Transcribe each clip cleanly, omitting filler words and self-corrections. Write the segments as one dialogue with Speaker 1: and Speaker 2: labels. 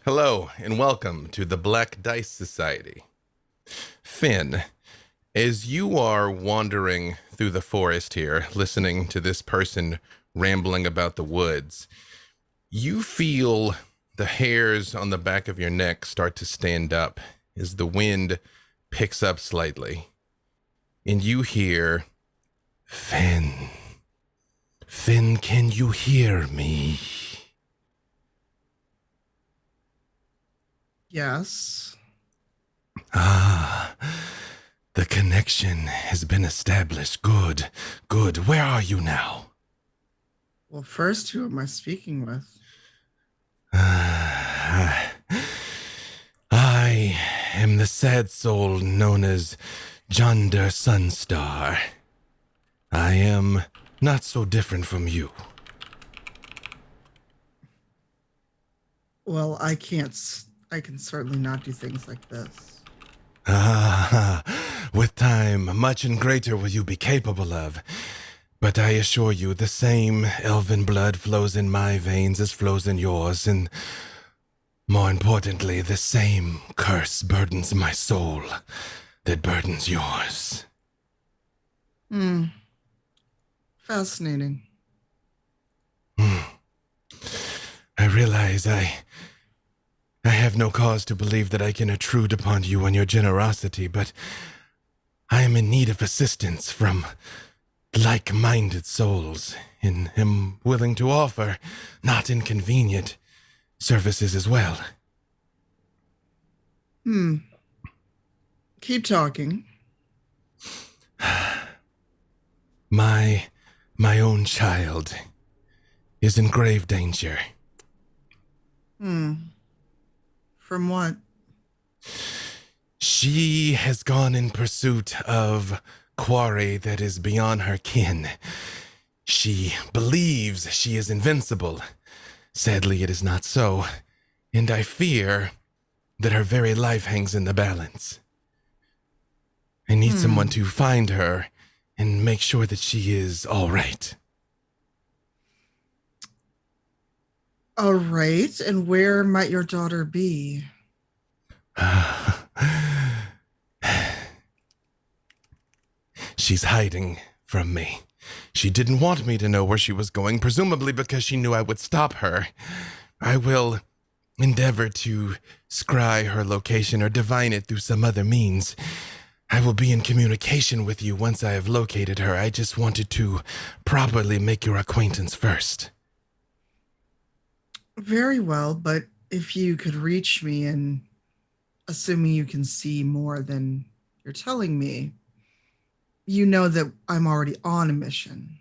Speaker 1: Hello, and welcome to the Black Dice Society. Finn, as you are wandering through the forest here, listening to this person rambling about the woods, you feel the hairs on the back of your neck start to stand up as the wind picks up slightly. And you hear, Finn, Finn, can you hear me?
Speaker 2: Yes.
Speaker 1: Ah, the connection has been established. Good, good. Where are you now?
Speaker 2: Well, first, who am I speaking with?
Speaker 1: I am the sad soul known as Jonder Sunstar. I am not so different from you.
Speaker 2: Well, I can certainly not do things like this.
Speaker 1: Ah, with time, much and greater will you be capable of. But I assure you, the same elven blood flows in my veins as flows in yours, and more importantly, the same curse burdens my soul that burdens yours.
Speaker 2: Fascinating.
Speaker 1: I realize I have no cause to believe that I can intrude upon you and your generosity, but I am in need of assistance from like-minded souls and am willing to offer not inconvenient services as well.
Speaker 2: Keep talking.
Speaker 1: My own child is in grave danger.
Speaker 2: From what?
Speaker 1: She has gone in pursuit of quarry that is beyond her kin. She believes she is invincible. Sadly, it is not so, and I fear that her very life hangs in the balance. I need someone to find her and make sure that she is all right.
Speaker 2: All right, and where might your daughter be?
Speaker 1: She's hiding from me. She didn't want me to know where she was going, presumably because she knew I would stop her. I will endeavor to scry her location or divine it through some other means. I will be in communication with you once I have located her. I just wanted to properly make your acquaintance first.
Speaker 2: Very well, but if you could reach me, and assuming you can see more than you're telling me, you know that I'm already on a mission.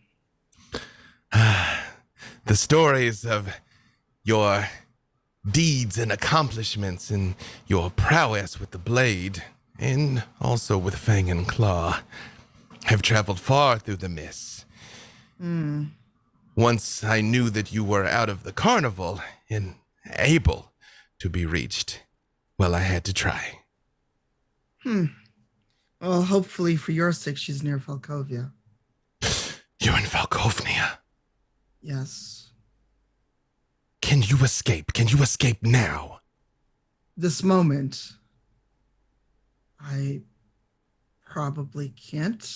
Speaker 1: The stories of your deeds and accomplishments and your prowess with the blade, and also with fang and claw, have traveled far through the mists. Once I knew that you were out of the carnival and able to be reached, well, I had to try.
Speaker 2: Well, hopefully for your sake, she's near Falkovnia.
Speaker 1: You're in Falkovnia.
Speaker 2: Yes.
Speaker 1: Can you escape? Can you escape now?
Speaker 2: This moment, I probably can't.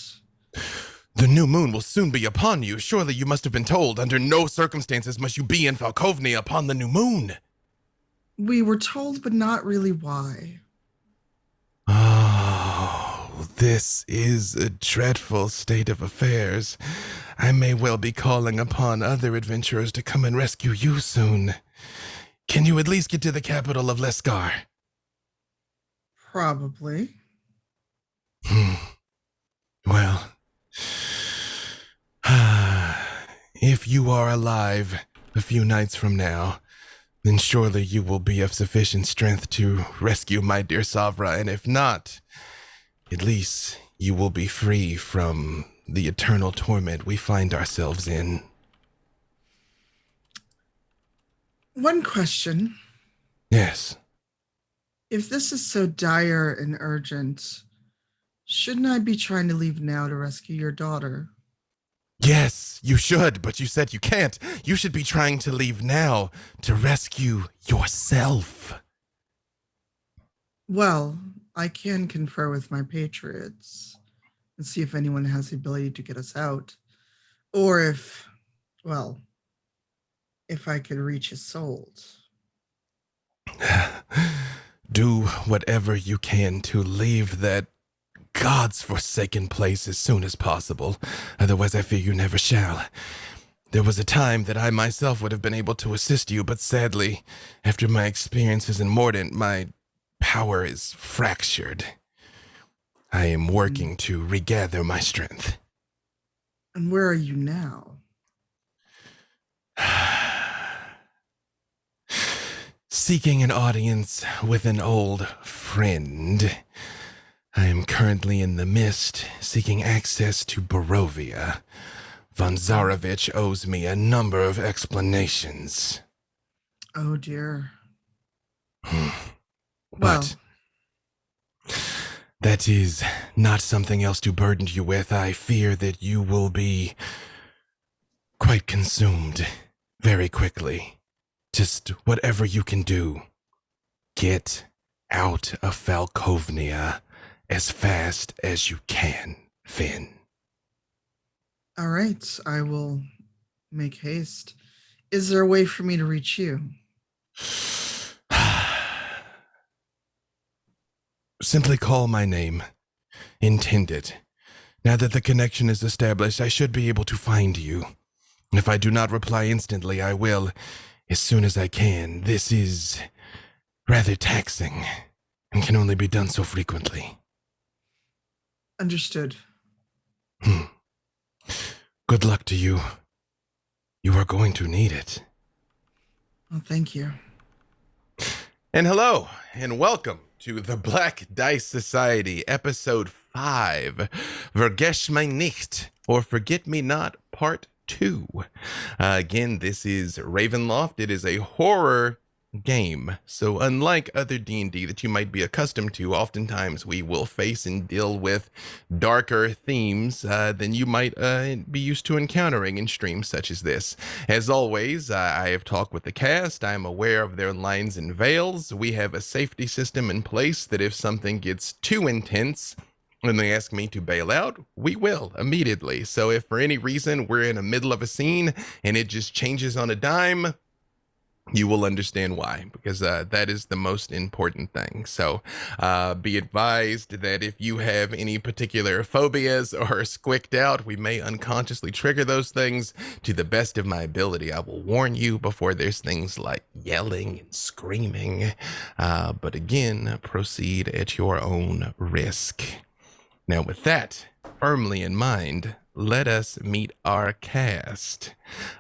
Speaker 1: The new moon will soon be upon you. Surely you must have been told, under no circumstances must you be in Falkovnia upon the new moon.
Speaker 2: We were told, but not really why.
Speaker 1: Oh, this is a dreadful state of affairs. I may well be calling upon other adventurers to come and rescue you soon. Can you at least get to the capital of Lescar?
Speaker 2: Probably.
Speaker 1: Well, if you are alive a few nights from now, then surely you will be of sufficient strength to rescue my dear Savra, and if not, at least you will be free from the eternal torment we find ourselves in.
Speaker 2: One question.
Speaker 1: Yes.
Speaker 2: If this is so dire and urgent, shouldn't I be trying to leave now to rescue your daughter?
Speaker 1: Yes, you should, but you said you can't. You should be trying to leave now to rescue yourself.
Speaker 2: Well, I can confer with my patriots and see if anyone has the ability to get us out. Or if I could reach his souls.
Speaker 1: Do whatever you can to leave that God's forsaken place as soon as possible. Otherwise, I fear you never shall. There was a time that I myself would have been able to assist you, but sadly, after my experiences in Mordant, my power is fractured. I am working to regather my strength.
Speaker 2: And where are you now?
Speaker 1: Seeking an audience with an old friend. I am currently in the mist, seeking access to Barovia. Von Zarovich owes me a number of explanations.
Speaker 2: Oh dear.
Speaker 1: But that is not something else to burden you with. I fear that you will be quite consumed very quickly. Just whatever you can do, get out of Falkovnia as fast as you can, Finn.
Speaker 2: All right, I will make haste. Is there a way for me to reach you?
Speaker 1: Simply call my name. Intend it. Now that the connection is established, I should be able to find you. If I do not reply instantly, I will as soon as I can. This is rather taxing and can only be done so frequently.
Speaker 2: Understood.
Speaker 1: Good luck to you. You are going to need it.
Speaker 2: Well, thank you.
Speaker 1: And hello, and welcome to the Black Dice Society, Episode 5, Vergissmeinnicht, or Forget Me Not, Part 2. Again, this is Ravenloft. It is a horror game. So unlike other D&D that you might be accustomed to, oftentimes we will face and deal with darker themes than you might be used to encountering in streams such as this. As always, I have talked with the cast. I'm aware of their lines and veils. We have a safety system in place that if something gets too intense and they ask me to bail out, we will immediately. So if for any reason we're in the middle of a scene and it just changes on a dime, you will understand why, because that is the most important thing. So be advised that if you have any particular phobias or are squicked out, we may unconsciously trigger those things. To the best of my ability, I will warn you before there's things like yelling and screaming. But again, proceed at your own risk. Now, with that firmly in mind, let us meet our cast.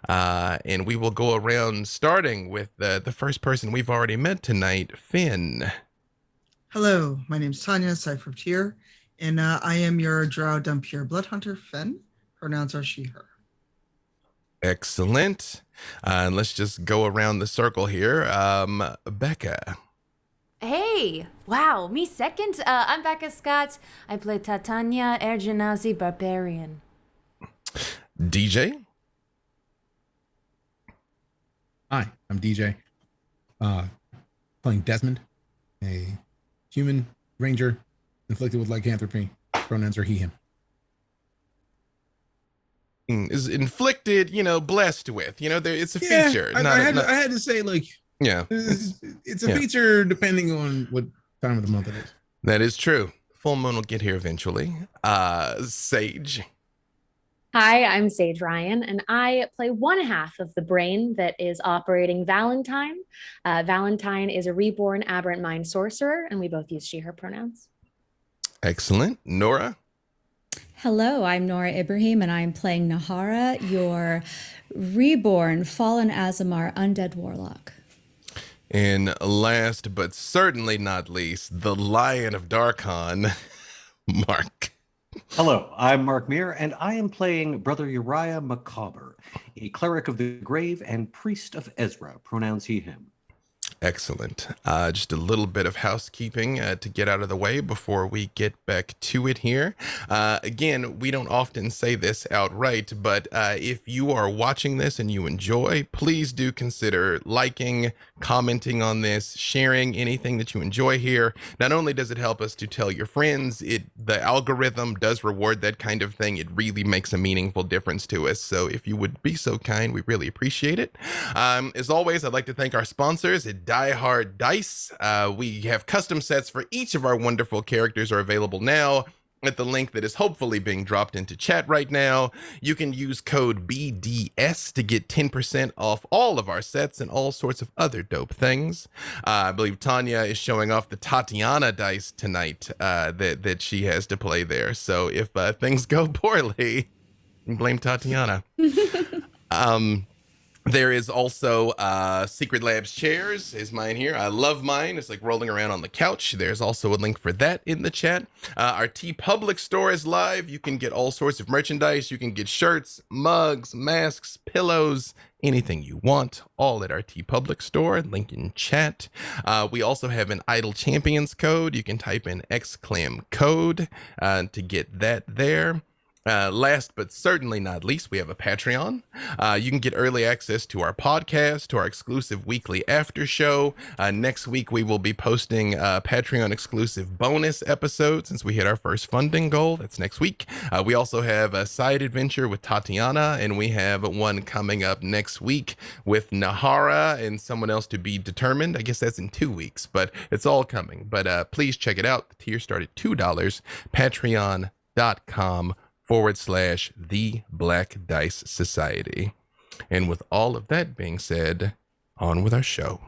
Speaker 1: And we will go around starting with the first person we've already met tonight, Finn.
Speaker 2: Hello, my name's Tanya, Cypher Tier, and I am your Drow Dumpier Blood Hunter, Finn. Pronouns are she, her.
Speaker 1: Excellent. And let's just go around the circle here. Becca.
Speaker 3: Hey! Wow, me second? I'm Becca Scott. I play Tatiana, Ergenazi Barbarian.
Speaker 1: DJ.
Speaker 4: Hi, I'm DJ. Playing Desmond, a human ranger inflicted with lycanthropy. Pronouns are he, him.
Speaker 1: Is inflicted, blessed with. It's a feature.
Speaker 4: I had to say,
Speaker 1: yeah.
Speaker 4: It's a feature depending on what time of the month it is.
Speaker 1: That is true. Full moon will get here eventually. Sage.
Speaker 5: Hi, I'm Sage Ryan, and I play one half of the brain that is operating Valentine. Valentine is a reborn aberrant mind sorcerer, and we both use she, her pronouns.
Speaker 1: Excellent. Nora?
Speaker 6: Hello, I'm Nora Ibrahim, and I'm playing Nahara, your reborn, fallen Azamar undead warlock.
Speaker 1: And last but certainly not least, the Lion of Darkon, Mark.
Speaker 7: Hello, I'm Mark Meir, and I am playing Brother Uriah Macabre, a cleric of the grave and priest of Ezra, pronouns he, him.
Speaker 1: Excellent. Just a little bit of housekeeping to get out of the way before we get back to it here. Again, we don't often say this outright, but if you are watching this and you enjoy, please do consider liking, commenting on this, sharing anything that you enjoy here. Not only does it help us to tell your friends, the algorithm does reward that kind of thing. It really makes a meaningful difference to us. So if you would be so kind, we really appreciate it. As always, I'd like to thank our sponsors at Die Hard Dice. We have custom sets for each of our wonderful characters are available now at the link that is hopefully being dropped into chat right now. You can use code BDS to get 10% off all of our sets and all sorts of other dope things. I believe Tanya is showing off the Tatiana dice tonight that she has to play there. So if things go poorly, blame Tatiana. There is also Secret Labs chairs is mine here. I love mine. It's like rolling around on the couch. There's also a link for that in the chat. Our TeePublic store is live. You can get all sorts of merchandise. You can get shirts, mugs, masks, pillows, anything you want, all at our TeePublic store. Link in chat. We also have an Idle Champions code. You can type in exclam code to get that there. Last but certainly not least, we have a Patreon. You can get early access to our podcast, to our exclusive weekly after show. Next week, we will be posting Patreon exclusive bonus episodes since we hit our first funding goal. That's next week. We also have a side adventure with Tatiana, and we have one coming up next week with Nahara and someone else to be determined. I guess that's in 2 weeks, but it's all coming. But please check it out. The tier start at $2. Patreon.com/The Black Dice Society. And with all of that being said, on with our show.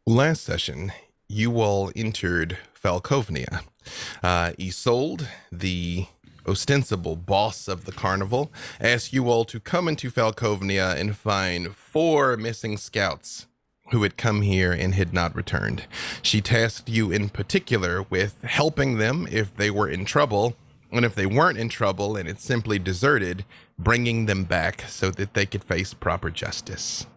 Speaker 1: Last session, you all entered Falkovnia. Isolde, the ostensible boss of the carnival, asked you all to come into Falkovnia and find 4 missing scouts who had come here and had not returned. She tasked you in particular with helping them if they were in trouble, and if they weren't in trouble and had simply deserted, bringing them back so that they could face proper justice.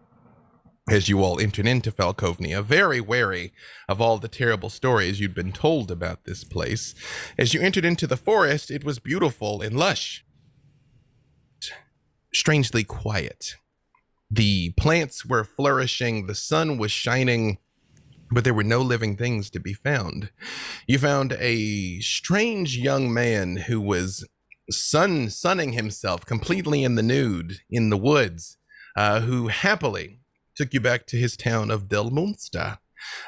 Speaker 1: As you all entered into Falkovnia, very wary of all the terrible stories you'd been told about this place, as you entered into the forest, it was beautiful and lush, strangely quiet. The plants were flourishing, the sun was shining, but there were no living things to be found. You found a strange young man who was sunning himself completely in the nude in the woods, who happily took you back to his town of Del Munster.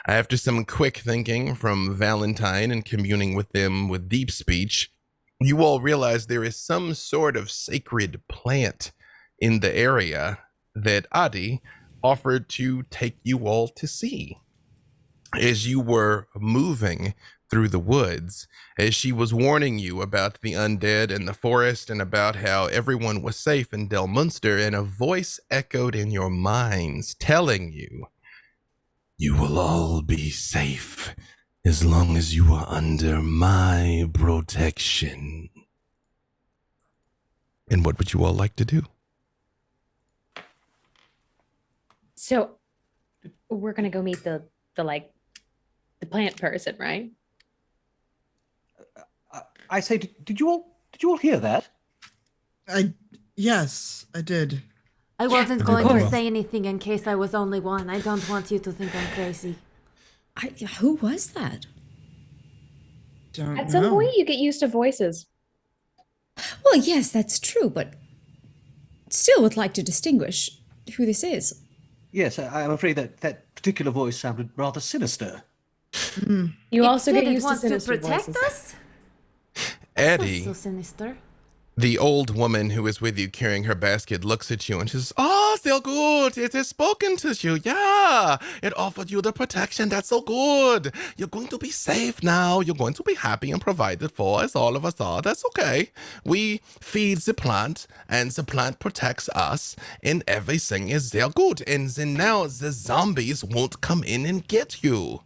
Speaker 1: After some quick thinking from Valentine and communing with them with deep speech, you all realized there is some sort of sacred plant in the area that Adi offered to take you all to see. As you were moving through the woods as she was warning you about the undead and the forest and about how everyone was safe in Del Munster, and a voice echoed in your minds telling you, "You will all be safe as long as you are under my protection." And what would you all like to do?
Speaker 5: So we're gonna go meet the plant person, right?
Speaker 7: I say, did you all hear that?
Speaker 2: Yes, I did.
Speaker 3: I wasn't going
Speaker 4: course.
Speaker 3: to say anything in case I was only one. I don't want you to think I'm crazy.
Speaker 6: Who was that?
Speaker 2: Don't
Speaker 5: At some
Speaker 2: know.
Speaker 5: point, you get used to voices.
Speaker 6: Well, yes, that's true, but still would like to distinguish who this is.
Speaker 7: Yes, I'm afraid that particular voice sounded rather sinister.
Speaker 5: You also
Speaker 3: said
Speaker 5: get
Speaker 3: it
Speaker 5: used to
Speaker 3: wants to
Speaker 5: sinister
Speaker 3: protect
Speaker 5: voices.
Speaker 3: us?
Speaker 1: Eddie,
Speaker 3: So sinister.
Speaker 1: the old woman who is with you carrying her basket, looks at you and she says, "Oh, so good. It has spoken to you. Yeah. It offered you the protection. That's so good. You're going to be safe now. You're going to be happy and provided for, as all of us are. That's okay. We feed the plant, and the plant protects us, and everything is there good. And then now the zombies won't come in and get you."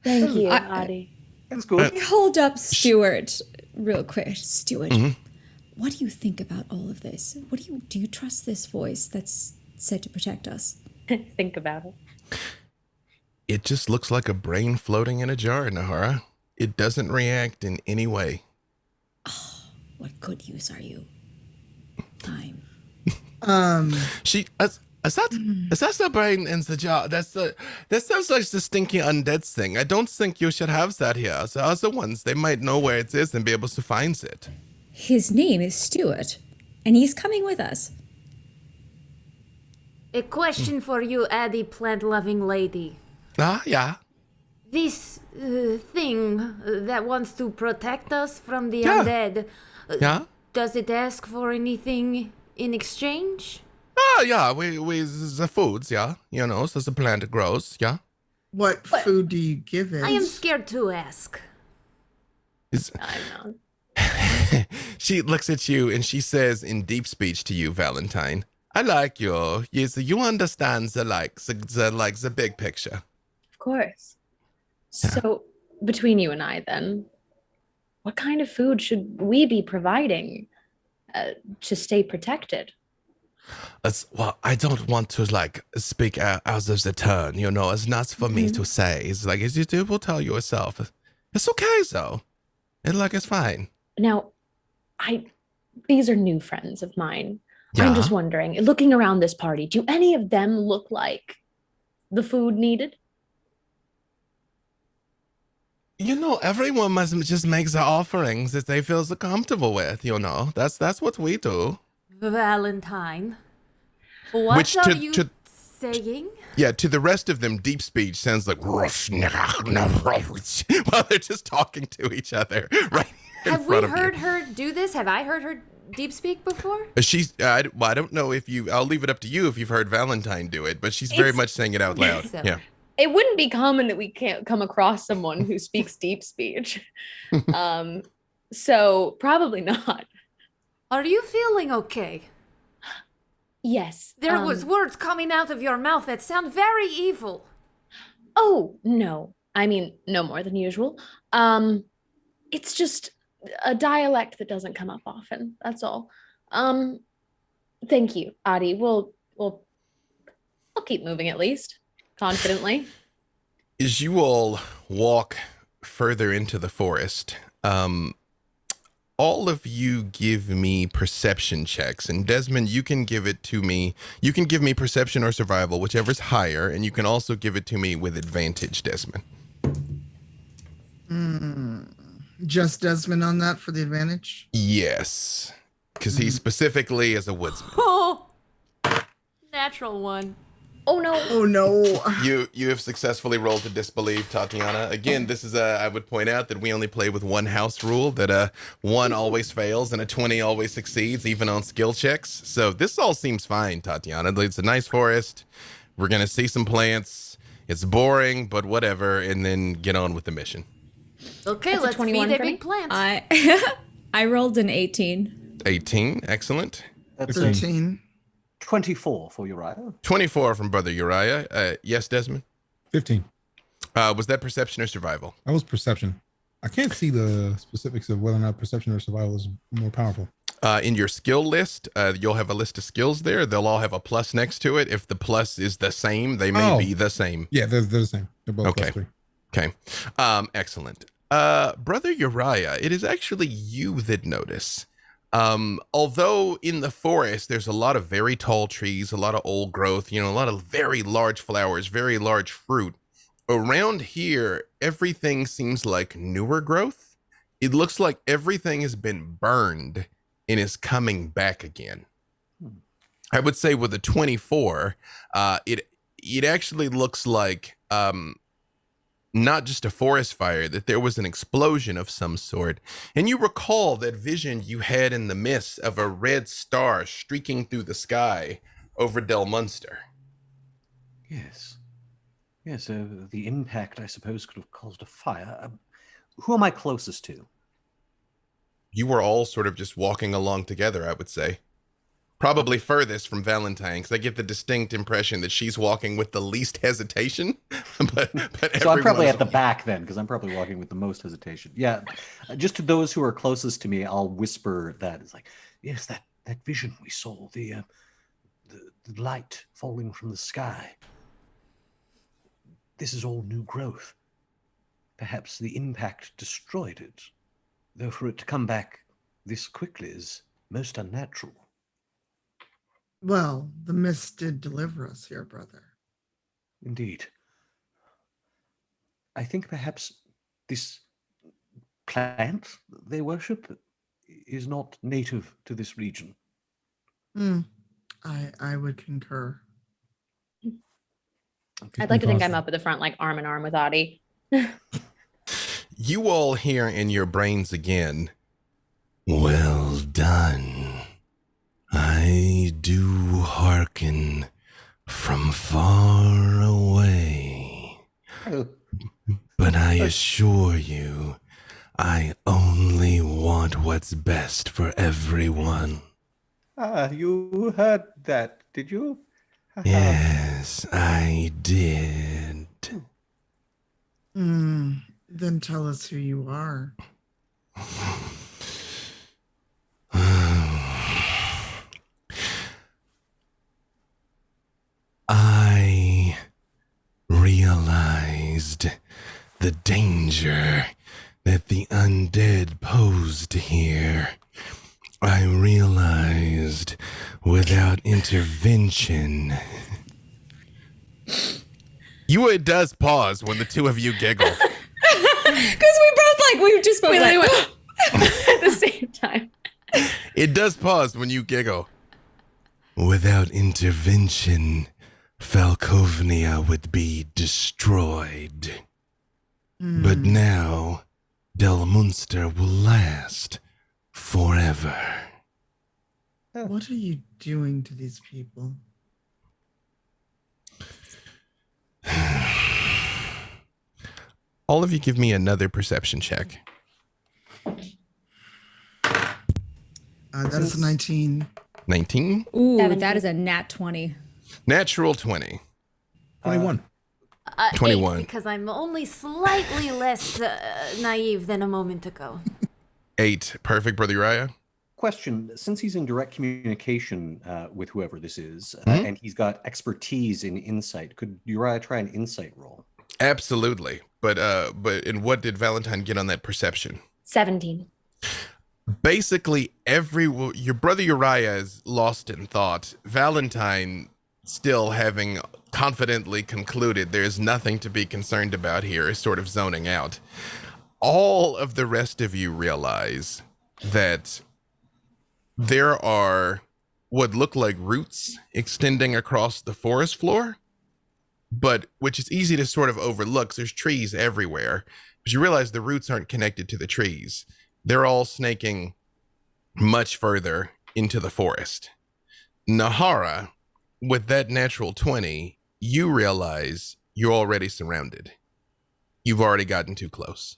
Speaker 5: Thank you, Adi.
Speaker 7: That's good.
Speaker 6: Hold up, Stuart, real quick. Stuart, what do you think about all of this? Do you trust this voice that's said to protect us?
Speaker 5: Think about it.
Speaker 1: It just looks like a brain floating in a jar, Nahara. It doesn't react in any way.
Speaker 6: What good use are you? Time.
Speaker 1: Is that the brain in the jar? That sounds like the stinky undead thing. I don't think you should have that here. The other ones, they might know where it is and be able to find it.
Speaker 6: His name is Stuart, and he's coming with us.
Speaker 3: A question for you, Addie, plant-loving lady.
Speaker 1: Yeah.
Speaker 3: This thing that wants to protect us from the
Speaker 1: Yeah.
Speaker 3: undead,
Speaker 1: Yeah?
Speaker 3: does it ask for anything in exchange?
Speaker 1: Yeah, we the foods, yeah. You know, so the plant grows, yeah.
Speaker 2: What food do you give it?
Speaker 3: I am scared to ask.
Speaker 5: I'm not.
Speaker 1: She looks at you and she says in deep speech to you, Valentine, "I like you. Yes, you understand the big picture."
Speaker 5: Of course. So, between you and I, then, what kind of food should we be providing to stay protected?
Speaker 1: Well, I don't want to speak out of the turn, you know. It's not for me to say. It's like, as you will tell yourself. It's okay though. It's fine.
Speaker 5: Now, these are new friends of mine.
Speaker 1: Yeah.
Speaker 5: I'm just wondering, looking around this party, do any of them look like the food needed?
Speaker 1: You know, everyone must just make the offerings that they feel so comfortable with, you know. That's what we do.
Speaker 3: Valentine. What
Speaker 1: Which
Speaker 3: are
Speaker 1: to-
Speaker 3: you
Speaker 1: to-
Speaker 3: saying?
Speaker 1: Yeah, to the rest of them, deep speech sounds like while they're just talking to each other right in
Speaker 3: Have we
Speaker 1: front of you.
Speaker 3: heard her do this? Have I heard her deep speak before?
Speaker 1: I don't know if I'll leave it up to you if you've heard Valentine do it, but she's very
Speaker 5: It's-
Speaker 1: much saying it out loud.
Speaker 3: So-
Speaker 1: Yeah.
Speaker 5: It wouldn't be common that we can't come across someone who speaks deep speech. So probably not.
Speaker 3: Are you feeling okay?
Speaker 5: Yes.
Speaker 3: There was words coming out of your mouth that sound very evil.
Speaker 5: Oh, no. I mean, no more than usual. It's just a dialect that doesn't come up often. That's all. Thank you, Adi. I'll keep moving at least, confidently.
Speaker 1: As you all walk further into the forest, all of you give me perception checks, and Desmond, you can give it to me. You can give me perception or survival, whichever's higher, and you can also give it to me with advantage, Desmond.
Speaker 2: Just Desmond on that for the advantage?
Speaker 1: Yes, because he specifically is a woodsman.
Speaker 3: Oh, natural one.
Speaker 5: Oh, no.
Speaker 2: Oh no.
Speaker 1: You have successfully rolled to disbelieve, Tatiana. Again, this is I would point out that we only play with one house rule, that a 1 always fails and a 20 always succeeds, even on skill checks. So this all seems fine, Tatiana. It's a nice forest. We're going to see some plants. It's boring, but whatever, and then get on with the mission.
Speaker 3: Okay,
Speaker 5: That's a
Speaker 3: let's
Speaker 5: 21
Speaker 3: feed a
Speaker 5: for me.
Speaker 3: big plant.
Speaker 6: I rolled an 18.
Speaker 1: 18, excellent.
Speaker 7: That's a
Speaker 2: 13.
Speaker 7: 24 for Uriah.
Speaker 1: 24 from Brother Uriah. Yes, Desmond?
Speaker 4: 15.
Speaker 1: Was that perception or survival?
Speaker 4: That was perception. I can't see the specifics of whether or not perception or survival is more powerful.
Speaker 1: In your skill list, you'll have a list of skills there. They'll all have a plus next to it. If the plus is the same, they may be the same.
Speaker 4: Yeah, they're the same. They're both
Speaker 1: Okay.
Speaker 4: plus 3.
Speaker 1: Okay. Excellent. Brother Uriah, it is actually you that notice. Although in the forest, there's a lot of very tall trees, a lot of old growth, a lot of very large flowers, very large fruit. Around here, everything seems like newer growth. It looks like everything has been burned and is coming back again. I would say with a 24, it actually looks like not just a forest fire, that there was an explosion of some sort. And you recall that vision you had in the mist of a red star streaking through the sky over Del Munster.
Speaker 7: Yes. Yes, the impact, I suppose, could have caused a fire. Who am I closest to?
Speaker 1: You were all sort of just walking along together, I would say. Probably furthest from Valentine, because I get the distinct impression that she's walking with the least hesitation. but
Speaker 7: So I'm probably at the back then, because I'm probably walking with the most hesitation. Yeah, just to those who are closest to me, I'll whisper that. It's like, yes, that vision we saw, the light falling from the sky. This is all new growth. Perhaps the impact destroyed it, though for it to come back this quickly is most unnatural.
Speaker 2: Well, the mist did deliver us here, brother.
Speaker 7: Indeed. I think perhaps this plant they worship is not native to this region.
Speaker 2: I would concur.
Speaker 5: I'd like to think I'm up at the front, like arm in arm with Audie.
Speaker 1: You all hear in your brains again, well done. I do hearken from far away. But I assure you, I only want what's best for everyone.
Speaker 7: You heard that, did you?
Speaker 1: Yes, I did.
Speaker 2: Then tell us who you are.
Speaker 1: I realized the danger that the undead posed here. I realized without intervention. It does pause when the two of you giggle.
Speaker 6: Because we just both
Speaker 5: We went at the same time.
Speaker 1: It does pause when you giggle. Without intervention, Falkovnia would be destroyed. But now, Del Munster will last forever.
Speaker 2: What are you doing to these people?
Speaker 1: All of you give me another perception check.
Speaker 2: That is a 19.
Speaker 1: 19?
Speaker 6: Ooh,
Speaker 5: 17.
Speaker 6: that is a nat 20.
Speaker 1: Natural 20.
Speaker 4: 21.
Speaker 1: 21.
Speaker 3: 8, because I'm only slightly less naive than a moment ago.
Speaker 1: 8. Perfect, Brother Uriah.
Speaker 7: Question, since he's in direct communication with whoever this is, and he's got expertise in insight, could Uriah try an insight roll?
Speaker 1: Absolutely. But and what did Valentine get on that perception?
Speaker 5: 17.
Speaker 1: Basically, your brother Uriah is lost in thought. Valentine, still having confidently concluded there's nothing to be concerned about here, is sort of zoning out. All of the rest of you realize that there are what look like roots extending across the forest floor, but which is easy to sort of overlook. There's trees everywhere, but you realize the roots aren't connected to the trees. They're all snaking much further into the forest. Nahara, with that natural 20, you realize you're already surrounded. You've already gotten too close.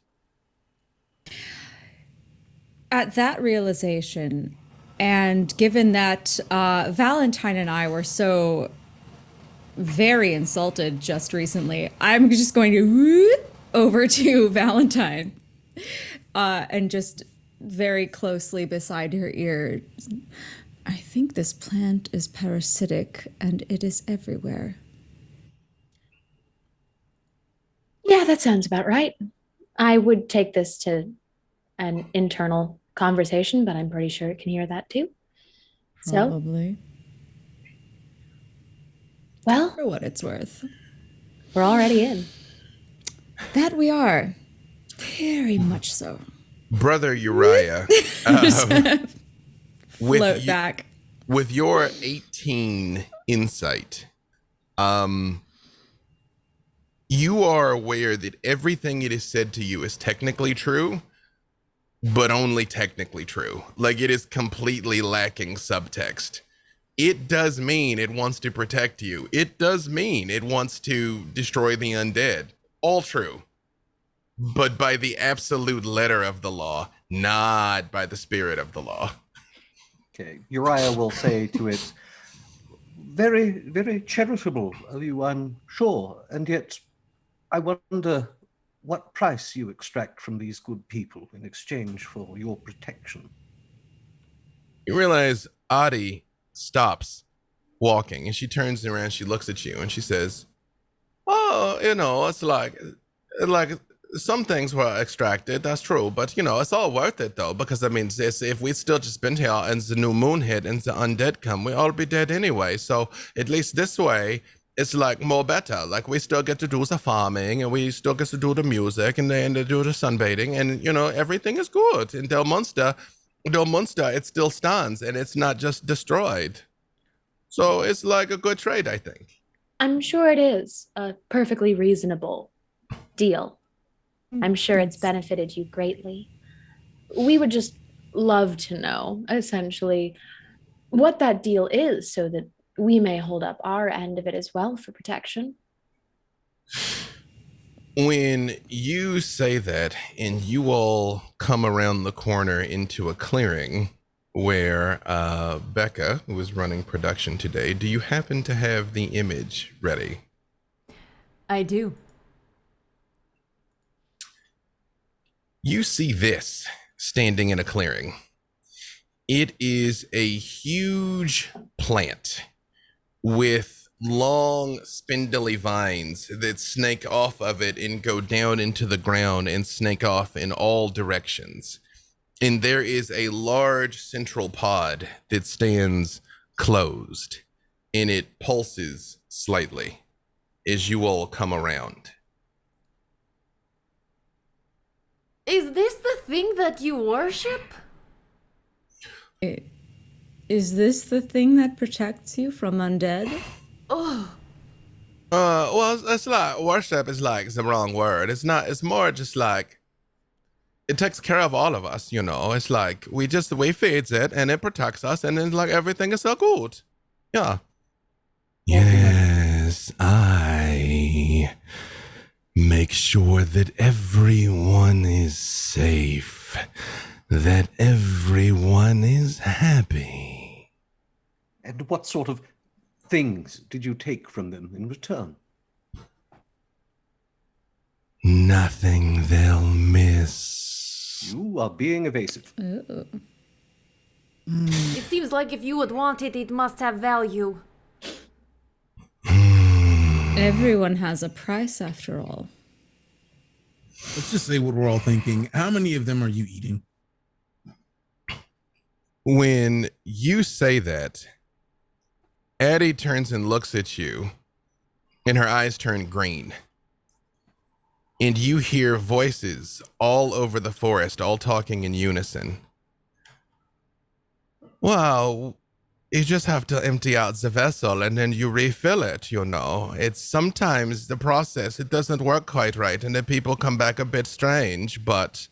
Speaker 6: At that realization, and given that Valentine and I were so very insulted just recently, I'm just going to whoop over to Valentine and just very closely beside her ear. I think this plant is parasitic and it is everywhere.
Speaker 5: Yeah, that sounds about right. I would take this to an internal conversation, but I'm pretty sure it can hear that too. So,
Speaker 6: Probably.
Speaker 5: well,
Speaker 6: For what it's worth.
Speaker 5: we're already in.
Speaker 6: That we are. Very much so.
Speaker 1: Brother Uriah,
Speaker 6: Float back.
Speaker 1: with your 18 insight, you are aware that everything it is said to you is technically true, but only technically true. Like, it is completely lacking subtext. It does mean it wants to protect you. It does mean it wants to destroy the undead. All true. But by the absolute letter of the law, not by the spirit of the law.
Speaker 7: Okay, Uriah will say to it, very, very charitable of you, I'm sure, and yet I wonder what price you extract from these good people in exchange for your protection.
Speaker 1: You realize Adi stops walking and she turns around, she looks at you and she says, oh, it's like some things were extracted, that's true, but it's all worth it though, because I mean, if we still just been here and the new moon hit and the undead come, we all be dead anyway. So at least this way, it's like more better. Like, we still get to do the farming and we still get to do the music and then do the sunbathing, and everything is good. In Del Munster, it still stands and it's not just destroyed. So it's like a good trade, I think.
Speaker 5: I'm sure it is a perfectly reasonable deal. I'm sure it's benefited you greatly. We would just love to know, essentially, what that deal is so that we may hold up our end of it as well for protection.
Speaker 1: When you say that and you all come around the corner into a clearing where Becca, who is running production today, do you happen to have the image ready?
Speaker 3: I do.
Speaker 1: You see this standing in a clearing. It is a huge plant with long spindly vines that snake off of it and go down into the ground and snake off in all directions. And there is a large central pod that stands closed, and it pulses slightly as you all come around.
Speaker 3: Is this the thing that you worship?
Speaker 6: Is this the thing that protects you from undead?
Speaker 3: Oh,
Speaker 1: Well, it's like worship is like the wrong word. It's not. It's more just like it takes care of all of us. It's like we feeds it and it protects us, and then like everything is so good. Yeah. Yes, I make sure that everyone is safe, that everyone is happy.
Speaker 7: And what sort of things did you take from them in return?
Speaker 1: Nothing they'll miss.
Speaker 7: You are being evasive.
Speaker 6: Ooh.
Speaker 3: it seems like if you would want it, it must have value.
Speaker 6: Everyone has a price after all.
Speaker 4: Let's just say what we're all thinking. How many of them are you eating?
Speaker 1: When you say that, Addie turns and looks at you, and her eyes turn green. And you hear voices all over the forest, all talking in unison. Well, you just have to empty out the vessel and then you refill it, It's sometimes the process, it doesn't work quite right, and then people come back a bit strange, but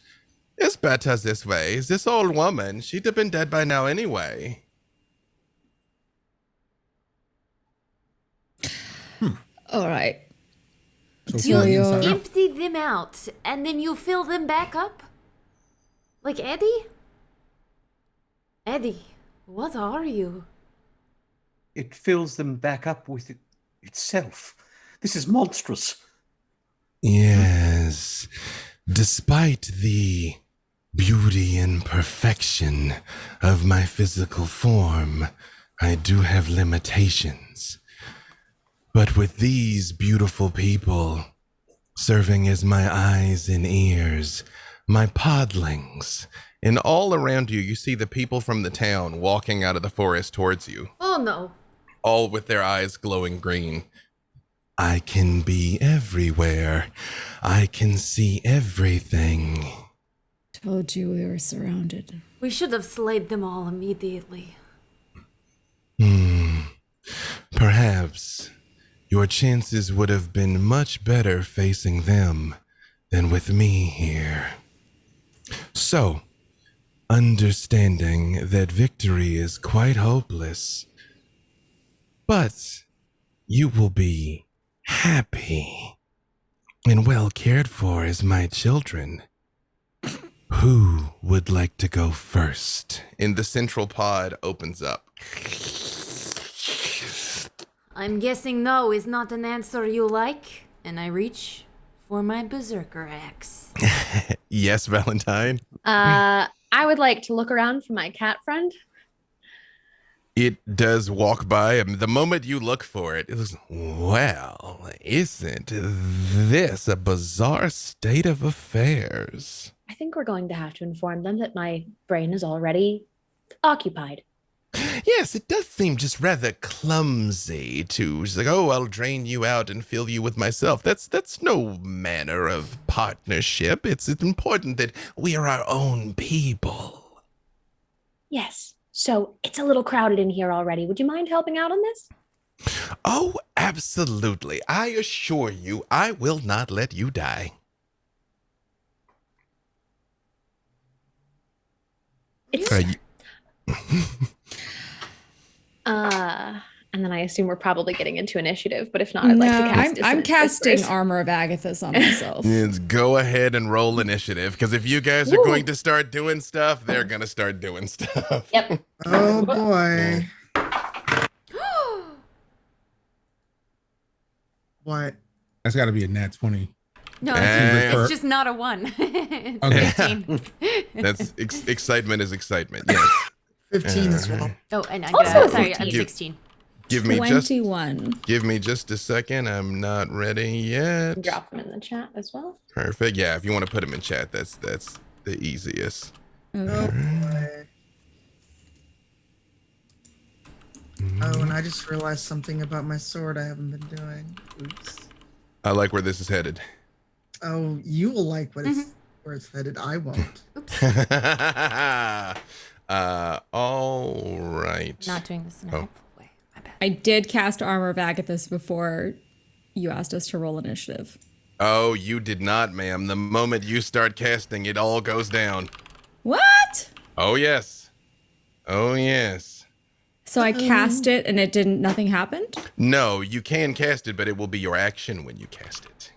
Speaker 1: it's better this way. This old woman, she'd have been dead by now anyway.
Speaker 6: All right.
Speaker 4: So
Speaker 3: You
Speaker 4: far inside out.
Speaker 3: empty them out and then you fill them back up? Like Eddie? Eddie, what are you?
Speaker 7: It fills them back up with itself. This is monstrous.
Speaker 1: Yes. Despite the beauty and perfection of my physical form, I do have limitations. But with these beautiful people serving as my eyes and ears, my podlings, and all around you, you see the people from the town walking out of the forest towards you,
Speaker 3: Oh no.
Speaker 1: all with their eyes glowing green. I can be everywhere. I can see everything.
Speaker 6: Told you we were surrounded.
Speaker 3: We should have slayed them all immediately.
Speaker 1: Perhaps your chances would have been much better facing them than with me here. So, understanding that victory is quite hopeless, but you will be happy and well cared for as my children. Who would like to go first? And the central pod opens up.
Speaker 3: I'm guessing no is not an answer you like, and I reach for my berserker axe.
Speaker 1: Yes, Valentine.
Speaker 5: I would like to look around for my cat friend.
Speaker 1: It does walk by, and the moment you look for it, it was, well, isn't this a bizarre state of affairs?
Speaker 5: I think we're going to have to inform them that my brain is already occupied.
Speaker 1: Yes, it does seem just rather clumsy to, she's like, oh, I'll drain you out and fill you with myself. That's no manner of partnership. It's important that we are our own people.
Speaker 5: Yes. So it's a little crowded in here already. Would you mind helping out on this?
Speaker 1: Oh, absolutely. I assure you, I will not let you die.
Speaker 5: It's and then I assume we're probably getting into initiative, but if not, I'd like to cast
Speaker 6: I'm
Speaker 5: dissonance
Speaker 6: casting
Speaker 5: first.
Speaker 6: Armor of Agathis on myself.
Speaker 1: Yes, go ahead and roll initiative, because if you guys are going to start doing stuff, they're going to start doing stuff.
Speaker 5: Yep.
Speaker 2: Oh boy. What?
Speaker 4: That's got to be a nat 20.
Speaker 3: No,
Speaker 1: And-
Speaker 3: it's just not a 1. It's
Speaker 4: Okay.
Speaker 3: 15.
Speaker 1: That's excitement is excitement. Yes.
Speaker 2: 15 as well.
Speaker 3: Oh, and I
Speaker 5: Also
Speaker 3: got sorry,
Speaker 5: 15.
Speaker 3: I'm 16.
Speaker 1: Give me
Speaker 6: 21.
Speaker 1: just a second. I'm not ready yet.
Speaker 5: Drop them in the chat as well.
Speaker 1: Perfect. Yeah, if you want to put them in chat, that's the easiest.
Speaker 2: Oh boy. Oh, and I just realized something about my sword I haven't been doing. Oops.
Speaker 1: I like where this is headed.
Speaker 2: Oh, you will like what it's where it's headed. I won't.
Speaker 1: All right.
Speaker 3: Not doing this in a helpful way. My bad.
Speaker 6: I did cast Armor of Agathis before you asked us to roll initiative.
Speaker 1: Oh, you did not, ma'am. The moment you start casting, it all goes down.
Speaker 6: What?
Speaker 1: Oh, yes. Oh, yes.
Speaker 6: So I cast it and nothing happened?
Speaker 1: No, you can cast it, but it will be your action when you cast it.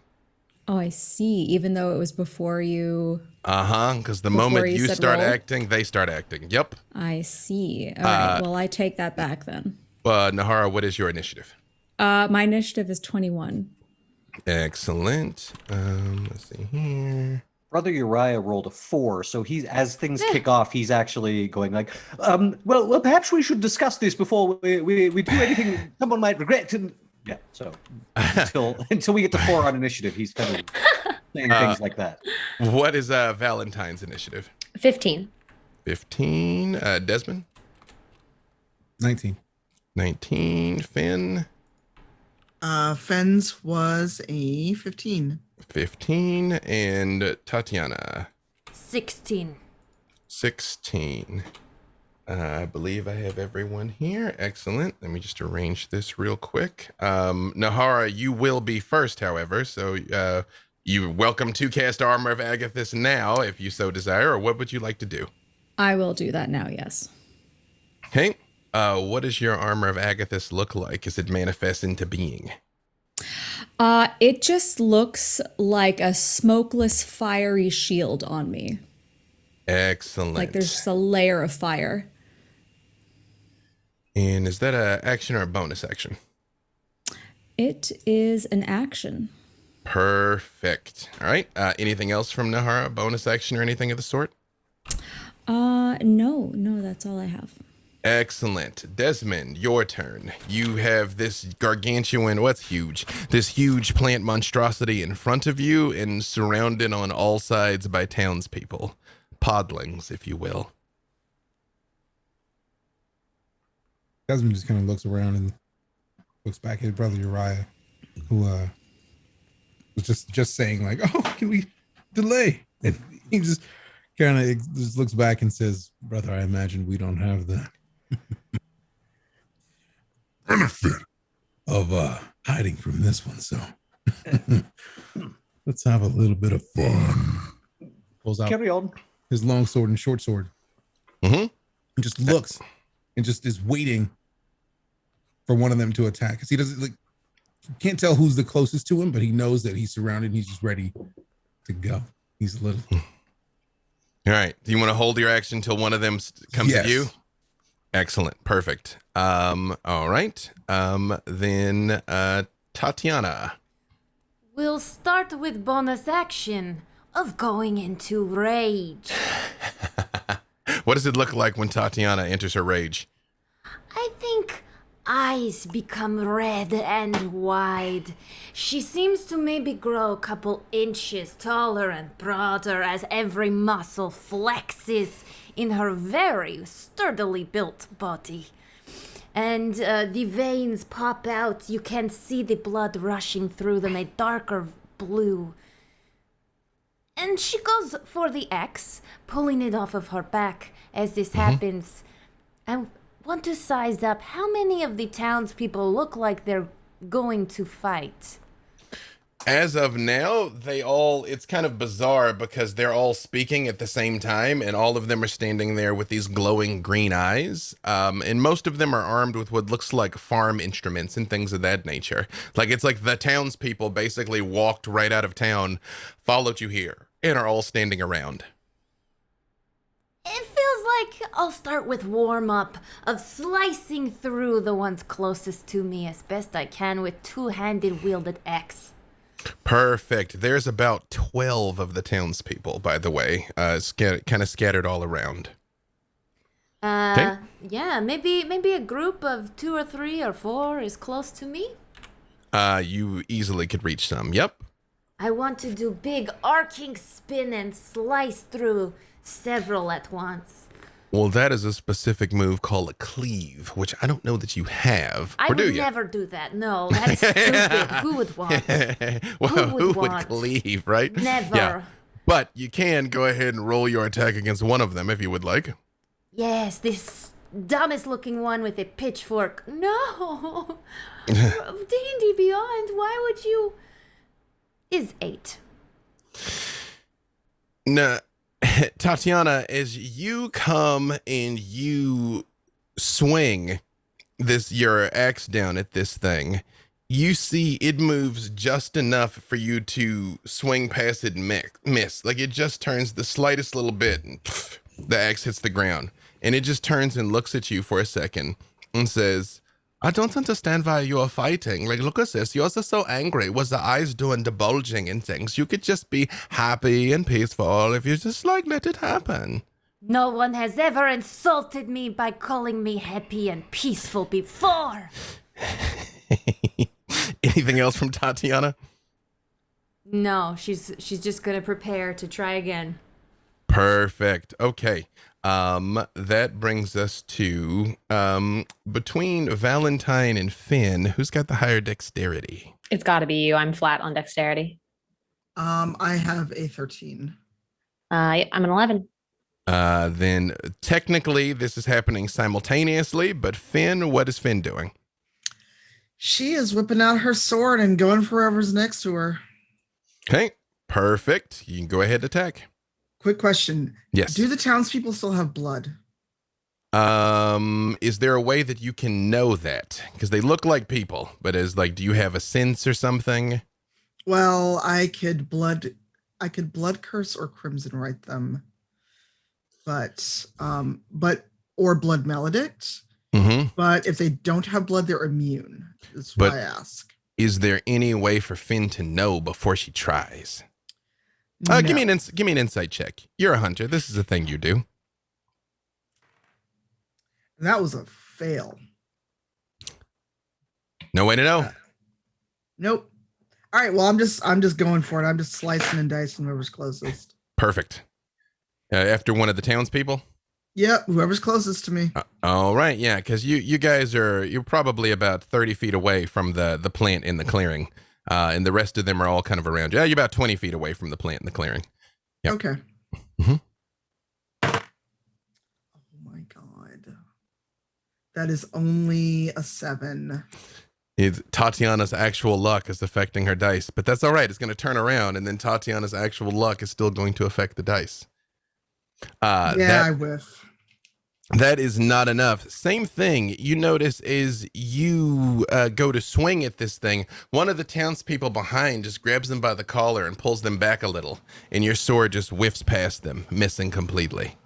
Speaker 6: Oh, I see. Even though it was before you...
Speaker 1: Because the
Speaker 6: Before
Speaker 1: moment
Speaker 6: you
Speaker 1: you
Speaker 6: said
Speaker 1: start
Speaker 6: roll?
Speaker 1: acting, they start acting. Yep.
Speaker 6: I see. All right. Well, I take that back then.
Speaker 1: Nahara, what is your initiative?
Speaker 6: My initiative is 21.
Speaker 1: Excellent. Let's see here.
Speaker 7: Brother Uriah rolled a 4, so he's as things kick off, he's actually going like, well, perhaps we should discuss this before we do anything someone might regret. And yeah, so until we get to 4 on initiative, he's kind of saying things like that.
Speaker 1: What is Valentine's initiative?
Speaker 5: 15.
Speaker 1: 15. Desmond?
Speaker 4: 19.
Speaker 1: 19. Finn?
Speaker 2: Fens was a 15.
Speaker 1: 15. And Tatiana?
Speaker 3: 16.
Speaker 1: 16. I believe I have everyone here. Excellent. Let me just arrange this real quick. Nahara, you will be first, however, so you're welcome to cast Armor of Agathis now, if you so desire, or what would you like to do?
Speaker 6: I will do that now, yes.
Speaker 1: Okay. What does your Armor of Agathis look like as it manifests into being?
Speaker 6: It just looks like a smokeless, fiery shield on me.
Speaker 1: Excellent.
Speaker 6: Like there's just a layer of fire.
Speaker 1: And is that a action or a bonus action?
Speaker 6: It is an action.
Speaker 1: Perfect. All right. Anything else from Nahara? Bonus action or anything of the sort?
Speaker 6: No, that's all I have.
Speaker 1: Excellent. Desmond, your turn. You have this gargantuan, what's huge? This huge plant monstrosity in front of you and surrounded on all sides by townspeople. Podlings, if you will.
Speaker 4: Desmond just kind of looks around and looks back at his brother Uriah, who was just saying like, "Oh, can we delay?" And he just kind of just looks back and says, "Brother, I imagine we don't have the benefit of hiding from this one, so let's have a little bit of fun." Pulls out
Speaker 7: Carry on.
Speaker 4: his long sword and short sword, and just looks and just is waiting for one of them to attack, because he doesn't like can't tell who's the closest to him, but he knows that he's surrounded and he's just ready to go. He's a little.
Speaker 1: All right. Do you want to hold your action until one of them comes at you? Excellent. Perfect. All right. Then Tatiana.
Speaker 3: We'll start with bonus action of going into rage.
Speaker 1: What does it look like when Tatiana enters her rage?
Speaker 3: I think eyes become red and wide. She seems to maybe grow a couple inches taller and broader as every muscle flexes in her very sturdily built body. And the veins pop out. You can see the blood rushing through them, a darker blue. And she goes for the axe, pulling it off of her back as this happens. I want to size up how many of the townspeople look like they're going to fight.
Speaker 1: As of now, it's kind of bizarre because they're all speaking at the same time and all of them are standing there with these glowing green eyes. And most of them are armed with what looks like farm instruments and things of that nature. Like it's like the townspeople basically walked right out of town, followed you here, and are all standing around.
Speaker 3: It feels like I'll start with warm-up of slicing through the ones closest to me as best I can with two-handed wielded axe.
Speaker 1: Perfect. There's about 12 of the townspeople, by the way, kind of scattered all around. Okay.
Speaker 3: Yeah, maybe a group of 2 or 3 or 4 is close to me.
Speaker 1: You easily could reach some. Yep.
Speaker 3: I want to do big arcing spin and slice through several at once.
Speaker 1: Well, that is a specific move called a cleave, which I don't know that you have.
Speaker 3: I would never do that. No, that's stupid. Who would want?
Speaker 1: Well, who would cleave, right?
Speaker 3: Never.
Speaker 1: Yeah. But you can go ahead and roll your attack against one of them if you would like.
Speaker 3: Yes, this dumbest looking one with a pitchfork. No. D&D Beyond, why would you? Is 8.
Speaker 1: No. Tatiana, as you come and you swing your axe down at this thing, you see it moves just enough for you to swing past it and miss. Like it just turns the slightest little bit and the axe hits the ground. And it just turns and looks at you for a second and says, I don't understand why you are fighting. Like, look at this. Yours are so angry. Was the eyes doing the bulging and things? You could just be happy and peaceful if you just, let it happen.
Speaker 3: No one has ever insulted me by calling me happy and peaceful before.
Speaker 1: Anything else from Tatiana?
Speaker 3: No, she's just going to prepare to try again.
Speaker 1: Perfect. Okay. That brings us to between Valentine and Finn, who's got the higher dexterity?
Speaker 5: It's got to be you. I'm flat on dexterity.
Speaker 2: I have a 13.
Speaker 5: I'm an 11.
Speaker 1: Then technically this is happening simultaneously, but Finn, what is Finn doing?
Speaker 2: She is whipping out her sword and going for whoever's next to her.
Speaker 1: Okay, perfect. You can go ahead and attack.
Speaker 2: Quick question.
Speaker 1: Yes.
Speaker 2: Do the townspeople still have blood?
Speaker 1: Is there a way that you can know that? Because they look like people, but do you have a sense or something?
Speaker 2: Well, I could blood curse or crimson write them. but or blood maledict.
Speaker 1: Mm-hmm.
Speaker 2: But if they don't have blood, they're immune. That's why I ask.
Speaker 1: Is there any way for Finn to know before she tries?
Speaker 2: No.
Speaker 1: Give me an insight check. You're a hunter. This is a thing you do.
Speaker 2: That was a fail.
Speaker 1: No way to know.
Speaker 2: Nope. All right. Well, I'm just going for it. I'm just slicing and dicing whoever's closest.
Speaker 1: Perfect. After one of the townspeople.
Speaker 2: Yep, whoever's closest to me.
Speaker 1: All right, yeah, because you guys you're probably about 30 feet away from the plant in the clearing, and the rest of them are all kind of around you. Yeah, you're about 20 feet away from the plant in the clearing. Yep.
Speaker 2: Okay.
Speaker 1: Mm-hmm.
Speaker 2: Oh my god, that is only a 7.
Speaker 1: Tatiana's actual luck is affecting her dice, but that's all right. It's going to turn around, and then Tatiana's actual luck is still going to affect the dice.
Speaker 2: I whiff.
Speaker 1: That is not enough. Same thing you notice is you go to swing at this thing. One of the townspeople behind just grabs them by the collar and pulls them back a little, and your sword just whiffs past them, missing completely.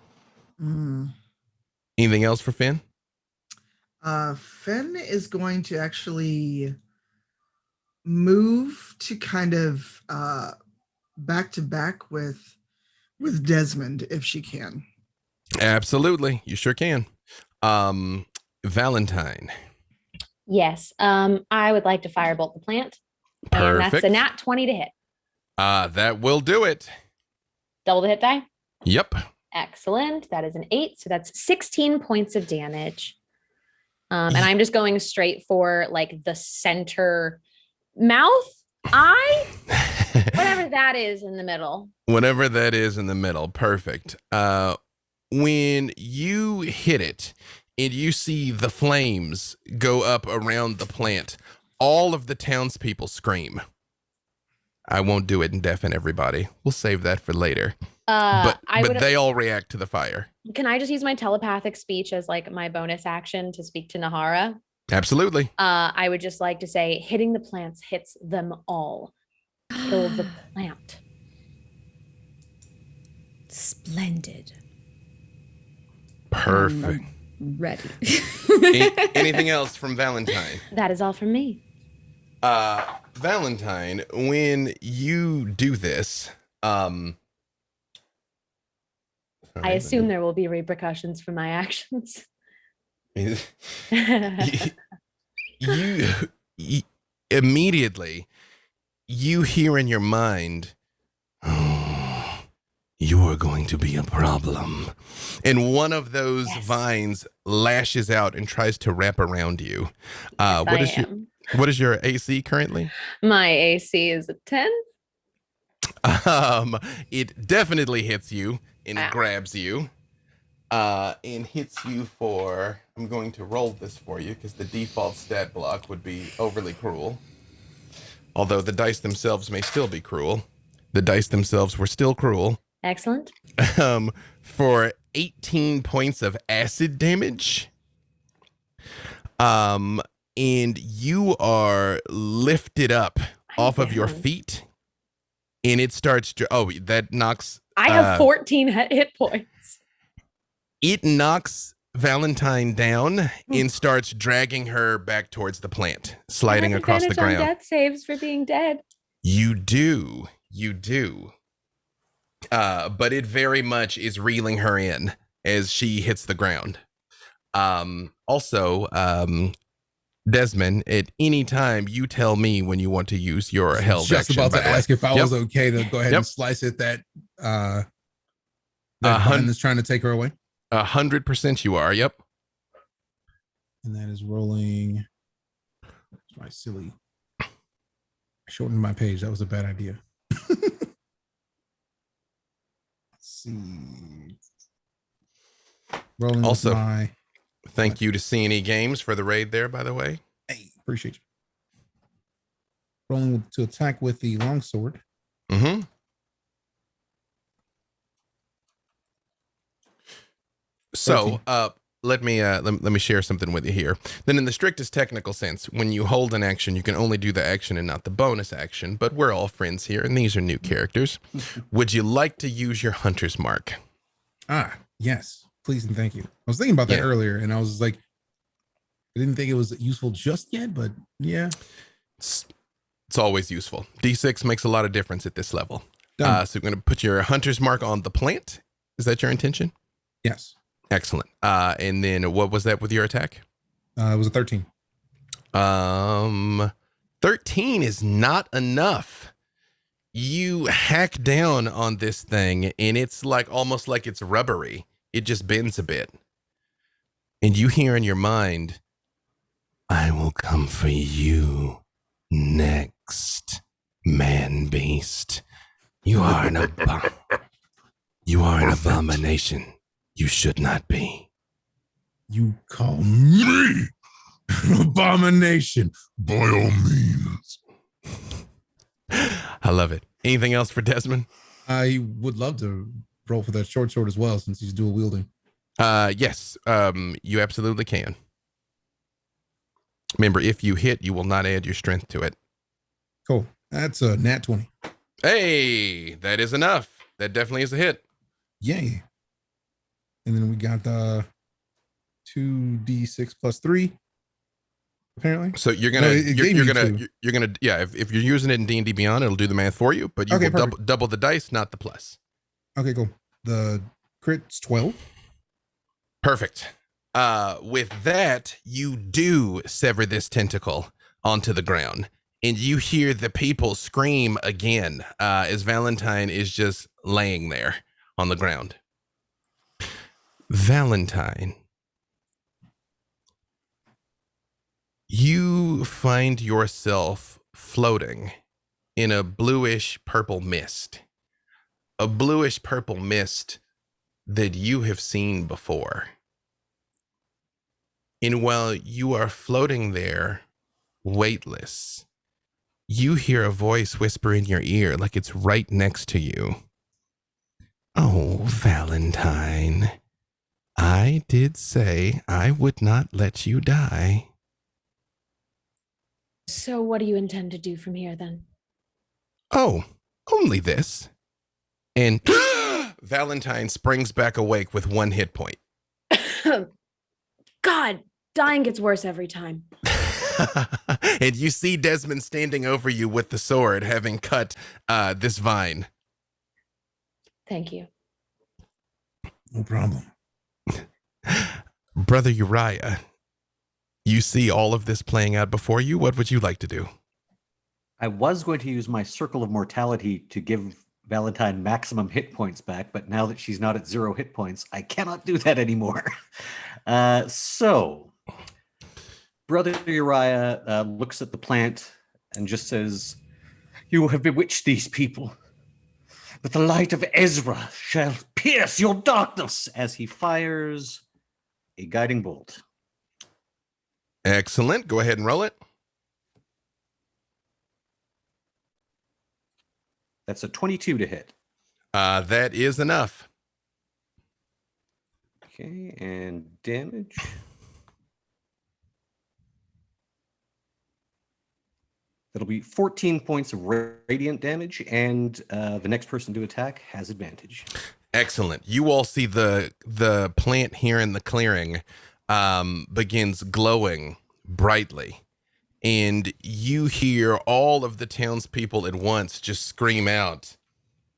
Speaker 1: Anything else for Finn?
Speaker 2: Finn is going to actually move to kind of back to back with Desmond if she can.
Speaker 1: Absolutely, you sure can. Valentine.
Speaker 5: Yes. I would like to firebolt the plant. And
Speaker 1: Perfect.
Speaker 5: that's a nat 20 to hit.
Speaker 1: That will do it.
Speaker 5: Double the hit die.
Speaker 1: Yep.
Speaker 5: Excellent. That is an 8. So that's 16 points of damage. And I'm just going straight for like the center mouth, eye, whatever that is in the middle.
Speaker 1: Whatever that is in the middle. Perfect. When you hit it and you see the flames go up around the plant, all of the townspeople scream. I won't do it and deafen everybody. We'll save that for later. But they all react to the fire.
Speaker 5: Can I just use my telepathic speech as like my bonus action to speak to Nahara?
Speaker 1: Absolutely.
Speaker 5: I would just like to say, hitting the plants hits them all. Kill the plant.
Speaker 6: Splendid.
Speaker 1: Perfect.
Speaker 6: Ready.
Speaker 1: Anything else from Valentine?
Speaker 5: That is all from me.
Speaker 1: Valentine, when you do this,
Speaker 5: I assume there will be repercussions for my actions.
Speaker 1: you immediately you hear in your mind, oh, you're going to be a problem, and one of those vines lashes out and tries to wrap around you. What is your AC currently?
Speaker 5: My AC is a 10.
Speaker 1: It definitely hits you and grabs you, and hits you for, I'm going to roll this for you because the default stat block would be overly cruel. Although the dice themselves may still be cruel. The dice themselves were still cruel.
Speaker 5: Excellent.
Speaker 1: For 18 points of acid damage. And you are lifted up off of your feet, and it starts to, that knocks.
Speaker 5: I have 14 hit points.
Speaker 1: It knocks Valentine down and starts dragging her back towards the plant, sliding across the ground.
Speaker 5: On death saves for being dead.
Speaker 1: You do. But it very much is reeling her in as she hits the ground. Also, Desmond, at any time you tell me when you want to use your held action.
Speaker 4: Just about to ask if I was okay to go ahead and slice it. That vine is trying to take her away.
Speaker 1: 100% you are. Yep.
Speaker 4: And that is rolling. That's my silly. I shortened my page. That was a bad idea. Let's see. Rolling
Speaker 1: also,
Speaker 4: with my.
Speaker 1: Thank you to C&E Games for the raid there, by the way.
Speaker 4: Hey, appreciate you. Rolling to attack with the longsword.
Speaker 1: Mm-hmm. So, let me share something with you here. Then in the strictest technical sense, when you hold an action, you can only do the action and not the bonus action, but we're all friends here, and these are new characters. Would you like to use your hunter's mark?
Speaker 4: Yes, please and thank you. I was thinking about that
Speaker 1: Yeah.
Speaker 4: earlier, and I was like, I didn't think it was useful just yet, but yeah.
Speaker 1: It's always useful. D6 makes a lot of difference at this level.
Speaker 4: Done.
Speaker 1: So you're going to put your hunter's mark on the plant. Is that your intention?
Speaker 4: Yes.
Speaker 1: Excellent. And then what was that with your attack?
Speaker 4: It was a 13.
Speaker 1: 13 is not enough. You hack down on this thing and it's like almost like it's rubbery. It just bends a bit. And you hear in your mind, I will come for you next, man beast. You are an abomination. You should not be.
Speaker 4: You call me an abomination by all means.
Speaker 1: I love it. Anything else for Desmond?
Speaker 4: I would love to roll for that short sword as well, since he's dual wielding.
Speaker 1: Yes, you absolutely can. Remember, if you hit, you will not add your strength to it.
Speaker 4: Cool. That's a nat 20.
Speaker 1: Hey, that is enough. That definitely is a hit.
Speaker 4: Yay. And then we got 2d6 plus 3. Apparently.
Speaker 1: So you're gonna,
Speaker 4: No, it gave
Speaker 1: you're
Speaker 4: me
Speaker 1: gonna,
Speaker 4: two.
Speaker 1: you're gonna, yeah. If you're using it in D&D Beyond, it'll do the math for you. But you
Speaker 4: Okay,
Speaker 1: will
Speaker 4: perfect.
Speaker 1: double the dice, not the plus.
Speaker 4: Okay, cool. The crit's 12.
Speaker 1: Perfect. With that, you do sever this tentacle onto the ground, and you hear the people scream again as Valentine is just laying there on the ground. Valentine, you find yourself floating in a bluish purple mist. A bluish purple mist that you have seen before. And while you are floating there, weightless, you hear a voice whisper in your ear like it's right next to you. Oh, Valentine, I did say I would not let you die.
Speaker 5: So what do you intend to do from here then?
Speaker 1: Oh, only this. And Valentine springs back awake with 1 hit point.
Speaker 5: God, dying gets worse every time.
Speaker 1: And you see Desmond standing over you with the sword, having cut this vine.
Speaker 5: Thank you.
Speaker 4: No problem.
Speaker 1: Brother Uriah, you see all of this playing out before you. What would you like to do?
Speaker 7: I was going to use my circle of mortality to give Valentine maximum hit points back, but now that she's not at 0 hit points, I cannot do that anymore. So, Brother Uriah looks at the plant and just says, "You have bewitched these people, but the light of Ezra shall pierce your darkness," as he fires a guiding bolt.
Speaker 1: Excellent. Go ahead and roll it.
Speaker 7: That's a 22 to hit.
Speaker 1: That is enough.
Speaker 7: Okay, and damage. That'll be 14 points of radiant damage, and the next person to attack has advantage.
Speaker 1: Excellent. You all see the plant here in the clearing begins glowing brightly. And you hear all of the townspeople at once just scream out,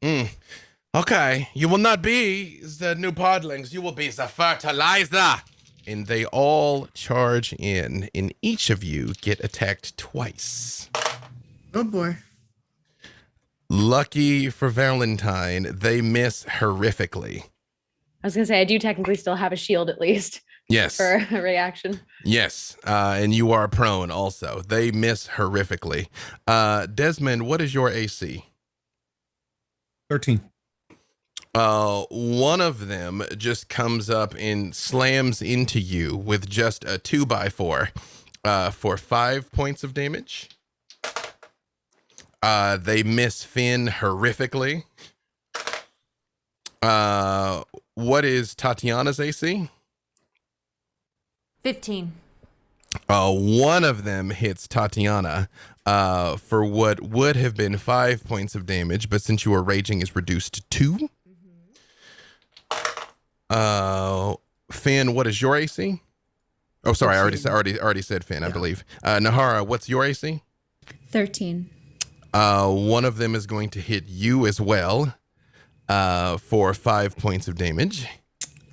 Speaker 1: okay, you will not be the new podlings, you will be the fertilizer. And they all charge in, and each of you get attacked twice.
Speaker 2: Oh boy.
Speaker 1: Lucky for Valentine, they miss horrifically.
Speaker 5: I was gonna say I do technically still have a shield at least
Speaker 1: Yes.
Speaker 5: for a reaction.
Speaker 1: Yes, and you are prone also. They miss horrifically. Desmond, what is your AC?
Speaker 4: 13.
Speaker 1: One of them just comes up and slams into you with just a 2x4 for 5 points of damage. They miss Finn horrifically. What is Tatiana's AC?
Speaker 3: 15.
Speaker 1: One of them hits Tatiana for what would have been 5 points of damage, but since you are raging is reduced to 2. Finn, what is your AC? Oh, sorry, I
Speaker 2: Fifteen.
Speaker 1: already said Finn, I believe. Nahara, what's your AC?
Speaker 6: 13.
Speaker 1: One of them is going to hit you as well, for 5 points of damage.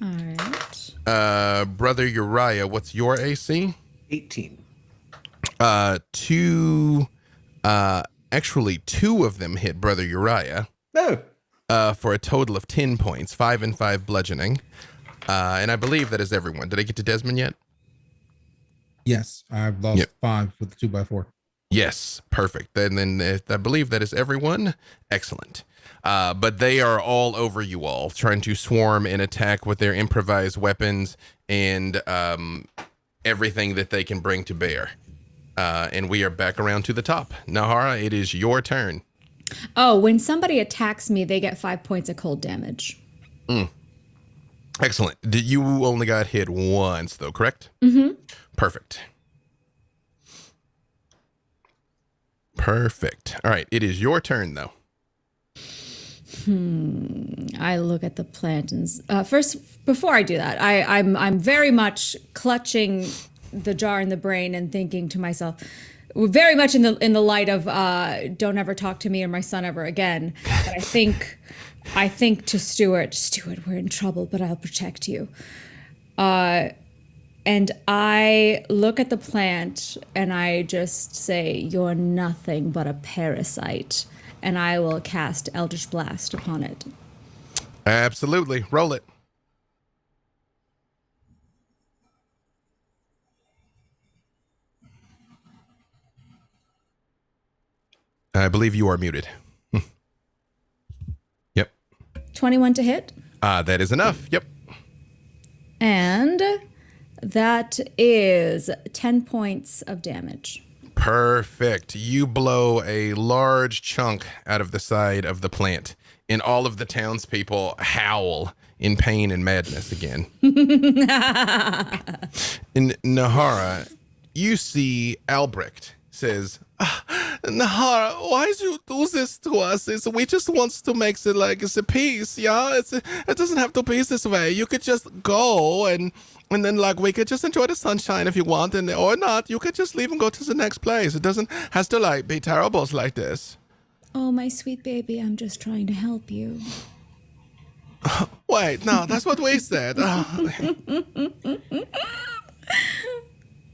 Speaker 6: All right.
Speaker 1: Brother Uriah, what's your AC?
Speaker 7: 18.
Speaker 1: Actually, two of them hit Brother Uriah.
Speaker 7: No.
Speaker 1: For a total of 10 points, 5 and 5 bludgeoning. And I believe that is everyone. Did I get to Desmond yet?
Speaker 4: Yes, I've lost 5 with the 2x4.
Speaker 1: Yes, perfect. And then I believe that is everyone. Excellent. But they are all over you all, trying to swarm and attack with their improvised weapons and everything that they can bring to bear. And we are back around to the top. Nahara, it is your turn.
Speaker 6: Oh, when somebody attacks me, they get 5 points of cold damage.
Speaker 1: Excellent. You only got hit once, though, correct?
Speaker 6: Mm-hmm.
Speaker 1: Perfect. Perfect. All right, it is your turn, though.
Speaker 6: I look at the plant and first, before I do that, I'm very much clutching the jar in the brain and thinking to myself, very much in the light of don't ever talk to me or my son ever again. But I think to Stuart, we're in trouble, but I'll protect you. And I look at the plant and I just say, you're nothing but a parasite. And I will cast Eldritch Blast upon it.
Speaker 1: Absolutely. Roll it. I believe you are muted. Yep.
Speaker 6: 21 to hit.
Speaker 1: That is enough. Yep.
Speaker 6: And that is 10 points of damage.
Speaker 1: Perfect. You blow a large chunk out of the side of the plant, and all of the townspeople howl in pain and madness again. In Nahara, you see Albrecht says, Nahara, why do you do this to us? We just want to make it like it's a peace, yeah? It doesn't have to be this way. You could just go and then like we could just enjoy the sunshine if you want, and or not. You could just leave and go to the next place. It doesn't has to like be terrible like this.
Speaker 6: Oh, my sweet baby, I'm just trying to help you.
Speaker 1: Wait, no, that's what we said.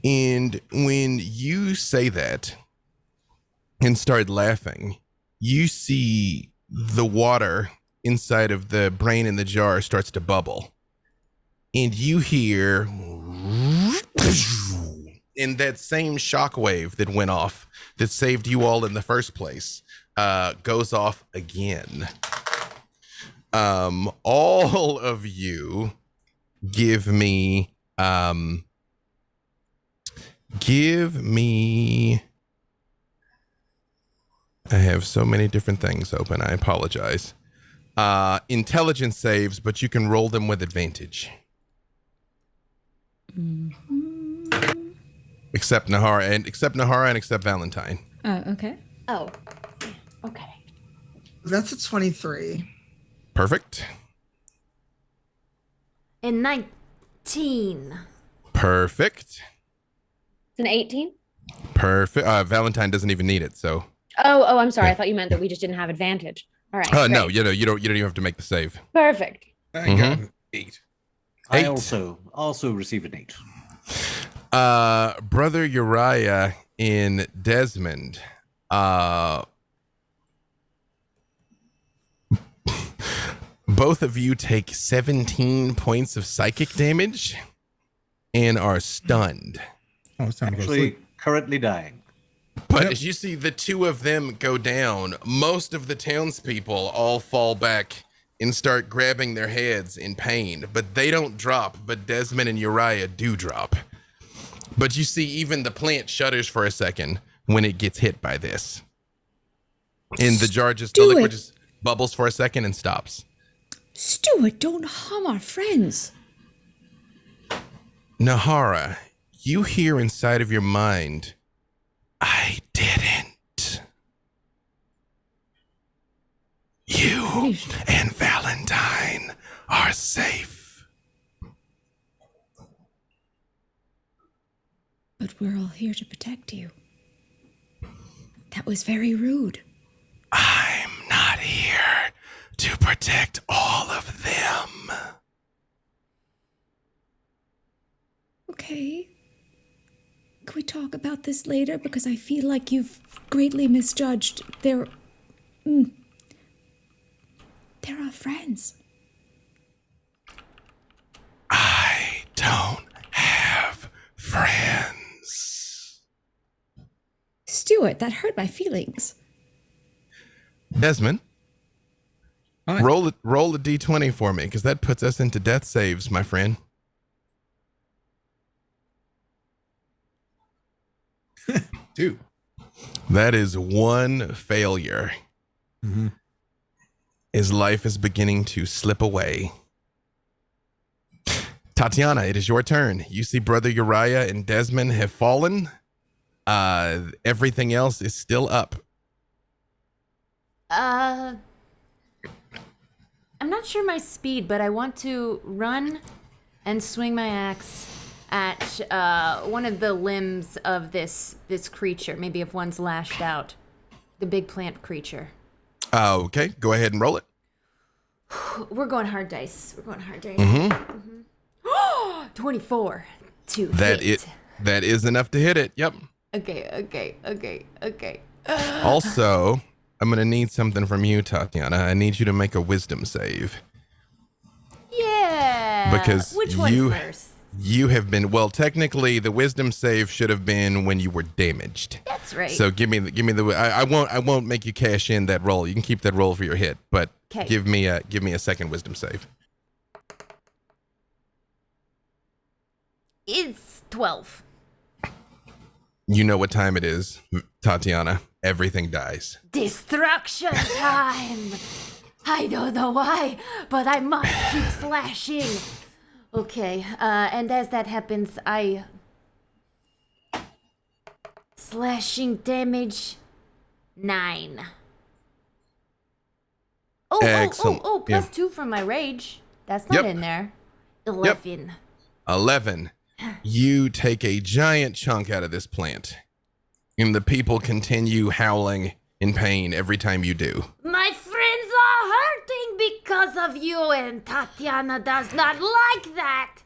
Speaker 1: And when you say that and start laughing, you see the water inside of the brain in the jar starts to bubble. And you hear, and that same shockwave that went off that saved you all in the first place goes off again. All of you give me I have so many different things open. I apologize. Intelligence saves, but you can roll them with advantage.
Speaker 6: Mm-hmm.
Speaker 1: Except Nahara and except Valentine.
Speaker 6: Okay.
Speaker 5: Oh, okay.
Speaker 2: That's a 23.
Speaker 1: Perfect.
Speaker 3: And 19.
Speaker 1: Perfect.
Speaker 5: It's an 18?
Speaker 1: Perfect. Valentine doesn't even need it, so.
Speaker 5: Oh, I'm sorry. I thought you meant that we just didn't have advantage. All right.
Speaker 1: No,
Speaker 5: great.
Speaker 1: you don't even have to make the save.
Speaker 5: Perfect.
Speaker 4: I got an 8.
Speaker 7: I
Speaker 1: 8.
Speaker 7: also received an 8.
Speaker 1: Brother Uriah in Desmond. Both of you take 17 points of psychic damage and are stunned.
Speaker 4: Oh, it's time to go to
Speaker 7: Actually,
Speaker 4: sleep.
Speaker 7: currently dying.
Speaker 1: But
Speaker 4: Yep.
Speaker 1: as you see the two of them go down, most of the townspeople all fall back and start grabbing their heads in pain. But they don't drop, but Desmond and Uriah do drop. But you see even the plant shudders for a second when it gets hit by this. And the jar the liquid just bubbles for a second and stops.
Speaker 6: Stuart, don't harm our friends.
Speaker 1: Nahara, you hear inside of your mind, I didn't. You and Valentine are safe.
Speaker 6: but we're all here to protect you. That was very rude.
Speaker 1: I'm not here to protect all of them.
Speaker 6: Okay. Can we talk about this later? Because I feel like you've greatly misjudged. They're our friends.
Speaker 1: I don't have friends.
Speaker 6: Stuart, that hurt my feelings.
Speaker 1: Desmond,
Speaker 4: Hi.
Speaker 1: roll a d20 for me, because that puts us into death saves, my friend.
Speaker 4: 2.
Speaker 1: That is 1 failure.
Speaker 4: Mm-hmm.
Speaker 1: His life is beginning to slip away. Tatiana, it is your turn. You see Brother Uriah and Desmond have fallen. Everything else is still up.
Speaker 3: I'm not sure my speed, but I want to run and swing my axe at one of the limbs of this creature. Maybe if one's lashed out. The big plant creature.
Speaker 1: Okay, go ahead and roll it.
Speaker 3: We're going hard dice. 24 to hit.
Speaker 1: That is enough to hit it. Yep.
Speaker 3: Okay.
Speaker 1: Also, I'm going to need something from you, Tatiana. I need you to make a wisdom save.
Speaker 3: Yeah.
Speaker 1: Because
Speaker 3: which one first?
Speaker 1: You have been, well, technically the wisdom save should have been when you were damaged.
Speaker 3: That's right.
Speaker 1: So give me the I won't make you cash in that roll. You can keep that roll for your hit, but give me a second wisdom save.
Speaker 3: It's 12.
Speaker 1: You know what time it is, Tatiana. Everything dies.
Speaker 3: Destruction time. I don't know why, but I must keep slashing. Okay, and as that happens, I... Slashing damage, 9.
Speaker 1: Excellent.
Speaker 3: Oh, plus
Speaker 1: Yeah.
Speaker 3: 2 from my rage. That's not in there. 11.
Speaker 1: 11. You take a giant chunk out of this plant, and the people continue howling in pain every time you do.
Speaker 3: My friends are hurting because of you, and Tatiana does not like that.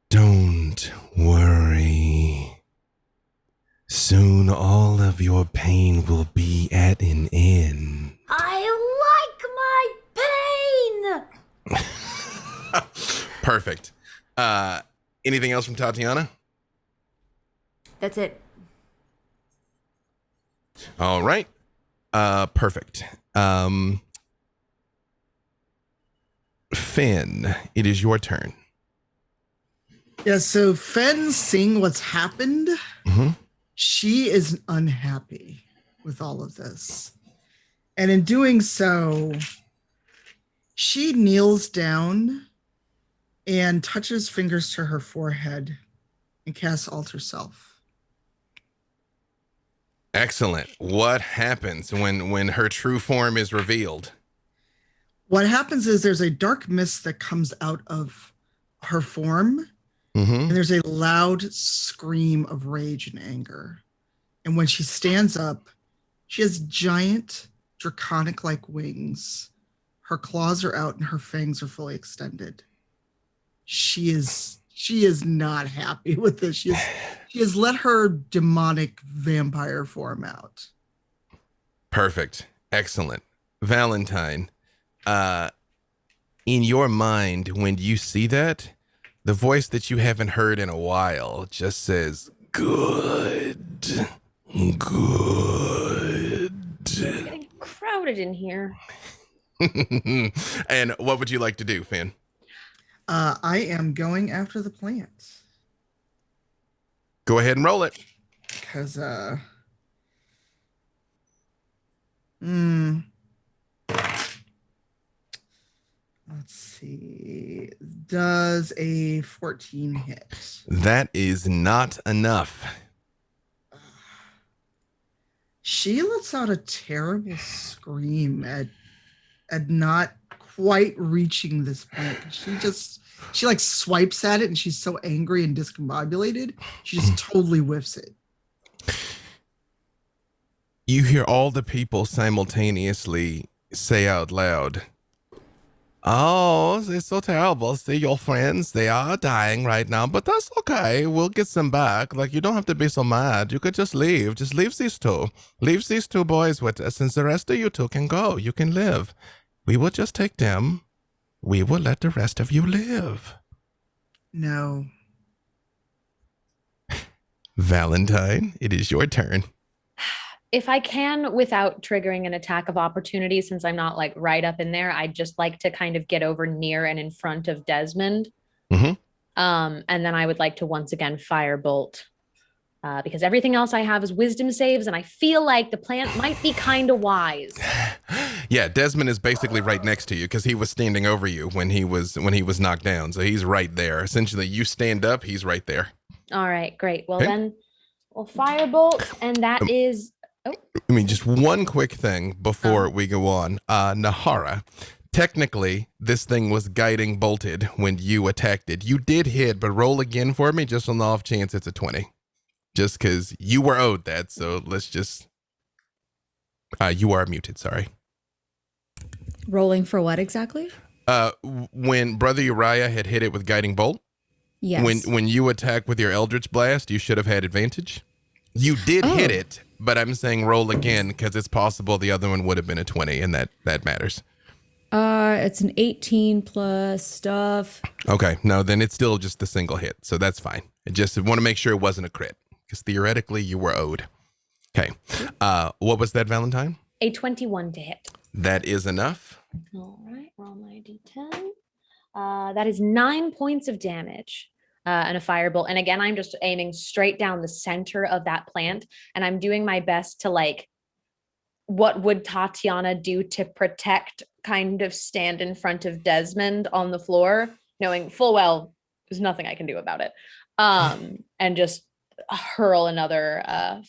Speaker 1: Don't worry. Soon all of your pain will be at an end.
Speaker 3: I like my pain.
Speaker 1: Perfect. Anything else from Tatiana?
Speaker 3: That's it.
Speaker 1: All right. Perfect. Finn, it is your turn.
Speaker 2: Yeah, so Fen, seeing what's happened, she is unhappy with all of this. And in doing so, she kneels down and touches fingers to her forehead and casts Alter Self.
Speaker 1: Excellent. What happens when her true form is revealed?
Speaker 2: What happens is there's a dark mist that comes out of her form, and there's a loud scream of rage and anger. And when she stands up, she has giant, draconic-like wings. Her claws are out and her fangs are fully extended. She is not happy with this. She has let her demonic vampire form out.
Speaker 1: Perfect. Excellent. Valentine, in your mind, when you see that, the voice that you haven't heard in a while just says, good.
Speaker 5: It's getting crowded in here.
Speaker 1: And what would you like to do, Finn?
Speaker 2: I am going after the plant.
Speaker 1: Go ahead and roll it.
Speaker 2: Because, let's see. Does a 14 hit?
Speaker 1: That is not enough.
Speaker 2: She lets out a terrible scream at not quite reaching this point. She like swipes at it and she's so angry and discombobulated. She just totally whiffs it.
Speaker 1: You hear all the people simultaneously say out loud, "Oh, it's so terrible. See your friends, they are dying right now, but that's okay. We'll get them back. Like, you don't have to be so mad. You could just leave. Just leave these two. Leave these two boys with us, and the rest of you two can go. You can live. We will just take them. We will let the rest of you live."
Speaker 2: No.
Speaker 1: Valentine, it is your turn.
Speaker 5: If I can, without triggering an attack of opportunity, since I'm not like right up in there, I'd just like to kind of get over near and in front of Desmond.
Speaker 1: Mm-hmm.
Speaker 5: And then I would like to once again firebolt, because everything else I have is wisdom saves, and I feel like the plant might be kind of wise.
Speaker 1: Yeah, Desmond is basically right next to you because he was standing over you when he was knocked down. So he's right there. Essentially, you stand up, he's right there.
Speaker 5: All right, great. Well,
Speaker 1: Okay.
Speaker 5: then we'll firebolt, and that is. Oh,
Speaker 1: I mean, just one quick thing before we go on. Nahara, technically, this thing was guiding bolted when you attacked it. You did hit, but roll again for me just on the off chance it's a 20. Just because you were owed that, so let's just... you are muted, sorry.
Speaker 6: Rolling for what exactly?
Speaker 1: When Brother Uriah had hit it with guiding bolt,
Speaker 6: Yes.
Speaker 1: when you attack with your Eldritch Blast, you should have had advantage. You did hit it, but I'm saying roll again because it's possible the other one would have been a 20, and that matters.
Speaker 6: It's an 18 plus stuff.
Speaker 1: Okay, no, then it's still just a single hit, so that's fine. I just want to make sure it wasn't a crit, because theoretically you were owed. Okay, what was that, Valentine?
Speaker 5: a 21 to hit.
Speaker 1: That is enough.
Speaker 5: All right, roll my d10. That is 9 points of damage. And a firebolt. And again, I'm just aiming straight down the center of that plant. And I'm doing my best to, like, what would Tatiana do to protect, kind of stand in front of Desmond on the floor, knowing full well there's nothing I can do about it. And just hurl another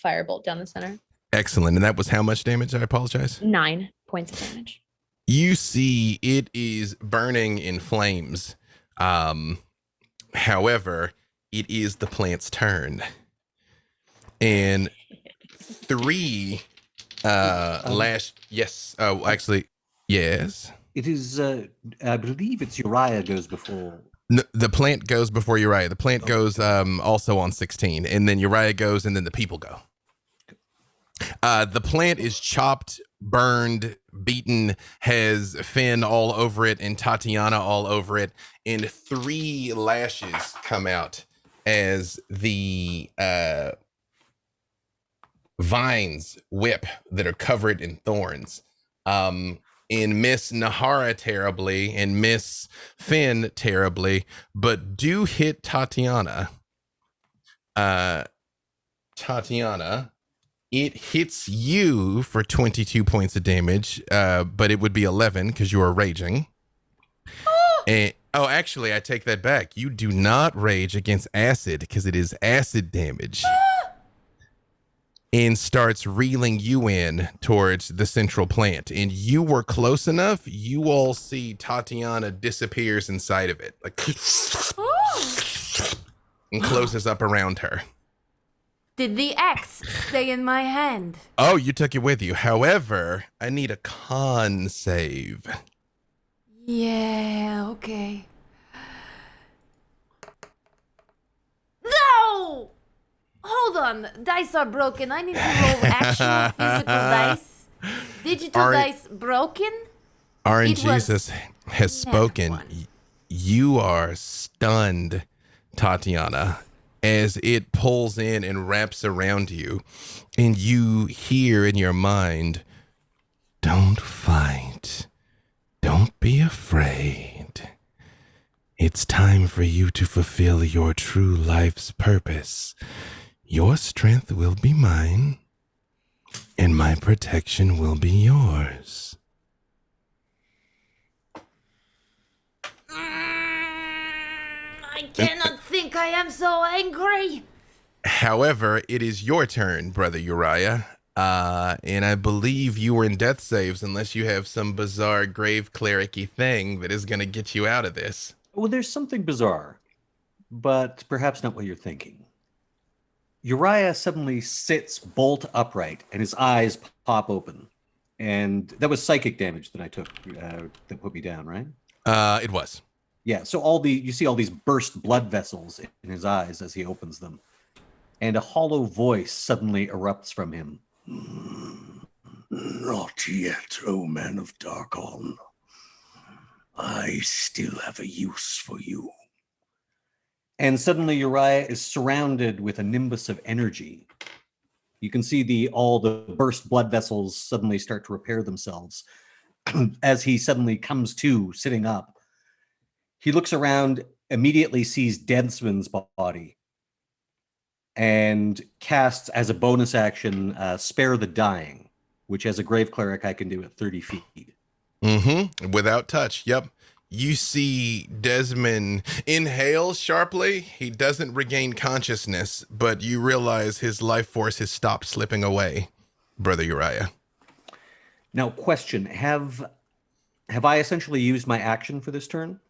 Speaker 5: firebolt down the center.
Speaker 1: Excellent. And that was how much damage? I apologize.
Speaker 5: 9 points of damage.
Speaker 1: You see it is burning in flames. However, it is the plant's turn. And 3 yes. Oh, actually, yes.
Speaker 7: It is, I believe it's Uriah goes before.
Speaker 1: No, the plant goes before Uriah. The plant goes also on 16, and then Uriah goes, and then the people go. The plant is chopped, burned, beaten, has Finn all over it and Tatiana all over it, and 3 lashes come out as the vines whip that are covered in thorns. And miss Nahara terribly and miss Finn terribly, but do hit Tatiana. Tatiana, it hits you for 22 points of damage, but it would be 11 because you are raging. And actually, I take that back. You do not rage against acid because it is acid damage. And starts reeling you in towards the central plant. And you were close enough, you all see Tatiana disappears inside of it. Like, and closes up around her.
Speaker 3: Did the axe stay in my hand?
Speaker 1: Oh, you took it with you. However, I need a con save.
Speaker 3: Yeah, okay. No! Hold on. Dice are broken. I need to roll actual physical dice. Digital dice broken?
Speaker 1: RNGesus has spoken. You are stunned, Tatiana, as it pulls in and wraps around you. And you hear in your mind, don't fight. Don't be afraid. It's time for you to fulfill your true life's purpose. Your strength will be mine, and my protection will be yours.
Speaker 3: I cannot think. I am so angry.
Speaker 1: However, it is your turn, Brother Uriah. And I believe you were in death saves unless you have some bizarre grave cleric-y thing that is going to get you out of this.
Speaker 7: Well, there's something bizarre, but perhaps not what you're thinking. Uriah suddenly sits bolt upright and his eyes pop open. And that was psychic damage that I took that put me down, right?
Speaker 1: It was.
Speaker 7: Yeah, so you see all these burst blood vessels in his eyes as he opens them. And a hollow voice suddenly erupts from him.
Speaker 8: Not yet, O man of Darkon. I still have a use for you.
Speaker 7: And suddenly Uriah is surrounded with a nimbus of energy. You can see all the burst blood vessels suddenly start to repair themselves as he suddenly comes to, sitting up. He looks around, immediately sees Desmond's body, and casts as a bonus action, Spare the Dying, which as a grave cleric I can do at 30 feet.
Speaker 1: Mm-hmm. Without touch. Yep. You see Desmond inhale sharply. He doesn't regain consciousness, but you realize his life force has stopped slipping away, Brother Uriah.
Speaker 7: Now, question, have I essentially used my action for this turn?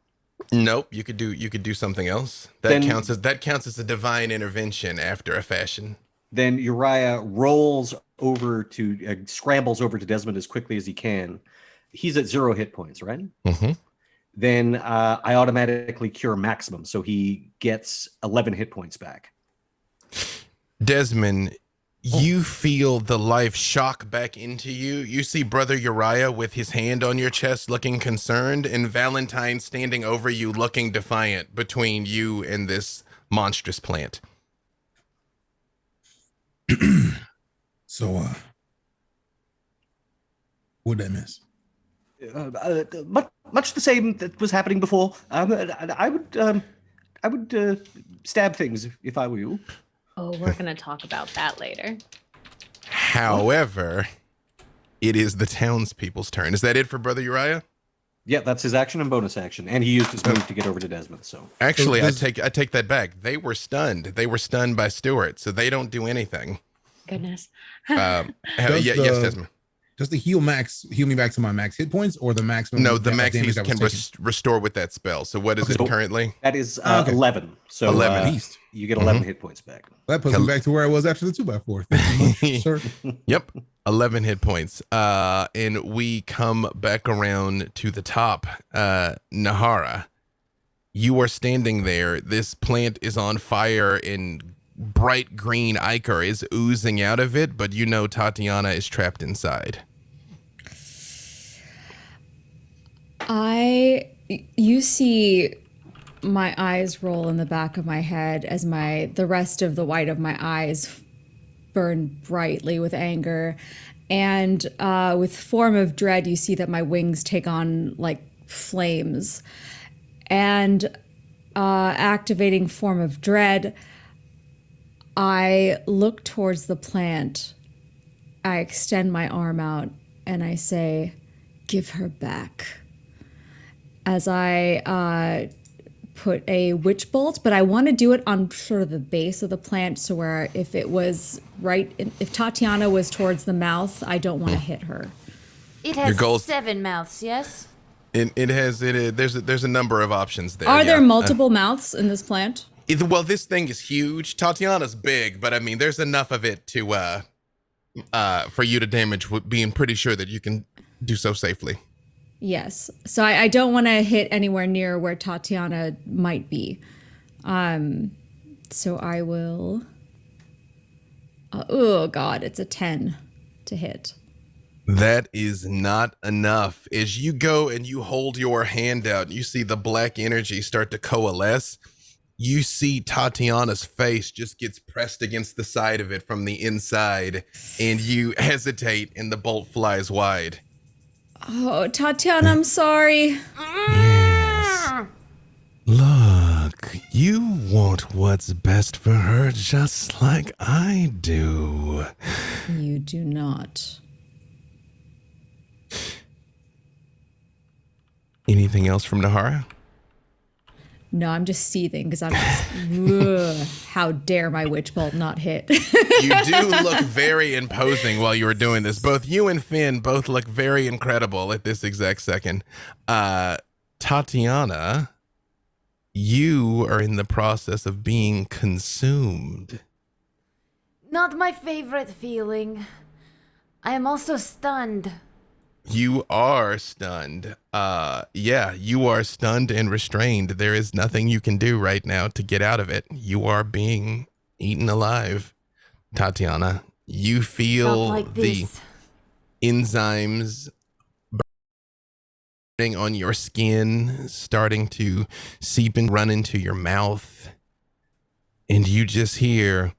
Speaker 1: Nope, you could do something else. That counts as a divine intervention after a fashion.
Speaker 7: Then Uriah rolls over to scrambles over to Desmond as quickly as he can. He's at 0 hit points, right?
Speaker 1: Mm-hmm.
Speaker 7: Then I automatically cure maximum, so he gets 11 hit points back.
Speaker 1: Desmond, you feel the life shock back into you. You see Brother Uriah with his hand on your chest looking concerned, and Valentine standing over you looking defiant between you and this monstrous plant.
Speaker 4: So, what'd I miss?
Speaker 7: Much the same that was happening before. I would stab things if I were you.
Speaker 5: Oh, we're going to talk about that later.
Speaker 1: However, it is the townspeople's turn. Is that it for Brother Uriah?
Speaker 7: Yeah, that's his action and bonus action, and he used his move to get over to Desmond. So
Speaker 1: actually, I take that back. They were stunned. They were stunned by Stuart, so they don't do anything.
Speaker 5: Goodness.
Speaker 1: Yes, Desmond.
Speaker 4: Does the heal me back to my max hit points, or the maximum?
Speaker 1: No, the max he can restore with that spell. So what is it currently?
Speaker 7: That is 11. So
Speaker 1: 11.
Speaker 7: You get 11 hit points back.
Speaker 4: That puts me back to where I was after the 2x4. Thank you much, sir.
Speaker 1: Yep, 11 hit points. And we come back around to the top. Nahara, you are standing there. This plant is on fire and bright green ichor is oozing out of it, but you know Tatiana is trapped inside.
Speaker 6: You see my eyes roll in the back of my head as the rest of the white of my eyes burn brightly with anger. And with Form of Dread, you see that my wings take on like flames. And activating Form of Dread, I look towards the plant. I extend my arm out and I say, "Give her back." As I put a witch bolt, but I want to do it on sort of the base of the plant, so where if Tatiana was towards the mouth, I don't want to hit her.
Speaker 3: It has 7 mouths, yes?
Speaker 1: There's a number of options there.
Speaker 6: Are there multiple mouths in this plant?
Speaker 1: Well, this thing is huge. Tatiana's big, but I mean, there's enough of it to for you to damage, being pretty sure that you can do so safely.
Speaker 6: Yes. So I don't want to hit anywhere near where Tatiana might be. So I will. Oh God, it's a 10 to hit.
Speaker 1: That is not enough. As you go and you hold your hand out, you see the black energy start to coalesce. You see Tatiana's face just gets pressed against the side of it from the inside, and you hesitate, and the bolt flies wide.
Speaker 6: Oh, Tatiana, I'm sorry.
Speaker 1: Yes. Look, you want what's best for her just like I do.
Speaker 6: You do not.
Speaker 1: Anything else from Nahara?
Speaker 6: No, I'm just seething because I'm just, ugh, how dare my witch bolt not hit?
Speaker 1: You do look very imposing while you were doing this. Both you and Finn both look very incredible at this exact second. Tatiana, you are in the process of being consumed.
Speaker 3: Not my favorite feeling. I am also stunned.
Speaker 1: You are stunned. Yeah, you are stunned and restrained. There is nothing you can do right now to get out of it. You are being eaten alive. Tatiana, you
Speaker 3: Not
Speaker 1: feel
Speaker 3: like
Speaker 1: the
Speaker 3: this.
Speaker 1: enzymes burning on your skin, starting to seep and run into your mouth. And you just hear,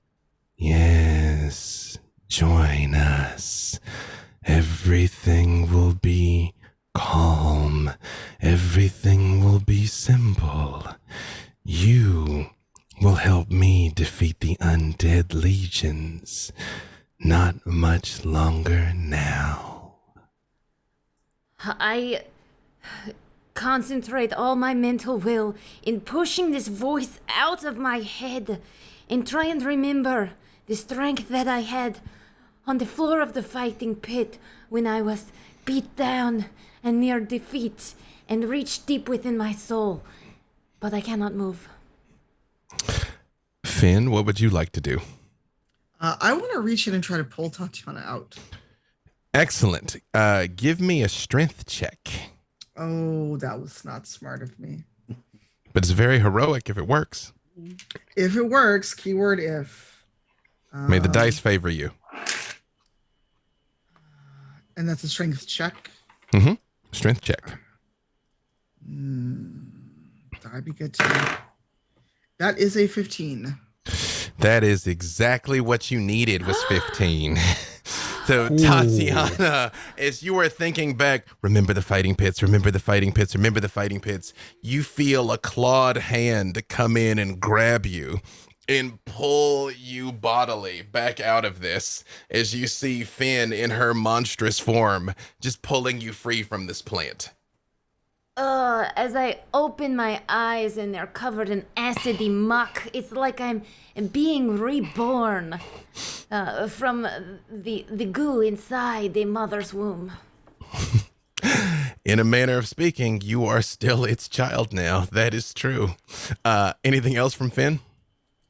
Speaker 1: yes, join us. Everything will be calm. Everything will be simple. You will help me defeat the undead legions. Not much longer now.
Speaker 3: I concentrate all my mental will in pushing this voice out of my head and try and remember the strength that I had on the floor of the fighting pit when I was beat down and near defeat and reached deep within my soul. But I cannot move.
Speaker 1: Finn, what would you like to do?
Speaker 2: I want to reach in and try to pull Tatiana out.
Speaker 1: Excellent. Give me a strength check.
Speaker 2: Oh, that was not smart of me.
Speaker 1: But it's very heroic if it works.
Speaker 2: If it works, keyword if.
Speaker 1: May the dice favor you.
Speaker 2: And that's a strength check.
Speaker 1: Mm-hmm. Strength check.
Speaker 2: That'd be good too. That is a 15.
Speaker 1: That is exactly what you needed was 15. So Tatiana, as you were thinking back, remember the fighting pits, remember the fighting pits, remember the fighting pits, you feel a clawed hand come in and grab you and pull you bodily back out of this as you see Finn in her monstrous form just pulling you free from this plant.
Speaker 3: As I open my eyes and they're covered in acidy muck, it's like I'm being reborn from the goo inside the mother's womb.
Speaker 1: In a manner of speaking, you are still its child now. That is true. Anything else from Finn?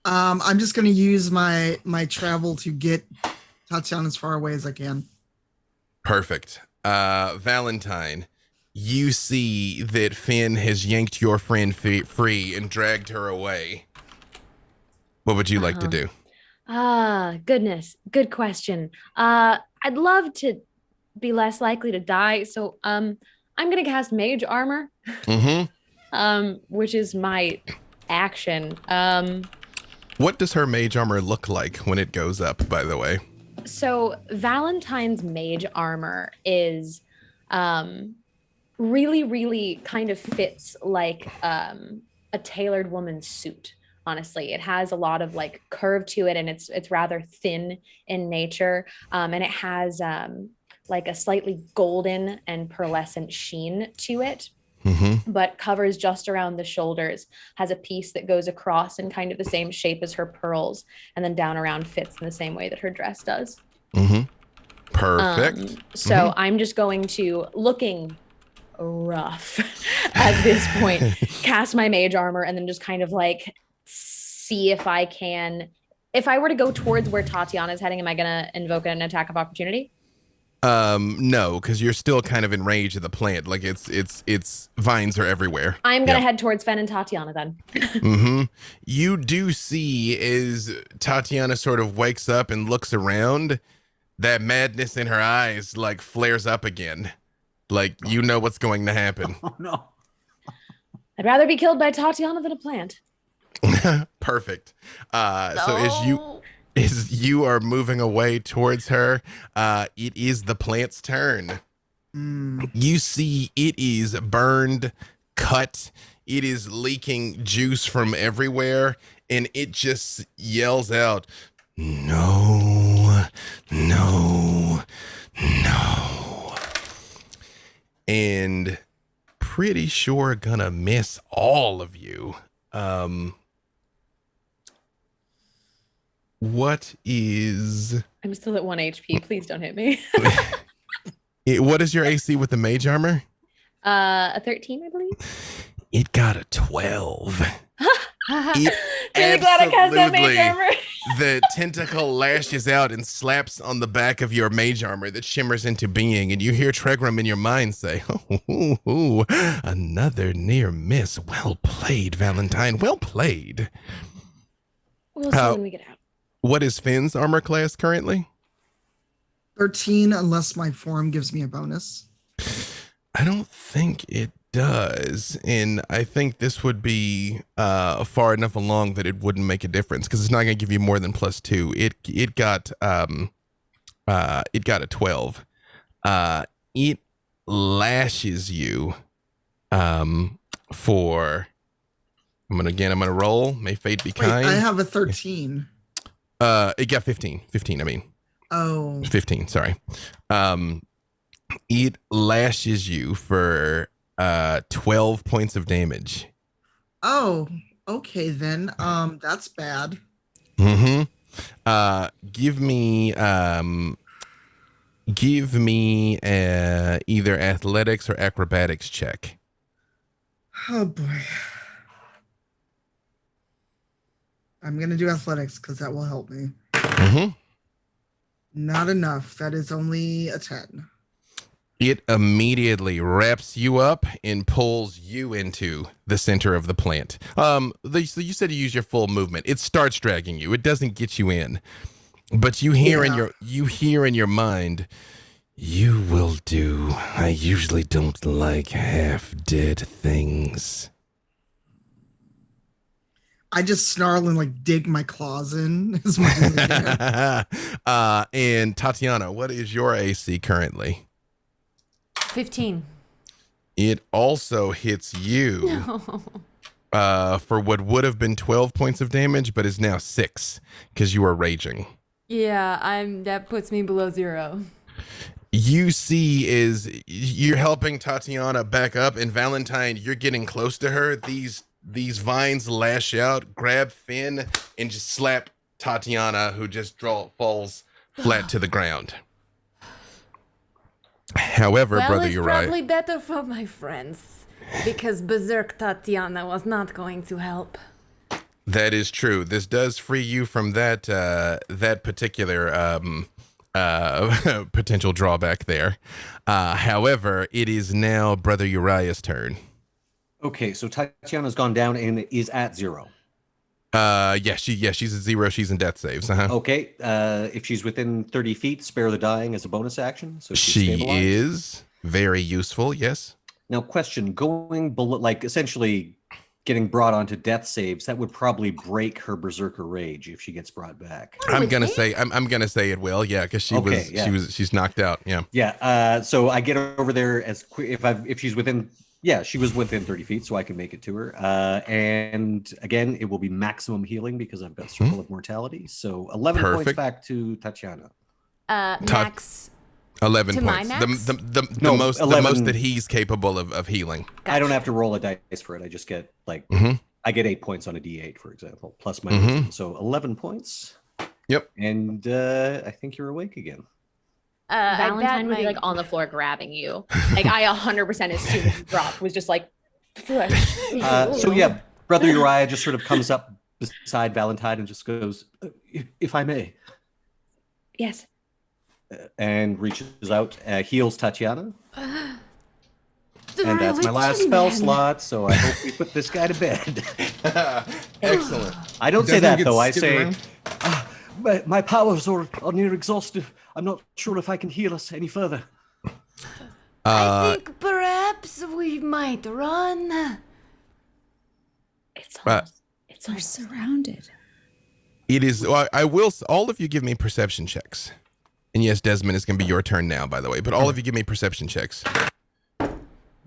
Speaker 2: I'm just going to use my travel to get Tatiana as far away as I can.
Speaker 1: Perfect. Valentine, you see that Finn has yanked your friend free and dragged her away. What would you like to do?
Speaker 5: Goodness. Good question. I'd love to be less likely to die. So, I'm going to cast Mage Armor, which is my action.
Speaker 1: What does her Mage Armor look like when it goes up, by the way?
Speaker 5: So Valentine's Mage Armor is really, really kind of fits like a tailored woman's suit. Honestly, it has a lot of like curve to it, and it's rather thin in nature, and it has like a slightly golden and pearlescent sheen to it. But covers just around the shoulders, has a piece that goes across in kind of the same shape as her pearls, and then down around fits in the same way that her dress does.
Speaker 1: Perfect.
Speaker 5: So I'm just going to, looking rough at this point, cast my Mage Armor and then just kind of like see if I can, if I were to go towards where Tatiana's heading, am I going to invoke an attack of opportunity?
Speaker 1: No, because you're still kind of in range of the plant. Like its vines are everywhere.
Speaker 5: I'm gonna head towards Fen and Tatiana then.
Speaker 1: You do see as Tatiana sort of wakes up and looks around, that madness in her eyes like flares up again. Like you know what's going to happen.
Speaker 7: Oh no.
Speaker 5: I'd rather be killed by Tatiana than a plant.
Speaker 1: Perfect. So as you are moving away towards her, it is the plant's turn. You see it is burned, cut. It is leaking juice from everywhere, and it just yells out, "No, no, no." And pretty sure gonna miss all of you. What is
Speaker 5: I'm still at 1 HP. Please don't hit me.
Speaker 1: what is your AC with the mage armor?
Speaker 5: A 13, I believe.
Speaker 1: It got a 12.
Speaker 5: Really glad I cast that mage armor.
Speaker 1: The tentacle lashes out and slaps on the back of your mage armor that shimmers into being, and you hear Tregram in your mind say, "Oh, another near miss. Well played, Valentine. Well played."
Speaker 5: We'll see when we get out.
Speaker 1: What is Finn's armor class currently?
Speaker 2: 13, unless my form gives me a bonus.
Speaker 1: I don't think it does, and I think this would be far enough along that it wouldn't make a difference because it's not going to give you more than +2. It got a 12. It lashes you for. I'm gonna roll. May fate be
Speaker 2: Wait,
Speaker 1: kind.
Speaker 2: I have a 13.
Speaker 1: It got 15. 15. I mean.
Speaker 2: Oh.
Speaker 1: 15. Sorry. It lashes you for 12 points of damage.
Speaker 2: Oh, okay then. That's bad.
Speaker 1: Mm-hmm. Give me either athletics or acrobatics check.
Speaker 2: Oh boy. I'm gonna do athletics because that will help me.
Speaker 1: Mm-hmm.
Speaker 2: Not enough. That is only a 10.
Speaker 1: It immediately wraps you up and pulls you into the center of the plant. So you said you use your full movement. It starts dragging you. It doesn't get you in, but you hear in your mind, "You will do. I usually don't like half-dead things."
Speaker 2: I just snarl and like dig my claws in as much as I can.
Speaker 1: And Tatiana, what is your AC currently?
Speaker 3: 15.
Speaker 1: It also hits you for what would have been 12 points of damage, but is now 6 because you are raging.
Speaker 3: Yeah, that puts me below 0.
Speaker 1: You see is you're helping Tatiana back up, and Valentine, you're getting close to her. These vines lash out, grab Finn, and just slap Tatiana, who just falls flat to the ground. However, Brother
Speaker 3: it's
Speaker 1: Uriah,
Speaker 3: probably better for my friends because Berserk Tatiana was not going to help.
Speaker 1: that is true. This does free you from that particular potential drawback there. However, it is now Brother Uriah's turn.
Speaker 7: Okay, so Tatiana's gone down and is at 0.
Speaker 1: She's at 0. She's in death saves.
Speaker 7: Okay, if she's within 30 feet, spare the dying as a bonus action. So she's
Speaker 1: She
Speaker 7: stabilized.
Speaker 1: is very useful. Yes.
Speaker 7: Now, question: going below, like essentially getting brought onto death saves, that would probably break her berserker rage if she gets brought back.
Speaker 1: I'm gonna say it will. Yeah, because she's knocked out. Yeah.
Speaker 7: Yeah. So I get over there as quick if she's within. Yeah, she was within 30 feet, so I can make it to her. And again, it will be maximum healing because I've got Circle of Mortality. So 11 points back to Tatiana.
Speaker 3: Max.
Speaker 1: 11
Speaker 3: To
Speaker 1: points.
Speaker 3: my max?
Speaker 1: The most that he's capable of healing.
Speaker 7: I don't have to roll a dice for it. I just get I get 8 points on a D8, for example, plus my wisdom. So 11 points.
Speaker 1: Yep.
Speaker 7: And I think you're awake again.
Speaker 5: Valentine would be like on the floor grabbing you. Like I 100% as soon as you dropped was just like.
Speaker 7: So yeah, Brother Uriah just sort of comes up beside Valentine and just goes, "If I may."
Speaker 5: Yes.
Speaker 7: And reaches out, heals Tatiana. And that's my last
Speaker 3: Religion,
Speaker 7: spell
Speaker 3: man.
Speaker 7: slot, so I hope we put this guy to bed.
Speaker 1: Excellent.
Speaker 7: I don't say
Speaker 4: Doesn't
Speaker 7: that
Speaker 4: get
Speaker 7: though. I
Speaker 4: skipped
Speaker 7: say,
Speaker 4: around?
Speaker 7: my powers are near exhausted. I'm not sure if I can heal us any further.
Speaker 3: I think perhaps we might run.
Speaker 6: We're surrounded.
Speaker 1: It is. Well, I will. All of you give me perception checks. And yes, Desmond, it's going to be your turn now, by the way. But all of you give me perception checks.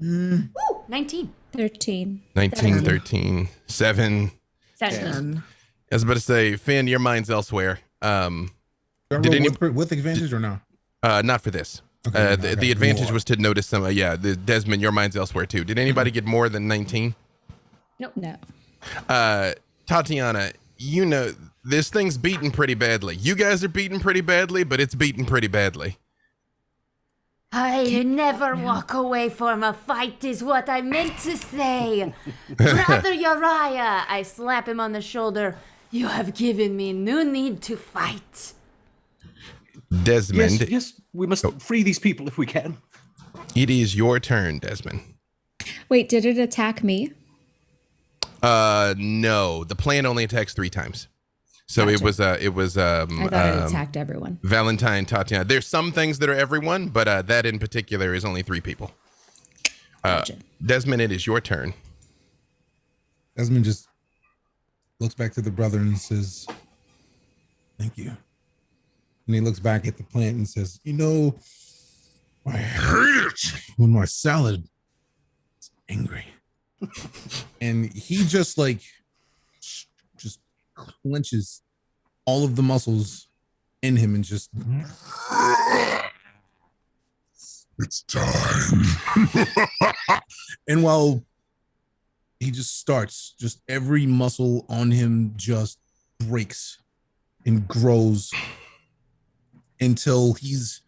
Speaker 3: Ooh, 19.
Speaker 6: 13.
Speaker 1: 19, 13, 7.
Speaker 2: 10.
Speaker 1: I was about to say, Finn, your mind's elsewhere.
Speaker 4: Do I
Speaker 1: Did
Speaker 4: roll with advantage or no?
Speaker 1: Not for this.
Speaker 4: Okay,
Speaker 1: The advantage was to notice some. Desmond, your mind's elsewhere too. Did anybody get more than 19?
Speaker 6: No.
Speaker 1: Tatiana, you know, this thing's beaten pretty badly. You guys are beaten pretty badly, but it's beaten pretty badly.
Speaker 3: I never walk away from a fight is what I meant to say. Brother Uriah, I slap him on the shoulder. You have given me no need to fight.
Speaker 1: Desmond.
Speaker 7: Yes, we must free these people if we can.
Speaker 1: It is your turn, Desmond.
Speaker 6: Wait, did it attack me?
Speaker 1: No. The plant only attacks 3 times. So
Speaker 6: Gotcha.
Speaker 1: it was
Speaker 6: I thought it attacked everyone.
Speaker 1: Valentine, Tatiana. There's some things that are everyone, but that in particular is only 3 people.
Speaker 6: Gotcha.
Speaker 1: Desmond, it is your turn.
Speaker 4: Desmond just looks back to the brother and says, "Thank you." And he looks back at the plant and says, "You know, I hate it when my salad is angry." And he just clenches all of the muscles in him and just, "It's time." And while he just starts, just every muscle on him just breaks and grows until his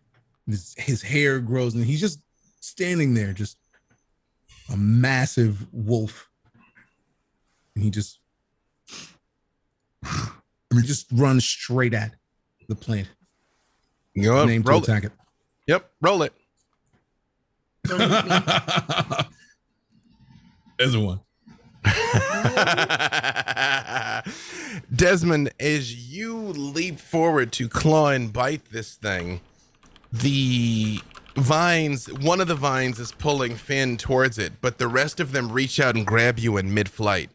Speaker 4: hair grows and he's just standing there, just a massive wolf. And he just runs straight at the plant.
Speaker 1: You know what? Roll
Speaker 4: attack it.
Speaker 1: Yep, roll it.
Speaker 4: There's a 1.
Speaker 1: Desmond, as you leap forward to claw and bite this thing, one of the vines is pulling Finn towards it, but the rest of them reach out and grab you in mid-flight.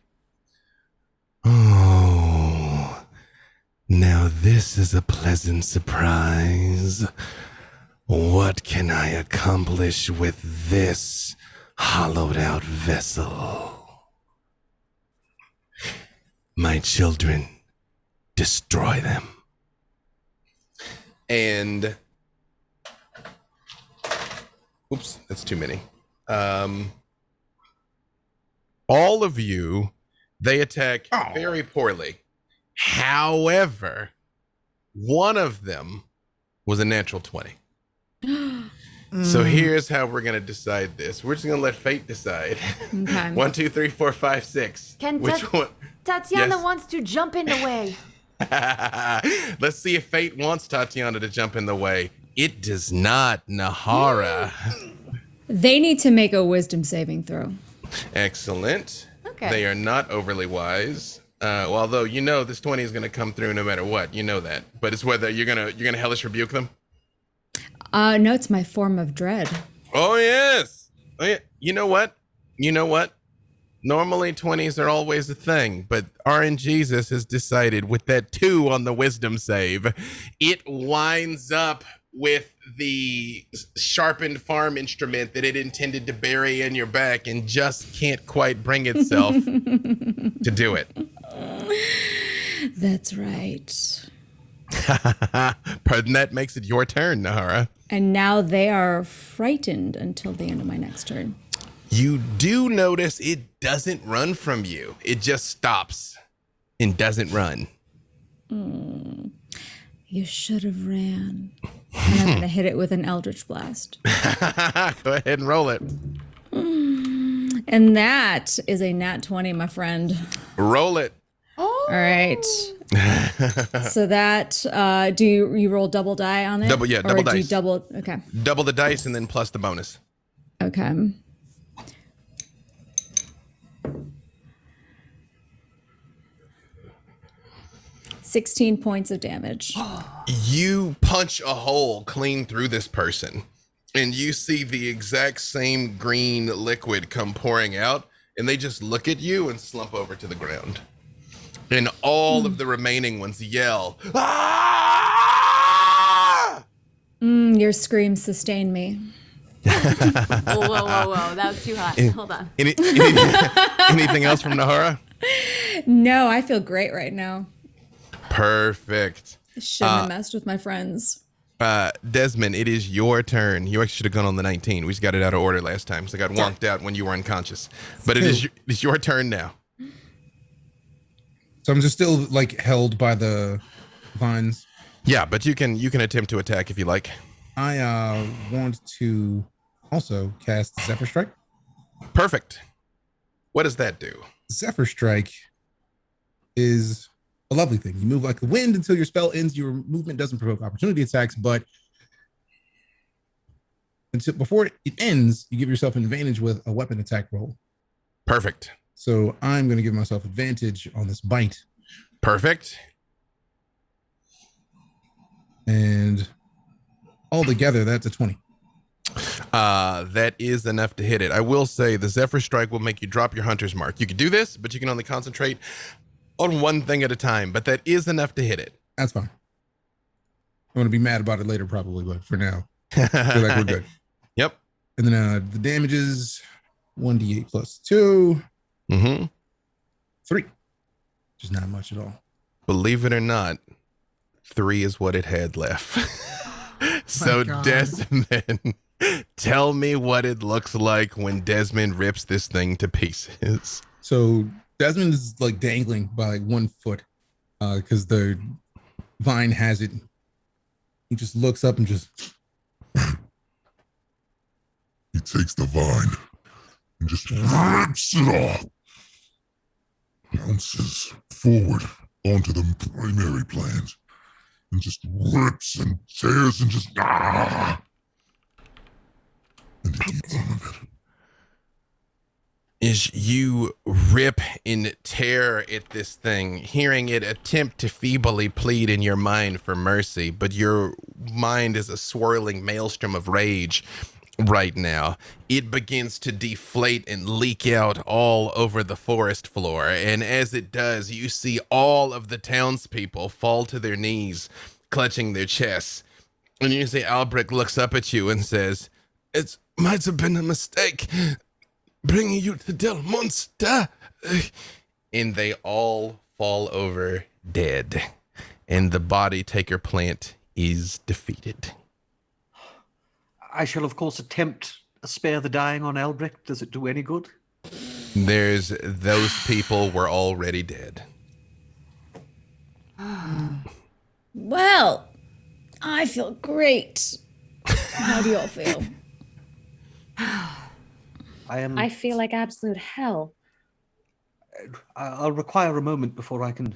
Speaker 1: Oh, now this is a pleasant surprise. What can I accomplish with this hollowed out vessel? My children, destroy them. And oops, that's too many. All of you, they attack very poorly. However, one of them was a natural 20. So here's how we're going to decide this. We're just going to let fate decide.
Speaker 6: Okay.
Speaker 1: 1, 2, 3, 4, 5, 6. Which one?
Speaker 3: Tatiana
Speaker 1: Yes.
Speaker 3: wants to jump in the way.
Speaker 1: Let's see if fate wants Tatiana to jump in the way. It does not, Nahara.
Speaker 6: They need to make a wisdom saving throw.
Speaker 1: Excellent.
Speaker 3: Okay.
Speaker 1: They are not overly wise. Although you know this 20 is going to come through no matter what. You know that. But it's whether you're gonna hellish rebuke them.
Speaker 6: No, it's my form of dread.
Speaker 1: Oh yes. Oh yeah. You know what? Normally 20s are always a thing, but RNGesus has decided with that 2 on the wisdom save, it winds up with the sharpened farm instrument that it intended to bury in your back and just can't quite bring itself to do it.
Speaker 6: That's right.
Speaker 1: Pardon, that makes it your turn, Nahara.
Speaker 6: And now they are frightened until the end of my next turn.
Speaker 1: You do notice it doesn't run from you. It just stops and doesn't run.
Speaker 6: You should have ran. And I'm going to hit it with an Eldritch Blast.
Speaker 1: Go ahead and roll it.
Speaker 6: And that is a nat 20, my friend.
Speaker 1: Roll it.
Speaker 6: All right. So that, do you roll double die on it?
Speaker 1: Double
Speaker 6: or
Speaker 1: dice.
Speaker 6: Do you double, okay.
Speaker 1: Double the dice and then plus the bonus.
Speaker 6: Okay. $16 points of damage.
Speaker 1: You punch a hole clean through this person, and you see the exact same green liquid come pouring out, and they just look at you and slump over to the ground. And all of the remaining ones yell, "Ah!"
Speaker 6: Your screams sustain me.
Speaker 3: Whoa. That was too hot. Hold on.
Speaker 1: Anything else from Nahara?
Speaker 6: No, I feel great right now.
Speaker 1: Perfect.
Speaker 6: Shouldn't have messed with my friends.
Speaker 1: Desmond, it is your turn. You actually should have gone on the 19. We just got it out of order last time, so I got wonked out when you were unconscious. But it's your turn now.
Speaker 4: It's your turn now.
Speaker 1: You, do notice it doesn't run from you. It just stops and doesn't run. You know what? You know what? Normally 20s are always a thing, but RNGesus has decided with that 2 on the wisdom save, it winds up with the sharpened farm instrument that it intended to bury in your back and just can't quite bring itself to do it. And all of the remaining ones yell, "Ah!"
Speaker 4: So I'm just still like held by the vines.
Speaker 1: Yeah, but you can attempt to attack if you like.
Speaker 4: I want to also cast Zephyr Strike.
Speaker 1: Perfect. What does that do?
Speaker 4: Zephyr Strike is a lovely thing. You move like the wind until your spell ends. Your movement doesn't provoke opportunity attacks, but until before it ends, you give yourself an advantage with a weapon attack roll.
Speaker 1: Perfect.
Speaker 4: So I'm going to give myself advantage on this bite.
Speaker 1: Perfect.
Speaker 4: And altogether, that's a 20.
Speaker 1: That is enough to hit it. I will say the Zephyr Strike will make you drop your hunter's mark. You can do this, but you can only concentrate on one thing at a time. But that is enough to hit it.
Speaker 4: That's fine. I'm going to be mad about it later, probably, but for now, I feel like we're good.
Speaker 1: Yep.
Speaker 4: And then the damage is 1d8 plus 2. 3. Which is not much at all.
Speaker 1: Believe it or not, 3 is what it had left. So Desmond, tell me what it looks like when Desmond rips this thing to pieces.
Speaker 4: So Desmond is like dangling by like 1 foot because the vine has it. He just looks up and just...
Speaker 8: He takes the vine and just rips it off. Bounces forward onto the primary plans and just rips and tears and just and he eats some of it.
Speaker 1: As you rip and tear at this thing, hearing it attempt to feebly plead in your mind for mercy, but your mind is a swirling maelstrom of rage right now. It begins to deflate and leak out all over the forest floor, and as it does, you see all of the townspeople fall to their knees, clutching their chests. And you see Albrecht looks up at you and says, "It might have been a mistake bringing you to Del Monster." And they all fall over dead, and the body taker plant is defeated.
Speaker 7: I shall, of course, attempt to spare the dying on Albrecht. Does it do any good?
Speaker 1: Those people were already dead.
Speaker 6: Well, I feel great. How do you all feel?
Speaker 5: I feel like absolute hell.
Speaker 7: I'll require a moment before I can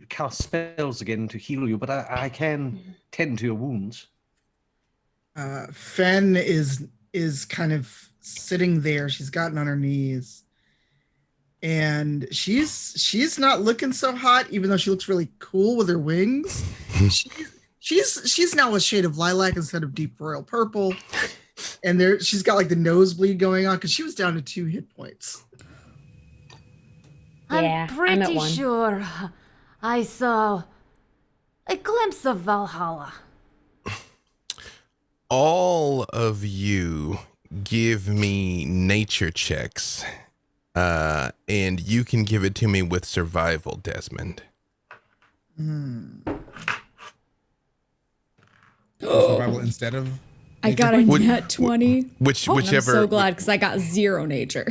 Speaker 7: cast spells again to heal you, but I can tend to your wounds.
Speaker 2: Fen is kind of sitting there. She's gotten on her knees, and she's not looking so hot, even though she looks really cool with her wings. she's now a shade of lilac instead of deep royal purple, and she's got like the nosebleed going on because she was down to 2 hit points.
Speaker 5: Yeah,
Speaker 3: I'm pretty
Speaker 5: I'm at 1.
Speaker 3: sure I saw a glimpse of Valhalla.
Speaker 1: All of you give me nature checks, and you can give it to me with survival, Desmond.
Speaker 4: Survival instead of...
Speaker 6: I got a nat 20.
Speaker 1: Whichever.
Speaker 6: I'm so glad because I got 0 nature.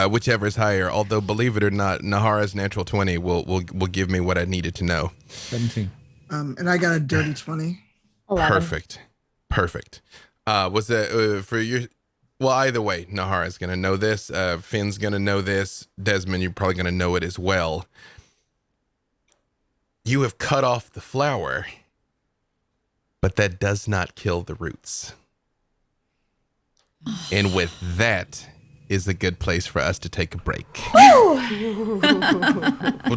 Speaker 1: Whichever is higher. Although, believe it or not, Nahara's natural 20 will give me what I needed to know.
Speaker 4: 17.
Speaker 2: And I got a dirty 20.
Speaker 5: 11.
Speaker 1: Perfect. Was that for your... Well, either way, Nahara's going to know this. Finn's going to know this. Desmond, you're probably going to know it as well. You have cut off the flower, but that does not kill the roots. And with that is a good place for us to take a break. We'll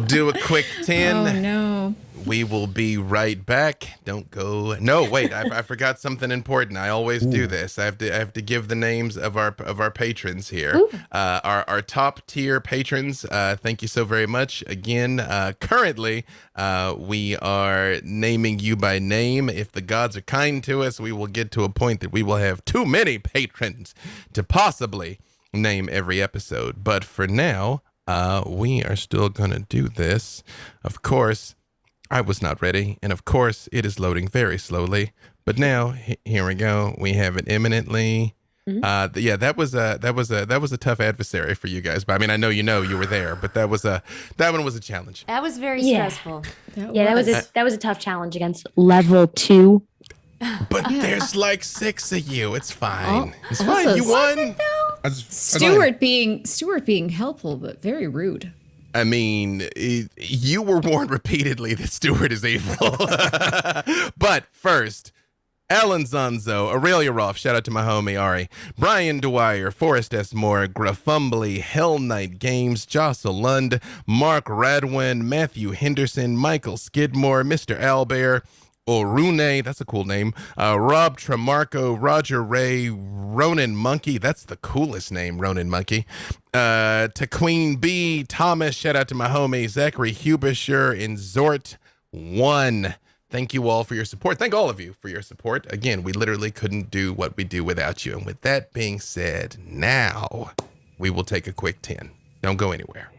Speaker 1: do a quick 10.
Speaker 6: Oh, no.
Speaker 1: We will be right back. Don't go. No, wait. I forgot something important. I always do this. I have to give the names of our patrons here. Our top tier patrons. Thank you so very much. Again, currently, we are naming you by name. If the gods are kind to us, we will get to a point that we will have too many patrons to possibly name every episode. But for now, we are still gonna do this. Of course, I was not ready, and of course, it is loading very slowly. But now, here we go. We have it imminently Yeah, that was a tough adversary for you guys. But I mean, I know you were there, but that one was a challenge.
Speaker 3: That was very
Speaker 5: Yeah.
Speaker 3: stressful.
Speaker 5: That was a tough challenge against level 2.
Speaker 1: But there's like 6 of you. It's fine. It's
Speaker 6: Also,
Speaker 1: fine. You won.
Speaker 6: Stuart being helpful but very rude.
Speaker 1: I mean, you were warned repeatedly that Stuart is evil. But first, Alan Zonzo, Aurelia Rolfe, shout out to my homie Ari, Brian Dwyer, Forrest S. Moore, Grafumbly, Hell Knight Games, Jocelyn Lund, Mark Radwin, Matthew Henderson, Michael Skidmore, Mr. Albert, Orune, that's a cool name, Rob Tremarco, Roger Ray, Ronan Monkey, that's the coolest name, Ronan Monkey, to Queen B, Thomas, shout out to my homie, Zachary Hubisher, and Zort1. Thank you all for your support. Thank all of you for your support. Again, we literally couldn't do what we do without you. And with that being said, now we will take a quick 10. Don't go anywhere.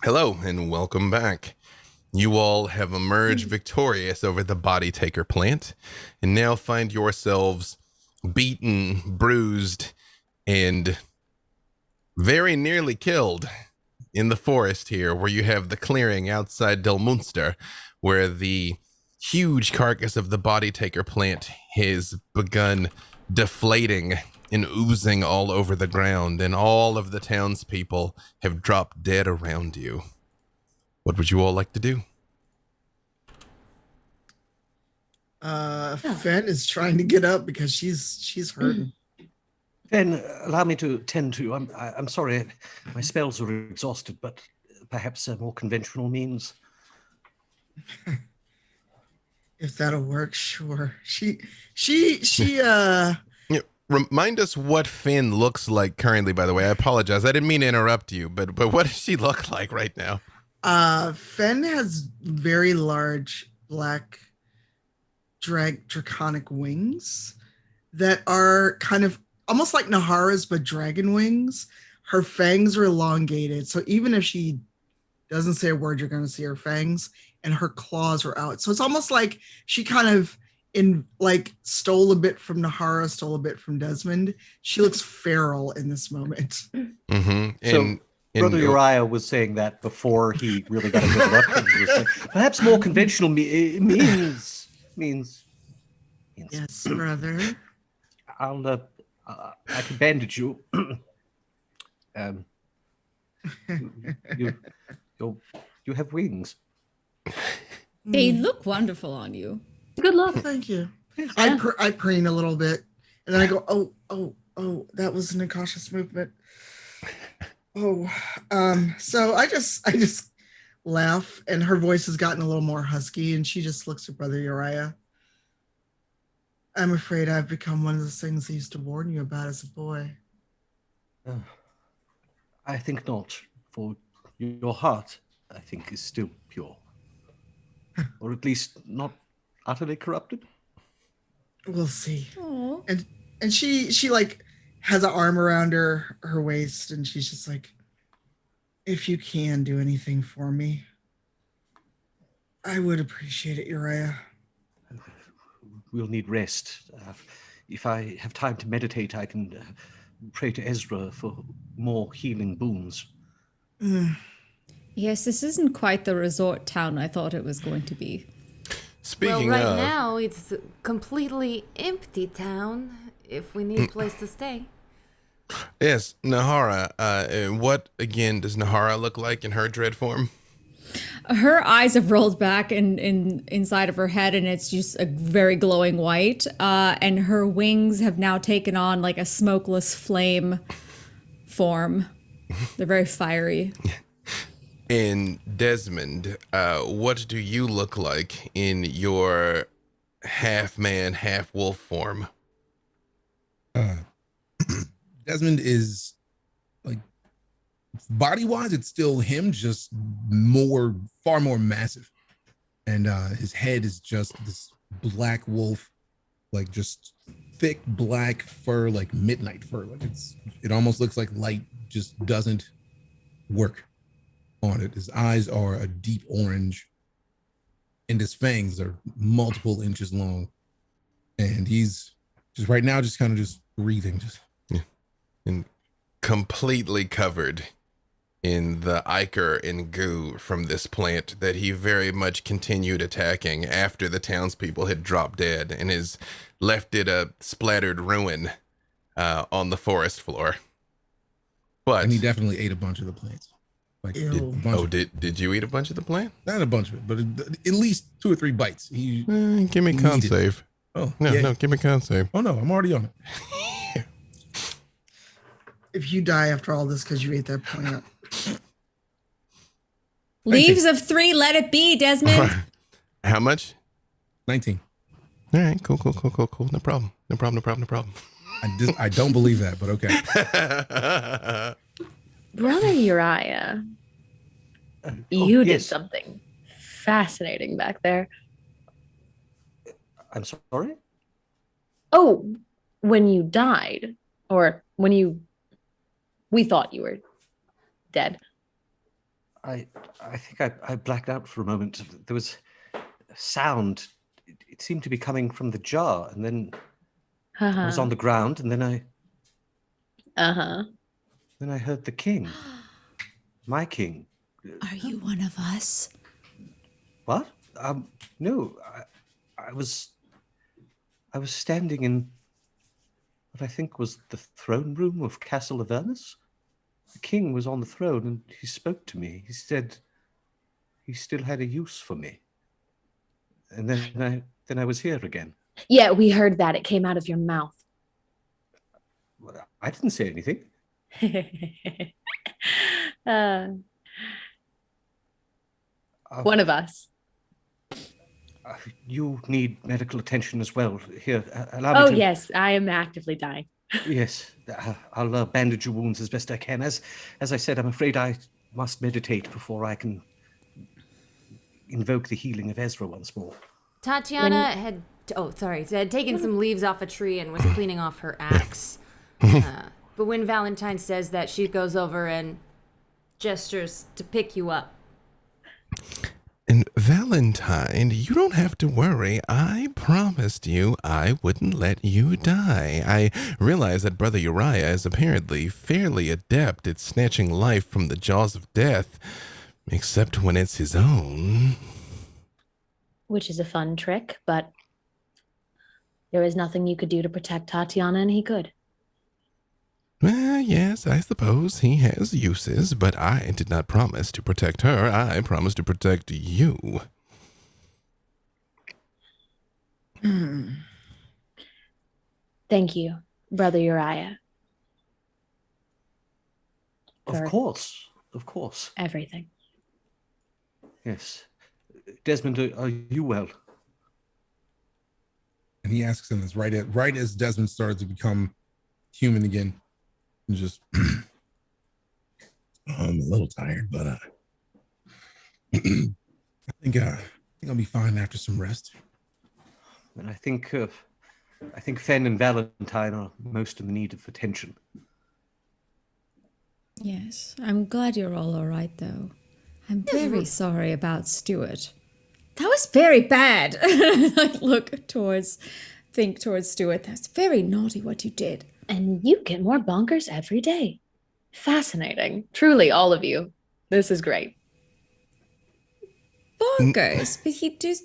Speaker 1: Hello and welcome back. You all have emerged victorious over the body taker plant and now find yourselves beaten, bruised, and very nearly killed in the forest here, where you have the clearing outside Del Munster, where the huge carcass of the body taker plant has begun deflating and oozing all over the ground, and all of the townspeople have dropped dead around you. What would you all like to do?
Speaker 2: Fen is trying to get up because she's hurting.
Speaker 7: Then allow me to tend to. I'm sorry, my spells are exhausted, but perhaps a more conventional means.
Speaker 2: If that'll work, sure. She
Speaker 1: Remind us what Finn looks like currently, by the way. I apologize. I didn't mean to interrupt you, but what does she look like right now?
Speaker 2: Fen has very large black draconic wings that are kind of almost like Nahara's, but dragon wings. Her fangs are elongated, so even if she doesn't say a word, you're going to see her fangs, and her claws are out. So it's almost like she kind of stole a bit from Nahara, stole a bit from Desmond. She looks feral in this moment.
Speaker 1: Mm-hmm.
Speaker 7: Brother Uriah was saying that before he really got a good look. He was saying, perhaps more conventional means.
Speaker 2: Yes, brother.
Speaker 7: I can bandage you. You have wings.
Speaker 6: They look wonderful on you.
Speaker 5: Good luck.
Speaker 2: Thank you. I preen a little bit, and then I go, oh, that was an incautious movement. So I just laugh, and her voice has gotten a little more husky, and she just looks at Brother Uriah. I'm afraid I've become one of those things I used to warn you about as a boy.
Speaker 7: I think not. For your heart, I think, is still pure. Or at least not utterly corrupted.
Speaker 2: We'll see.
Speaker 6: Aww.
Speaker 2: And she like has an arm around her waist, and she's just like, if you can do anything for me, I would appreciate it, Uriah.
Speaker 7: We'll need rest. If I have time to meditate, I can pray to Ezra for more healing boons.
Speaker 6: Yes, this isn't quite the resort town I thought it was going to be.
Speaker 1: Speaking
Speaker 3: right
Speaker 1: of,
Speaker 3: now it's a completely empty town. If we need a place to stay.
Speaker 1: yes, Nahara. What again does Nahara look like in her dread form?
Speaker 6: Her eyes have rolled back inside of her head, and it's just a very glowing white. And her wings have now taken on like a smokeless flame form. They're very fiery.
Speaker 1: And Desmond, what do you look like in your half man, half wolf form?
Speaker 4: Desmond is like body wise, it's still him, just far more massive. And his head is just this black wolf, like just thick black fur, like midnight fur. Like it almost looks like light just doesn't work on it. His eyes are a deep orange, and his fangs are multiple inches long. And he's just right now just kind of just breathing, just
Speaker 1: and completely covered in the ichor and goo from this plant that he very much continued attacking after the townspeople had dropped dead, and has left it a splattered ruin on the forest floor. But
Speaker 4: and he definitely ate a bunch of the plants. Like
Speaker 1: did you eat a bunch of the plant?
Speaker 4: Not a bunch of it, but at least 2 or 3 bites.
Speaker 1: Give me con save.
Speaker 4: Oh
Speaker 1: no, give me con save.
Speaker 4: Oh no, I'm already on it.
Speaker 2: If you die after all this because you ate that plant.
Speaker 6: Leaves of 3, let it be, Desmond.
Speaker 1: How much?
Speaker 4: 19.
Speaker 1: All right, cool. No problem.
Speaker 4: I don't believe that, but okay.
Speaker 5: Brother Uriah, you did
Speaker 7: yes.
Speaker 5: something fascinating back there.
Speaker 7: I'm sorry?
Speaker 5: Oh, when you died, or when we thought you were dead.
Speaker 7: I think I blacked out for a moment. There was a sound. It seemed to be coming from the jar, and then I was on the ground, and then I heard the king. My king.
Speaker 6: Are you one of us?
Speaker 7: What? No. I was standing in what I think was the throne room of Castle Avernus. The king was on the throne, and he spoke to me. He said he still had a use for me. And then I was here again.
Speaker 5: Yeah, we heard that. It came out of your mouth.
Speaker 7: Well, I didn't say anything.
Speaker 5: One of us.
Speaker 7: You need medical attention as well. Here, allow me to...
Speaker 5: Yes, I am actively dying.
Speaker 7: Yes, I'll bandage your wounds as best I can. As I said, I'm afraid I must meditate before I can invoke the healing of Ezra once more.
Speaker 3: Tatiana had taken some leaves off a tree and was cleaning off her axe. But when Valentine says that, she goes over and gestures to pick you up.
Speaker 1: And Valentine, you don't have to worry. I promised you I wouldn't let you die. I realize that Brother Uriah is apparently fairly adept at snatching life from the jaws of death, except when it's his own.
Speaker 5: Which is a fun trick, but there was nothing you could do to protect Tatiana, and he could.
Speaker 1: Well, yes, I suppose he has uses, but I did not promise to protect her. I promised to protect you.
Speaker 5: Thank you, Brother Uriah.
Speaker 7: Of course.
Speaker 5: Everything.
Speaker 7: Yes. Desmond, are you well?
Speaker 4: And he asks him this right as Desmond started to become human again. And just, I'm a little tired, but I think I'll be fine after some rest.
Speaker 7: And I think Fen and Valentine are most in the need of attention.
Speaker 6: Yes, I'm glad you're all right, though. I'm very sorry about Stuart. That was very bad. Think towards Stuart. That's very naughty what you did.
Speaker 5: And you get more bonkers every day. Fascinating. Truly, all of you. This is great.
Speaker 6: Bonkers, but he just...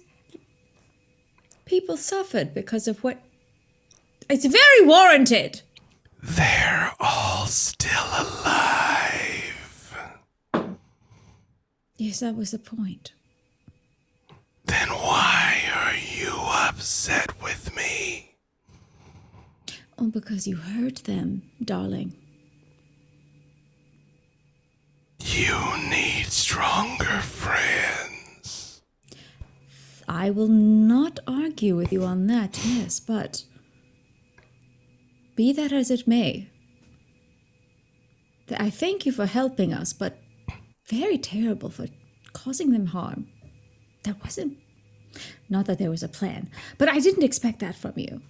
Speaker 6: People suffered because of what... It's very warranted.
Speaker 1: They're all still alive.
Speaker 6: Yes, that was the point.
Speaker 1: Then why are you upset with me?
Speaker 6: Oh, because you hurt them, darling.
Speaker 1: You need stronger friends.
Speaker 6: I will not argue with you on that, yes, but be that as it may, I thank you for helping us, but very terrible for causing them harm. That wasn't... Not that there was a plan, but I didn't expect that from you.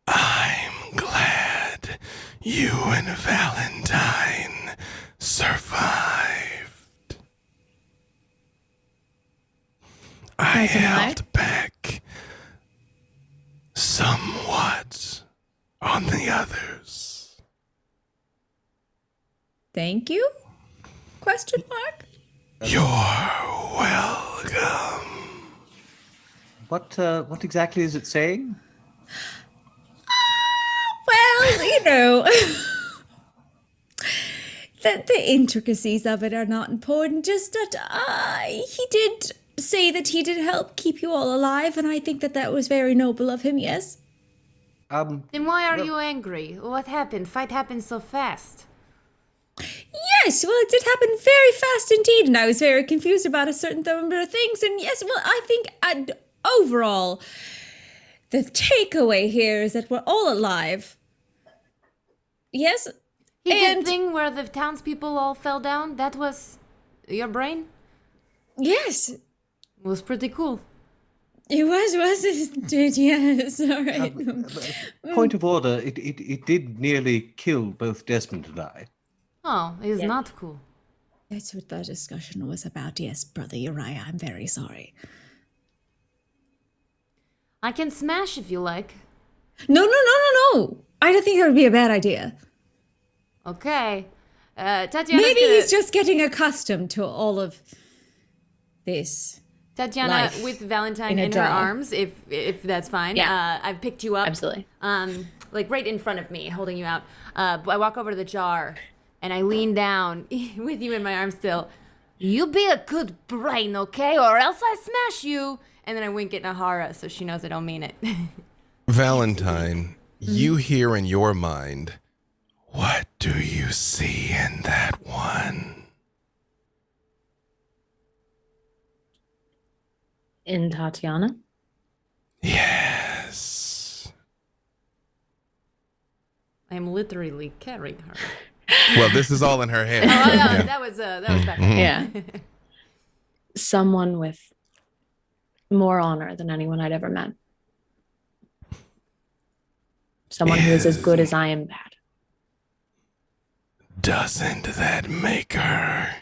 Speaker 1: I'm glad you and Valentine survived. I held back somewhat on the others.
Speaker 6: Thank you? Question mark?
Speaker 1: You're welcome.
Speaker 7: What exactly is it saying?
Speaker 6: Well, you know, the intricacies of it are not important. Just that he did say that he did help keep you all alive, and I think that was very noble of him, yes?
Speaker 3: Then why are you angry? What happened? Fight happened so fast.
Speaker 6: Yes, well, it did happen very fast indeed, and I was very confused about a certain number of things, and yes, well, I think overall, the takeaway here is that we're all alive. Yes?
Speaker 3: He did the thing where the townspeople all fell down? That was your brain?
Speaker 6: Yes.
Speaker 3: It was pretty cool.
Speaker 6: It wasn't it? Yes, all right.
Speaker 7: Point of order, it did nearly kill both Desmond and I.
Speaker 3: Oh, it's not cool.
Speaker 6: That's what the discussion was about. Yes, Brother Uriah, I'm very sorry.
Speaker 3: I can smash if you like.
Speaker 6: No. I don't think that would be a bad idea.
Speaker 3: Okay. Tatiana.
Speaker 6: Maybe he's just getting accustomed to all of this.
Speaker 3: Tatiana,
Speaker 6: life
Speaker 3: with Valentine
Speaker 6: in a
Speaker 3: in her
Speaker 6: jar.
Speaker 3: arms, if that's fine.
Speaker 5: Yeah.
Speaker 3: I've picked you up.
Speaker 5: Absolutely.
Speaker 3: Like right in front of me, holding you out. I walk over to the jar, and I lean down with you in my arms still. You be a good brain, okay? Or else I smash you. And then I wink at Nahara so she knows I don't mean it.
Speaker 1: Valentine, you hear in your mind, what do you see in that one?
Speaker 5: In Tatiana?
Speaker 1: Yes.
Speaker 3: I am literally carrying her.
Speaker 1: Well, this is all in her head.
Speaker 3: Oh,
Speaker 1: Yeah.
Speaker 3: that was back.
Speaker 5: Yeah. Someone with more honor than anyone I'd ever met. Someone who is as good as I am bad.
Speaker 1: Doesn't that make her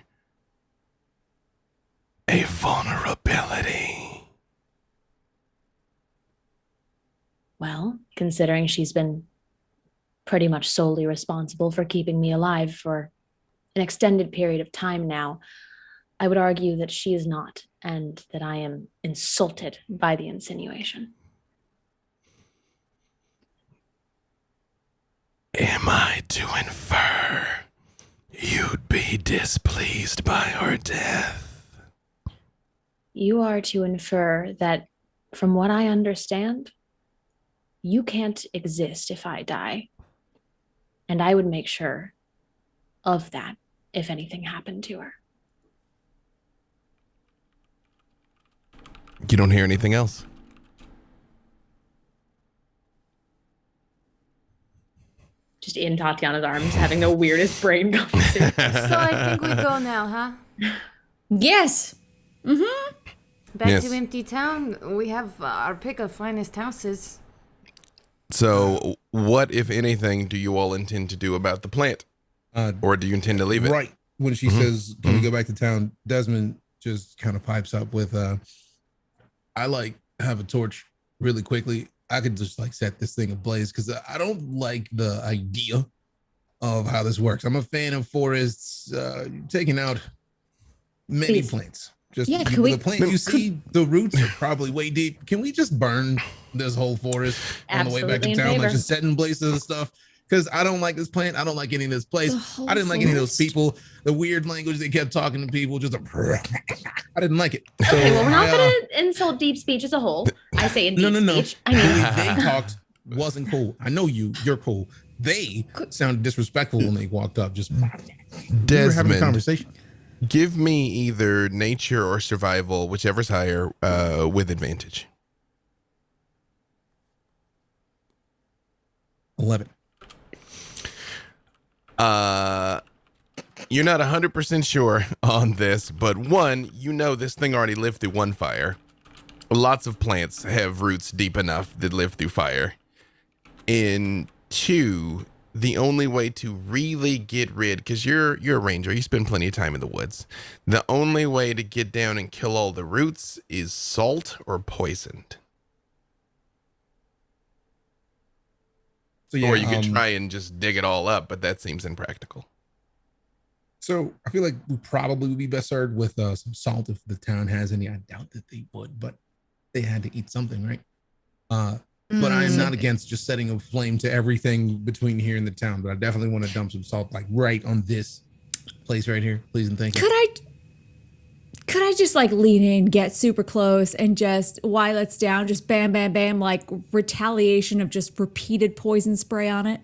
Speaker 1: a vulnerability?
Speaker 5: Well, considering she's been pretty much solely responsible for keeping me alive for an extended period of time now, I would argue that she is not, and that I am insulted by the insinuation.
Speaker 1: Am I to infer you'd be displeased by her death?
Speaker 5: You are to infer that, from what I understand, you can't exist if I die. And I would make sure of that if anything happened to her.
Speaker 1: You don't hear anything else?
Speaker 5: Just in Tatiana's arms, having the weirdest brain conversation.
Speaker 3: So I think we go now, huh?
Speaker 6: Yes.
Speaker 3: Back
Speaker 1: Yes.
Speaker 3: to Empty Town. We have our pick of finest houses.
Speaker 1: So, what, if anything, do you all intend to do about the plant? Or do you intend to leave it?
Speaker 4: Right when she says, "Can we go back to town?" Desmond just kind of pipes up with, "I have a torch really quickly. I could just set this thing ablaze because I don't like the idea of how this works. I'm a fan of forests, taking out many
Speaker 5: Please.
Speaker 4: plants. Just
Speaker 6: Yeah,
Speaker 4: the plant you see, the roots are probably way deep. Can we just burn this whole forest on the way back to
Speaker 5: Absolutely in
Speaker 4: town,
Speaker 5: favor.
Speaker 4: just setting blazes and stuff?" Because I don't like this plant. I don't like any of this place.
Speaker 6: The whole
Speaker 4: I didn't like any of those
Speaker 6: forest?
Speaker 4: people. The weird language they kept talking to people, just I didn't like it. So
Speaker 5: Okay, well, we're not
Speaker 4: I,
Speaker 5: going to insult deep speech as a whole. I say in deep
Speaker 4: no.
Speaker 5: speech. I
Speaker 4: The
Speaker 5: mean,
Speaker 4: way they talked wasn't cool. I know you're cool. They sounded disrespectful when they walked up. Just we were having a
Speaker 1: Desmond,
Speaker 4: conversation.
Speaker 1: give me either nature or survival, whichever's higher, with advantage.
Speaker 4: 11.
Speaker 1: You're not 100% sure on this, but one, this thing already lived through one fire. Lots of plants have roots deep enough that live through fire. And two, the only way to really get rid, because you're a ranger, you spend plenty of time in the woods. The only way to get down and kill all the roots is salt or poisoned.
Speaker 4: So yeah,
Speaker 1: Or you could try and just dig it all up, but that seems impractical.
Speaker 4: So I feel like we probably would be best served with some salt if the town has any. I doubt that they would, but they had to eat something, right? But I am not against just setting a flame to everything between here and the town. But I definitely want to dump some salt, right on this place right here, please and thank you.
Speaker 6: Could I just lean in, get super close, and just while it's down, just bam, bam, bam, retaliation of just repeated poison spray on it?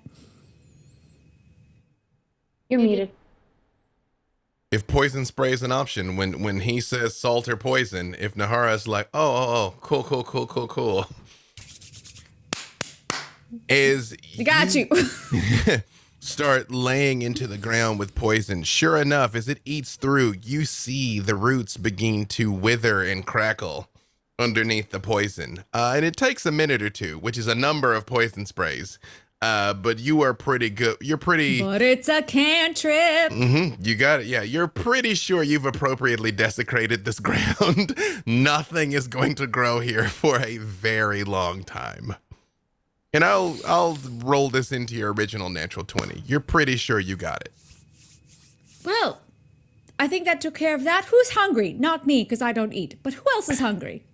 Speaker 5: you're muted.
Speaker 1: If poison spray is an option, when he says salt or poison, if Nahara's like, oh, cool. As
Speaker 6: Got you.
Speaker 1: start laying into the ground with poison, sure enough, as it eats through, you see the roots begin to wither and crackle underneath the poison. And it takes a minute or two, which is a number of poison sprays, but you are pretty good. You're pretty.
Speaker 6: But it's a cantrip.
Speaker 1: You got it. Yeah, you're pretty sure you've appropriately desecrated this ground. Nothing is going to grow here for a very long time. And I'll roll this into your original natural 20. You're pretty sure you got it.
Speaker 6: Well, I think that took care of that. Who's hungry? Not me, because I don't eat. But who else is hungry?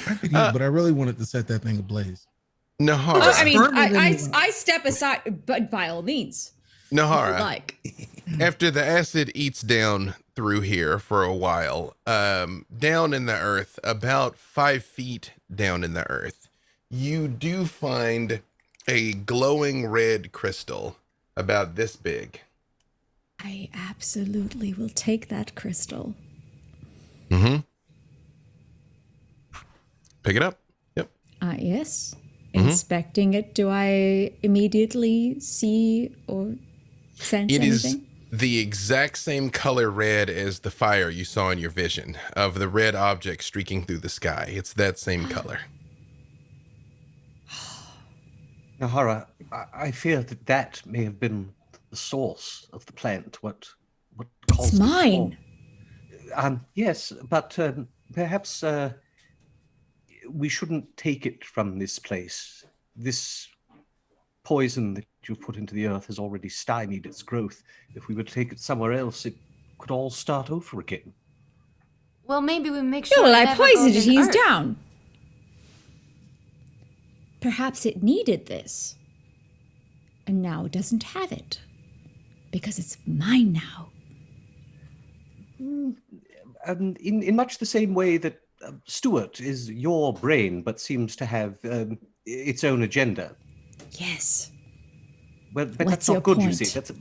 Speaker 4: I could eat, but I really wanted to set that thing ablaze.
Speaker 1: Nahara.
Speaker 6: I mean, I step aside, but by all means.
Speaker 1: Nahara.
Speaker 6: Like,
Speaker 1: after the acid eats down through here for a while, down in the earth, about 5 feet down in the earth, you do find a glowing red crystal about this big.
Speaker 6: I absolutely will take that crystal.
Speaker 1: Pick it up. Yep.
Speaker 6: Yes. Inspecting it, do I immediately see or sense
Speaker 1: It is
Speaker 6: anything?
Speaker 1: the exact same color red as the fire you saw in your vision of the red object streaking through the sky. It's that same color.
Speaker 7: Nahara, I fear that may have been the source of the plant. What caused
Speaker 6: It's mine.
Speaker 7: Yes, but perhaps we shouldn't take it from this place. This poison that you put into the earth has already stymied its growth. If we were to take it somewhere else, it could all start over again.
Speaker 3: Well, maybe we make sure.
Speaker 6: No, well,
Speaker 3: it
Speaker 6: I
Speaker 3: never
Speaker 6: poisoned
Speaker 3: goes
Speaker 6: it.
Speaker 3: in
Speaker 6: He's
Speaker 3: Earth.
Speaker 6: down. Perhaps it needed this. And now it doesn't have it. Because it's mine now.
Speaker 7: In much the same way that Stuart is your brain, but seems to have its own agenda.
Speaker 6: Yes.
Speaker 7: Well, but
Speaker 6: What's
Speaker 7: that's
Speaker 6: your
Speaker 7: not good, you
Speaker 6: point?
Speaker 7: see. That's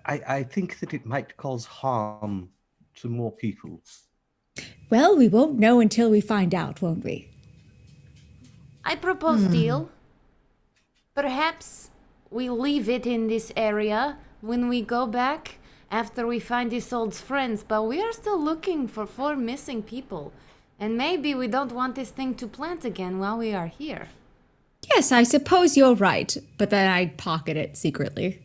Speaker 7: I think that it might cause harm to more people.
Speaker 6: Well, we won't know until we find out, won't we?
Speaker 3: I propose deal. Perhaps we leave it in this area when we go back after we find Isolde's friends, but we are still looking for 4 missing people. And maybe we don't want this thing to plant again while we are here.
Speaker 6: Yes, I suppose you're right. But then I'd pocket it secretly.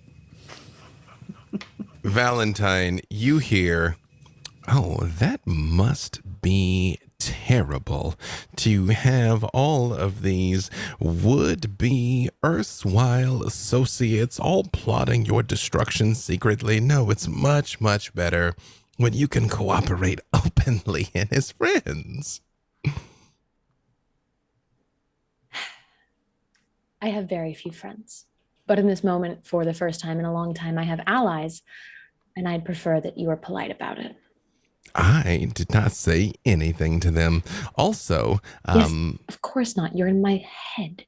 Speaker 1: Valentine, you hear, oh, that must be terrible to have all of these would-be erstwhile associates all plotting your destruction secretly. No, it's much, much better when you can cooperate openly and as friends.
Speaker 5: I have very few friends. But in this moment, for the first time in a long time, I have allies. And I'd prefer that you were polite about it.
Speaker 1: I did not say anything to them. Also,
Speaker 5: Yes, of course not. You're in my head.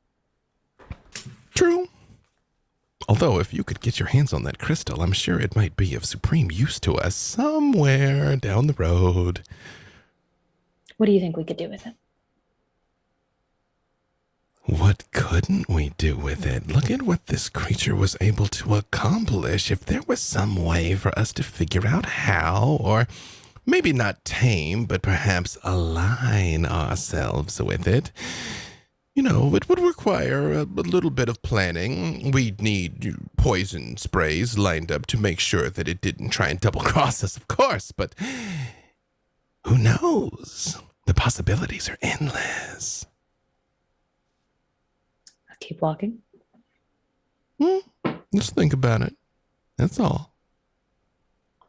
Speaker 1: True. Although, if you could get your hands on that crystal, I'm sure it might be of supreme use to us somewhere down the road.
Speaker 5: What do you think we could do with it?
Speaker 1: What couldn't we do with it? Look at what this creature was able to accomplish. If there was some way for us to figure out how, or maybe not tame, but perhaps align ourselves with it, you know, it would require a little bit of planning. We'd need poison sprays lined up to make sure that it didn't try and double-cross us, of course, but who knows? The possibilities are endless.
Speaker 5: Keep walking.
Speaker 1: Just think about it. That's all.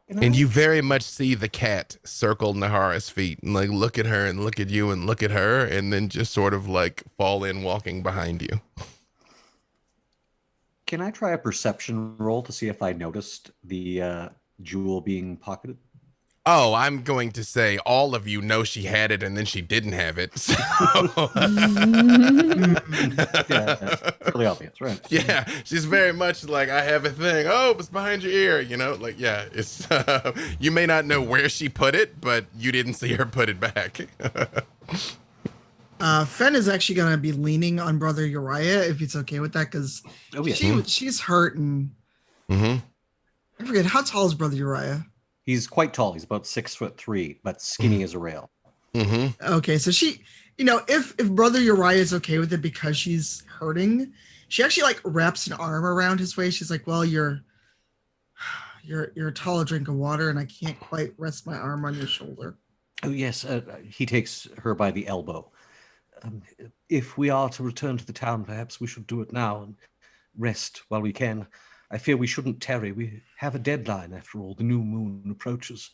Speaker 1: And you very much see the cat circle Nahara's feet and like look at her and look at you and look at her and then just sort of like fall in walking behind you.
Speaker 7: Can I try a perception roll to see if I noticed the jewel being pocketed?
Speaker 1: Oh, I'm going to say all of you know she had it and then she didn't have it. So.
Speaker 7: Yeah, that's really obvious, right?
Speaker 1: Yeah, she's very much like, I have a thing. Oh, it's behind your ear, you know? Like, yeah, it's you may not know where she put it, but you didn't see her put it back.
Speaker 2: Fen is actually going to be leaning on Brother Uriah, if it's okay with that, because she's hurt and I forget, how tall is Brother Uriah?
Speaker 7: He's quite tall. He's about 6'3", but skinny as a rail.
Speaker 2: Okay, so if Brother Uriah is okay with it because she's hurting, she actually like wraps an arm around his waist. She's like, well, you're a tall drink of water, and I can't quite rest my arm on your shoulder.
Speaker 7: Oh, yes. He takes her by the elbow. If we are to return to the town, perhaps we should do it now and rest while we can. I fear we shouldn't tarry. We have a deadline, after all. The new moon approaches.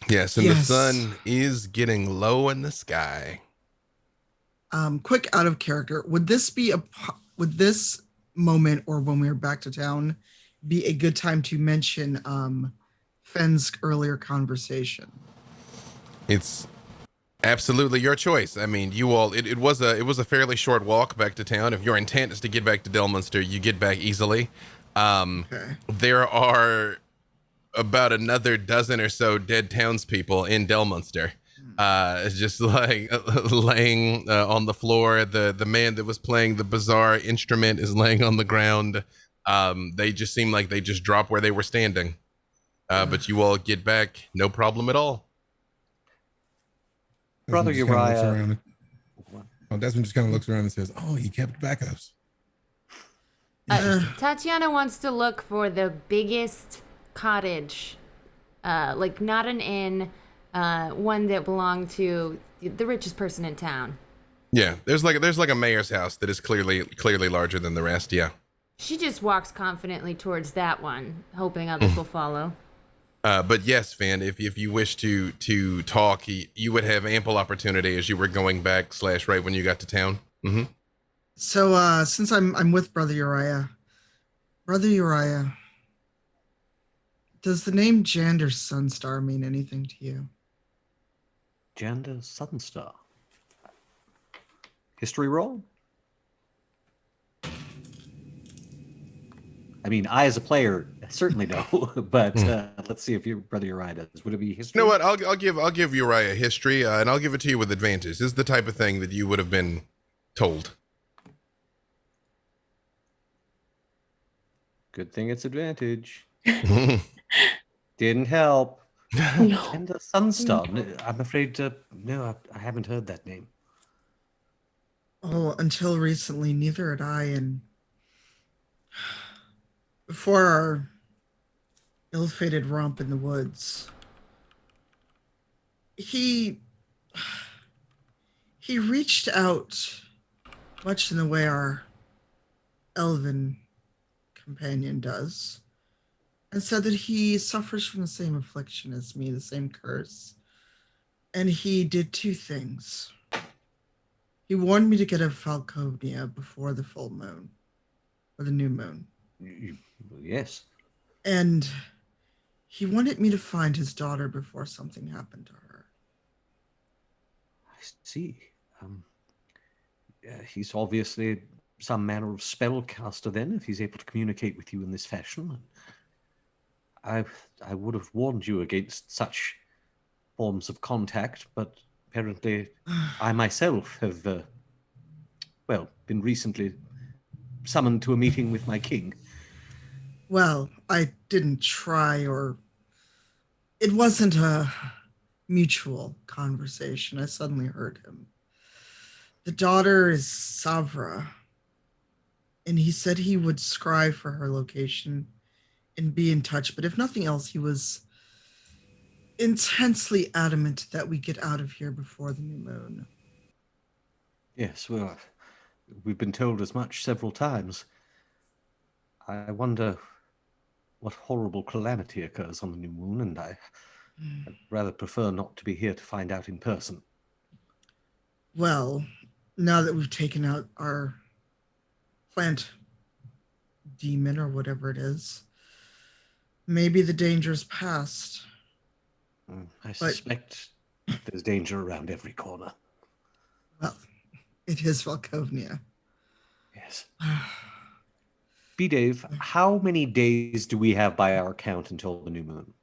Speaker 1: Yes, and the sun is getting low in the sky.
Speaker 2: Quick out of character. Would this moment, or when we were back to town, be a good time to mention Fenn's earlier conversation?
Speaker 1: It's absolutely your choice. I mean, you all, it was a fairly short walk back to town. If your intent is to get back to Delmunster, you get back easily.
Speaker 2: Okay.
Speaker 1: There are about another dozen or so dead townspeople in Delmunster, just like laying on the floor. The man that was playing the bizarre instrument is laying on the ground. They just seem like they just dropped where they were standing. But you all get back, no problem at all.
Speaker 7: Brother Uriah.
Speaker 4: Desmond just kind of looks around and says, "Oh, he kept backups."
Speaker 3: Tatiana wants to look for the biggest cottage, like not an inn, one that belonged to the richest person in town.
Speaker 1: Yeah, there's like a mayor's house that is clearly larger than the rest. Yeah.
Speaker 3: She just walks confidently towards that one, hoping others will follow.
Speaker 1: But yes, Finn, if you wish to talk, you would have ample opportunity as you were going back / right when you got to town. Mm-hmm.
Speaker 2: So since I'm with Brother Uriah, does the name Jander Sunstar mean anything to you?
Speaker 7: Jander Sunstar. History roll? I mean, I as a player certainly know, but let's see if your Brother Uriah does. Would it be history?
Speaker 1: You know what? I'll give Uriah history, and I'll give it to you with advantage. This is the type of thing that you would have been told.
Speaker 7: Good thing it's advantage. Didn't help.
Speaker 5: No.
Speaker 7: And the Sunstar. I'm afraid, no, I haven't heard that name.
Speaker 2: Oh, until recently, neither had I. And before our ill-fated romp in the woods, he reached out, much in the way our elven companion does, and said that he suffers from the same affliction as me, the same curse. And he did two things. He warned me to get a Falkovnia before the full moon, or the new moon.
Speaker 7: Yes.
Speaker 2: And he wanted me to find his daughter before something happened to her.
Speaker 7: I see. He's obviously some manner of spellcaster then, if he's able to communicate with you in this fashion. I would have warned you against such forms of contact, but apparently I myself have, been recently summoned to a meeting with my king.
Speaker 2: Well, I didn't try, or it wasn't a mutual conversation. I suddenly heard him. The daughter is Savra, and he said he would scribe for her location and be in touch. But if nothing else, he was intensely adamant that we get out of here before the new moon.
Speaker 7: Yes, well, we've been told as much several times. I wonder what horrible calamity occurs on the new moon, and I'd rather prefer not to be here to find out in person.
Speaker 2: Well, now that we've taken out our plant demon or whatever it is, maybe the danger is past.
Speaker 7: I suspect there's danger around every corner.
Speaker 2: Well, it is Falkovnia.
Speaker 7: Yes. B-Dave, how many days do we have by our count until the new moon?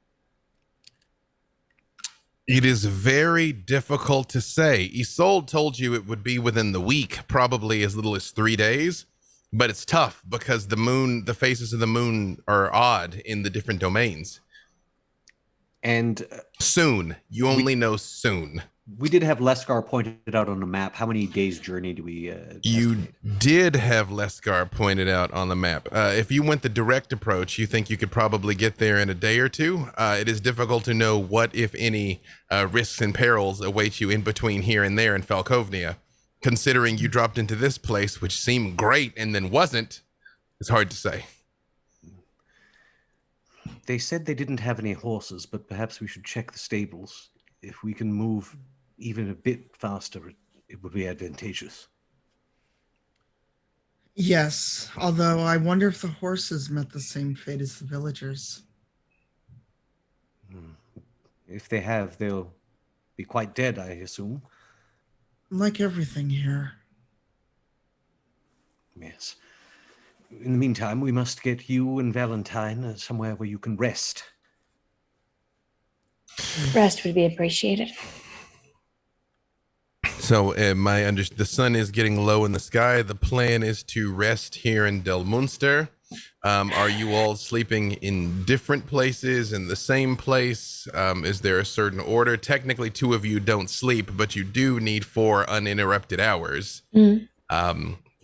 Speaker 1: It is very difficult to say. Isolde told you it would be within the week, probably as little as 3 days. But it's tough because the phases of the moon are odd in the different domains.
Speaker 7: And
Speaker 1: soon. You only know soon.
Speaker 7: We did have Leskar pointed out on the map. How many days' journey do we?
Speaker 1: You
Speaker 7: estimate?
Speaker 1: did have Leskar pointed out on the map. If you went the direct approach, you think you could probably get there in a day or two. It is difficult to know what, if any, risks and perils await you in between here and there in Falkovnia. Considering you dropped into this place, which seemed great and then wasn't, it's hard to say.
Speaker 7: They said they didn't have any horses, but perhaps we should check the stables. If we can move even a bit faster, it would be advantageous.
Speaker 2: Yes, although I wonder if the horses met the same fate as the villagers.
Speaker 7: If they have, they'll be quite dead, I assume.
Speaker 2: Like everything here.
Speaker 7: Yes. In the meantime, we must get you and Valentine somewhere where you can rest.
Speaker 5: Rest would be appreciated.
Speaker 1: So the sun is getting low in the sky. The plan is to rest here in Del Munster. Are you all sleeping in different places, in the same place? Is there a certain order? Technically, 2 of you don't sleep, but you do need 4 uninterrupted hours.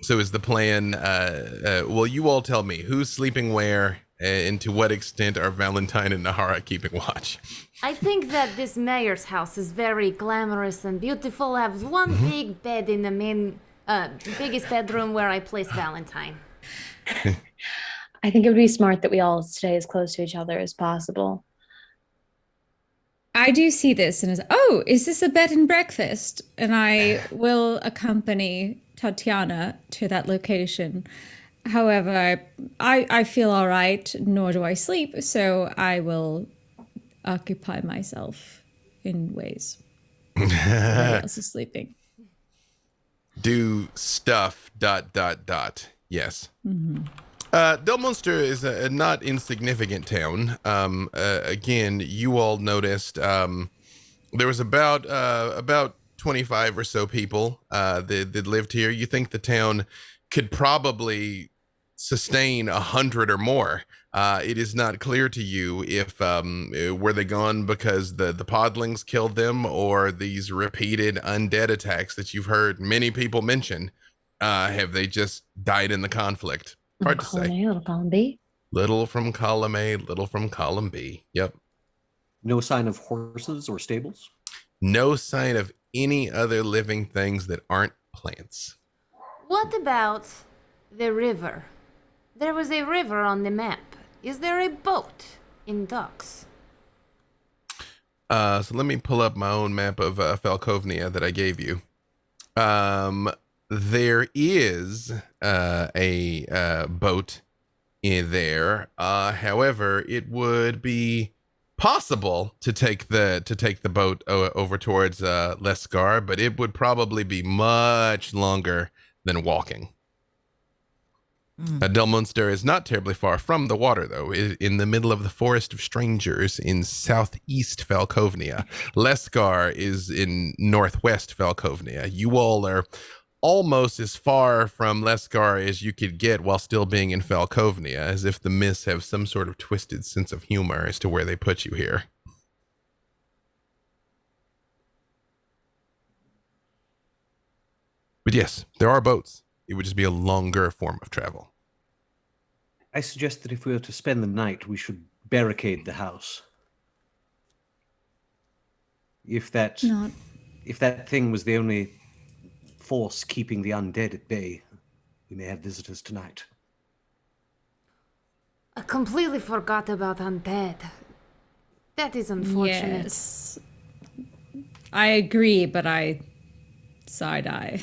Speaker 1: So is the plan, well, you all tell me, who's sleeping where, and to what extent are Valentine and Nahara keeping watch?
Speaker 3: I think that this mayor's house is very glamorous and beautiful. I have one big bed in the main, biggest bedroom where I place Valentine.
Speaker 5: I think it would be smart that we all stay as close to each other as possible.
Speaker 6: I do see this and is this a bed and breakfast? And I will accompany Tatiana to that location. However, I feel all right, nor do I sleep, so I will occupy myself in ways everybody else is sleeping.
Speaker 1: Do stuff, ... Yes. Del Munster is a not insignificant town. Again, you all noticed there was about 25 or so people that lived here. You think the town could probably sustain 100 or more. It is not clear to you if were they gone because the podlings killed them, or these repeated undead attacks that you've heard many people mention. Have they just died in the conflict? Hard to say.
Speaker 5: Little column B.
Speaker 1: Little from column A, little from column B. Yep.
Speaker 7: No sign of horses or stables?
Speaker 1: No sign of any other living things that aren't plants.
Speaker 3: What about the river? There was a river on the map. Is there a boat in docks?
Speaker 1: So let me pull up my own map of Falkovnia that I gave you. There is a boat in there. However, it would be possible to take the boat over towards Leskar, but it would probably be much longer than walking. Del Munster is not terribly far from the water, though, in the middle of the Forest of Strangers in southeast Falkovnia. Leskar is in northwest Falkovnia. You all are almost as far from Leskar as you could get while still being in Falkovnia, as if the myths have some sort of twisted sense of humor as to where they put you here. But yes, there are boats. It would just be a longer form of travel.
Speaker 7: I suggest that if we were to spend the night, we should barricade the house. If that thing was the only force keeping the undead at bay, we may have visitors tonight.
Speaker 3: I completely forgot about undead. That is unfortunate.
Speaker 6: Yes. I agree, but I side-eye.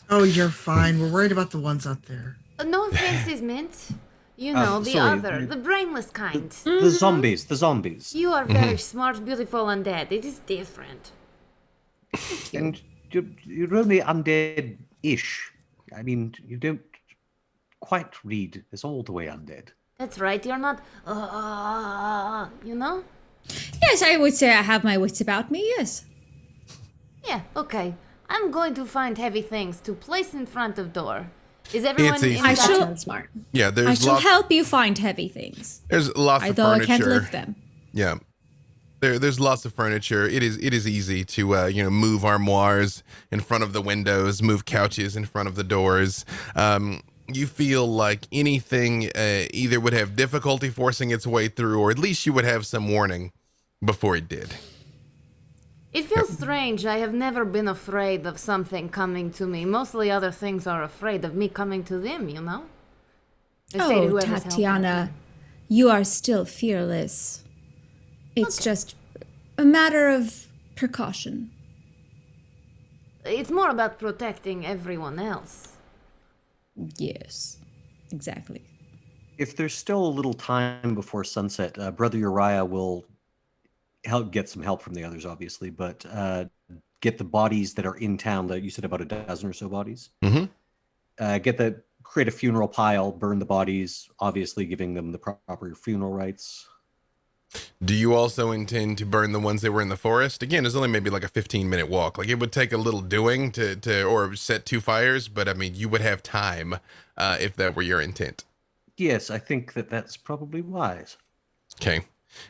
Speaker 2: Oh, you're fine. We're worried about the ones out there.
Speaker 3: No offense, Mint. You know, the brainless kind.
Speaker 7: The zombies.
Speaker 3: You are very smart, beautiful undead. It is different.
Speaker 7: And you're only undead-ish. I mean, you don't quite read as all the way undead.
Speaker 3: That's right, you're not, you know?
Speaker 6: Yes, I would say I have my wits about me, yes.
Speaker 3: Yeah, okay. I'm going to find heavy things to place in front of door. Is everyone in
Speaker 6: I shall
Speaker 5: Sounds smart.
Speaker 1: Yeah,
Speaker 6: I shall help you find heavy things.
Speaker 1: There's lots of
Speaker 6: Although
Speaker 1: furniture.
Speaker 6: I can't lift them.
Speaker 1: Yeah. There's lots of furniture. It is easy to move armoires in front of the windows, move couches in front of the doors. You feel like anything either would have difficulty forcing its way through, or at least you would have some warning before it did.
Speaker 3: It feels strange. I have never been afraid of something coming to me. Mostly other things are afraid of me coming to them, you know? They say
Speaker 6: Oh,
Speaker 3: whoever's helping.
Speaker 6: Tatiana, you are still fearless. It's just a matter of precaution.
Speaker 3: It's more about protecting everyone else.
Speaker 6: Yes, exactly.
Speaker 7: If there's still a little time before sunset, Brother Uriah will get some help from the others, obviously, but get the bodies that are in town. That you said about a dozen or so bodies.
Speaker 1: Mm-hmm.
Speaker 7: Create a funeral pile, burn the bodies, obviously giving them the proper funeral rites.
Speaker 1: Do you also intend to burn the ones that were in the forest? Again, it's only maybe like a 15-minute walk. Like, it would take a little doing or set 2 fires, but I mean, you would have time if that were your intent.
Speaker 7: Yes, I think that's probably wise.
Speaker 1: Okay,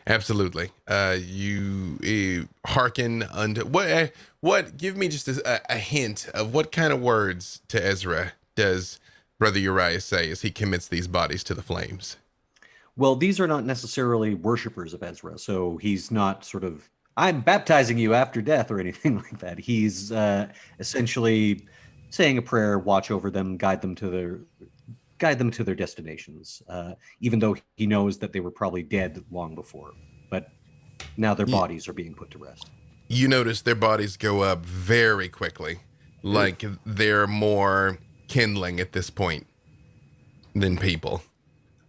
Speaker 1: absolutely. You hearken unto what? Give me just a hint of what kind of words to Ezra does Brother Uriah say as he commits these bodies to the flames?
Speaker 7: Well, these are not necessarily worshippers of Ezra, so he's not sort of, I'm baptizing you after death or anything like that. He's essentially saying a prayer, watch over them, guide them to their destinations, even though he knows that they were probably dead long before. But now their bodies are being put to rest.
Speaker 1: You notice their bodies go up very quickly, like they're more kindling at this point than people.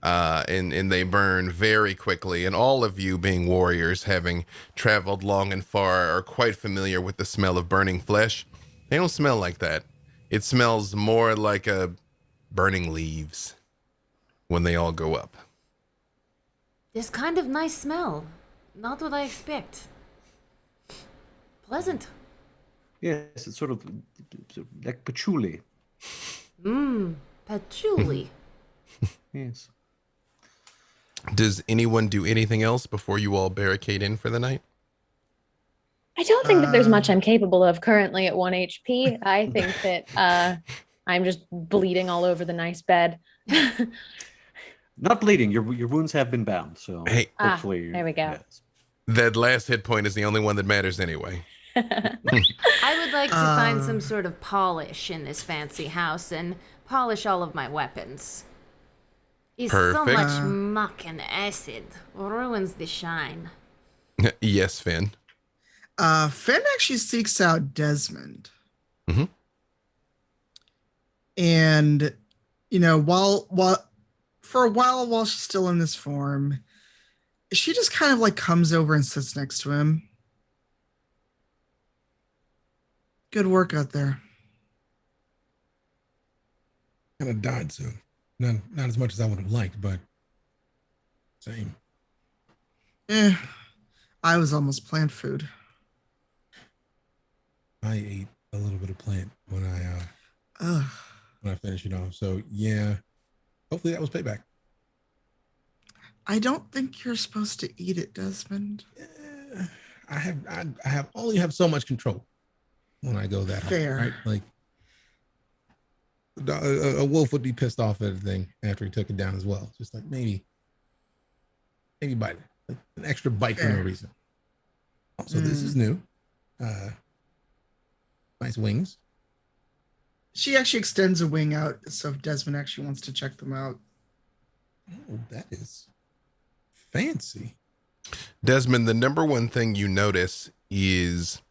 Speaker 1: And they burn very quickly. And all of you, being warriors, having traveled long and far, are quite familiar with the smell of burning flesh. They don't smell like that. It smells more like burning leaves when they all go up.
Speaker 3: This kind of nice smell. Not what I expect. Pleasant.
Speaker 7: Yes, it's sort of like patchouli.
Speaker 3: Patchouli.
Speaker 7: Yes.
Speaker 1: Does anyone do anything else before you all barricade in for the night?
Speaker 5: I don't think that there's much I'm capable of currently at 1 HP. I think that I'm just bleeding all over the nice bed.
Speaker 7: Not bleeding. Your wounds have been bound, so
Speaker 1: Hey,
Speaker 7: hopefully.
Speaker 5: there we go.
Speaker 7: Yes.
Speaker 1: that last hit point is the only one that matters anyway.
Speaker 3: I would like to find some sort of polish in this fancy house and polish all of my weapons. Is so
Speaker 1: Perfect.
Speaker 3: much muck and acid ruins the shine.
Speaker 1: Yes, Finn.
Speaker 2: Finn actually seeks out Desmond.
Speaker 1: Mm-hmm.
Speaker 2: And, while for a while she's still in this form, she just kind of like comes over and sits next to him. Good work out there.
Speaker 4: Kind of died soon. Not as much as I would have liked, but same.
Speaker 2: I was almost plant food.
Speaker 4: I ate a little bit of plant when I finished it off. So yeah, hopefully that was payback.
Speaker 2: I don't think you're supposed to eat it, Desmond.
Speaker 4: I only have so much control when I go that
Speaker 2: Fair.
Speaker 4: high, right? Like a wolf would be pissed off at a thing after he took it down as well. Just like maybe bite it, like an extra bite for no reason. Also, this is new. Nice wings.
Speaker 2: She actually extends a wing out, so if Desmond actually wants to check them out.
Speaker 4: Oh, that is fancy.
Speaker 1: Desmond, the number one thing you notice is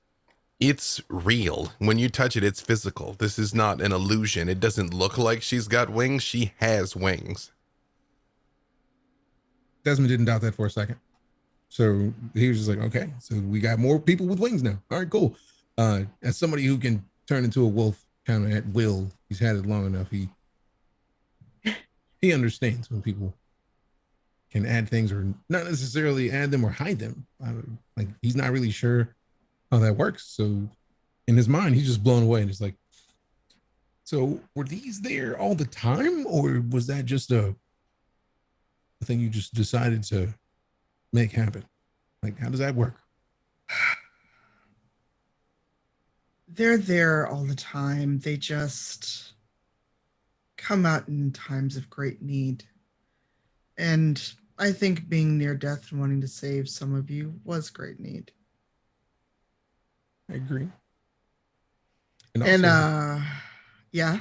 Speaker 1: it's real. When you touch it, it's physical. This is not an illusion. It doesn't look like she's got wings. She has wings.
Speaker 4: Desmond didn't doubt that for a second. So he was just like, okay, so we got more people with wings now. All right, cool. As somebody who can turn into a wolf kind of at will, he's had it long enough. He understands when people can add things or not necessarily add them or hide them. Like he's not really sure how that works. So in his mind, he's just blown away and it's like, so were these there all the time, or was that just a thing you just decided to make happen? Like, how does that work?
Speaker 2: They're there all the time. They just come out in times of great need. And I think being near death and wanting to save some of you was great need.
Speaker 4: I agree.
Speaker 2: And
Speaker 4: also,
Speaker 2: yeah.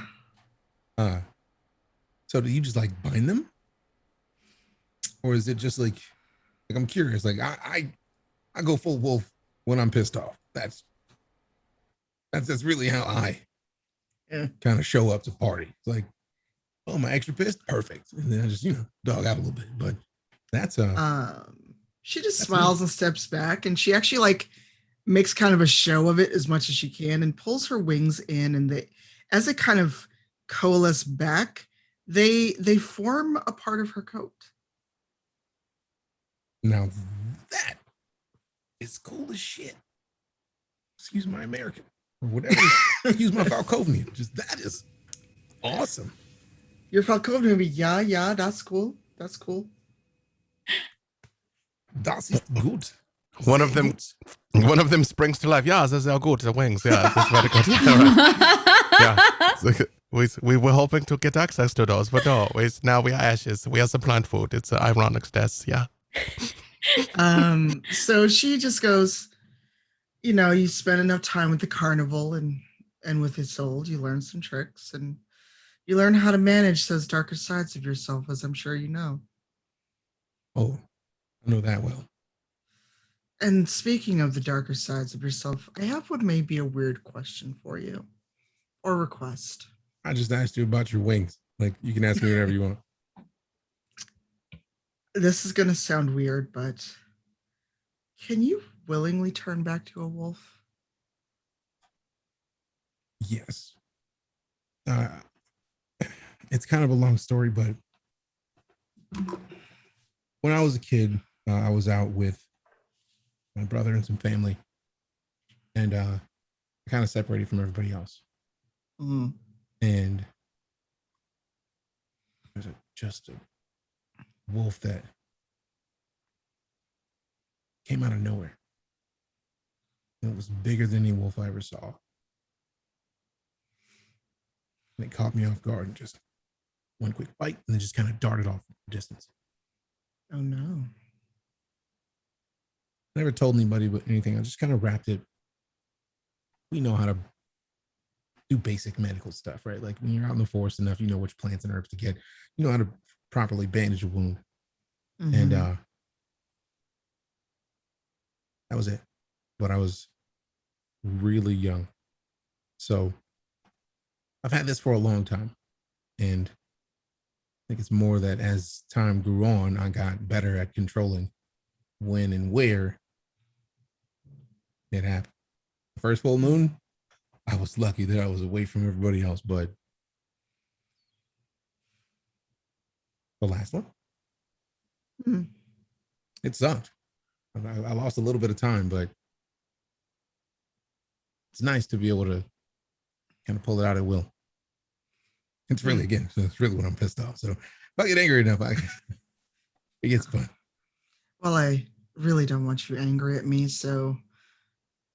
Speaker 4: So do you just like bind them? Or is it just like I'm curious, like I go full wolf when I'm pissed off. That's really how I kind of show up to party. It's like, oh, am I extra pissed? Perfect. And then I just, dog out a little bit. But that's
Speaker 2: she just smiles and steps back, and she actually like makes kind of a show of it as much as she can and pulls her wings in, and as they kind of coalesce back, they form a part of her coat.
Speaker 4: Now that is cool as shit. Excuse my American or whatever. Excuse my Falkovnia. Just that is awesome.
Speaker 2: Your Falcovnia would be yeah, that's cool. That's cool.
Speaker 4: Das ist gut.
Speaker 1: One of them springs to life. Yeah, they're good. The wings. Yeah, that's very good. Yeah, right. Yeah. We were hoping to get access to those, but no. Now we are ashes. We are the plant food. It's ironic death. Yeah.
Speaker 2: So she just goes, you spend enough time with the carnival and with its soul, you learn some tricks and you learn how to manage those darker sides of yourself, as I'm sure you know.
Speaker 4: Oh, I know that well.
Speaker 2: And speaking of the darker sides of yourself, I have what may be a weird question for you, or request.
Speaker 4: I just asked you about your wings. Like, you can ask me whatever you want.
Speaker 2: This is going to sound weird, but can you willingly turn back to a wolf?
Speaker 4: Yes. It's kind of a long story, but when I was a kid, I was out with my brother and some family, and I kind of separated from everybody else.
Speaker 2: Mm.
Speaker 4: And there's just a wolf that came out of nowhere. And it was bigger than any wolf I ever saw. And it caught me off guard and just one quick bite and then just kind of darted off the distance.
Speaker 2: Oh no.
Speaker 4: Never told anybody but anything. I just kind of wrapped it. We know how to do basic medical stuff, right? Like when you're out in the forest enough, you know which plants and herbs to get. You know how to properly bandage a wound.
Speaker 2: Mm-hmm.
Speaker 4: And that was it. But I was really young. So I've had this for a long time. And I think it's more that as time grew on, I got better at controlling when and where it happened. First full moon, I was lucky that I was away from everybody else, but the last one, it sucked. I lost a little bit of time, but it's nice to be able to kind of pull it out at will. It's really, again, so it's really when I'm pissed off. So if I get angry enough, it gets fun.
Speaker 2: Well, I really don't want you angry at me, so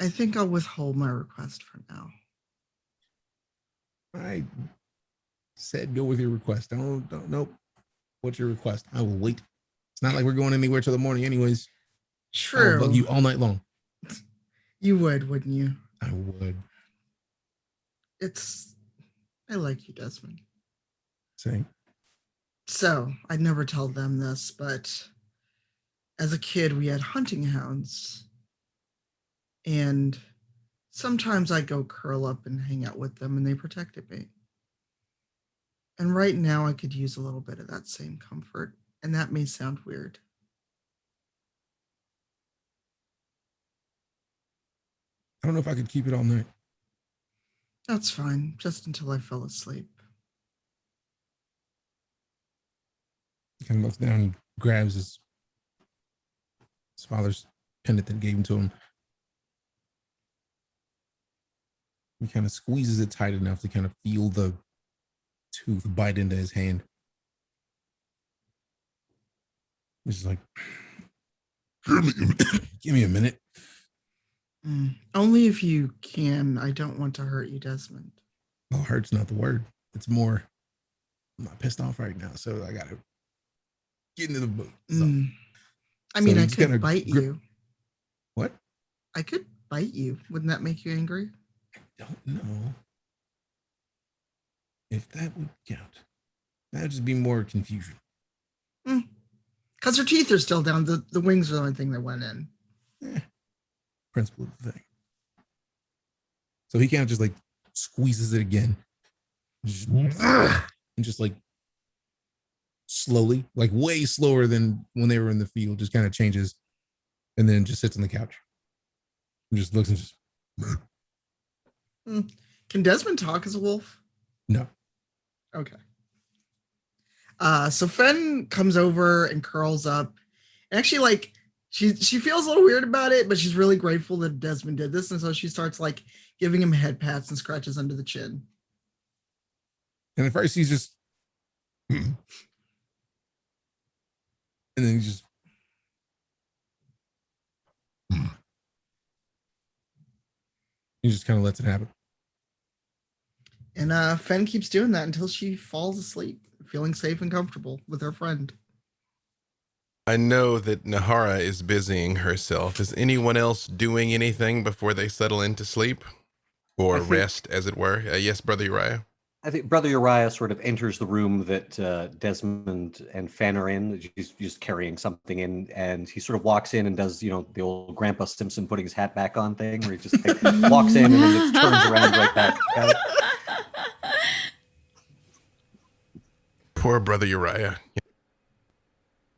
Speaker 2: I think I'll withhold my request for now.
Speaker 4: I said go with your request. Don't nope. What's your request? I will wait. It's not like we're going anywhere till the morning anyways.
Speaker 2: True.
Speaker 4: I'll bug you all night long.
Speaker 2: You would, wouldn't you?
Speaker 4: I would.
Speaker 2: I like you, Desmond.
Speaker 4: Same.
Speaker 2: So I'd never tell them this, but as a kid, we had hunting hounds. And sometimes I'd go curl up and hang out with them, and they protected me. And right now, I could use a little bit of that same comfort. And that may sound weird.
Speaker 4: I don't know if I could keep it all night.
Speaker 2: That's fine, just until I fell asleep.
Speaker 4: He kind of looks down and grabs his father's pendant that gave him to him. He kind of squeezes it tight enough to kind of feel the tooth bite into his hand. He's just like, Give me a minute.
Speaker 2: Only if you can. I don't want to hurt you, Desmond.
Speaker 4: Well, hurt's not the word. It's more, I'm not pissed off right now, so I gotta get into the mood. So,
Speaker 2: I mean, I could bite you.
Speaker 4: What?
Speaker 2: I could bite you. Wouldn't that make you angry?
Speaker 4: I don't know if that would count. That'd just be more confusion.
Speaker 2: Because her teeth are still down. The wings are the only thing that went in.
Speaker 4: Principle of the thing. So he kind of just like squeezes it again. And just like slowly, like way slower than when they were in the field, just kind of changes and then just sits on the couch. And just looks and just.
Speaker 2: Can Desmond talk as a wolf?
Speaker 4: No.
Speaker 2: Okay. So Fen comes over and curls up. And actually, like, she feels a little weird about it, but she's really grateful that Desmond did this. And so she starts like giving him head pats and scratches under the chin.
Speaker 4: And at first he's just and then he just kind of lets it happen.
Speaker 2: And Fen keeps doing that until she falls asleep, feeling safe and comfortable with her friend.
Speaker 1: I know that Nahara is busying herself. Is anyone else doing anything before they settle into sleep? Or rest, as it were? Yes, Brother Uriah?
Speaker 7: I think Brother Uriah sort of enters the room that Desmond and Fen are in. He's just carrying something in, and he sort of walks in and does, the old Grandpa Simpson putting his hat back on thing, where he just like, walks in and then just turns around right back.
Speaker 1: Poor Brother Uriah.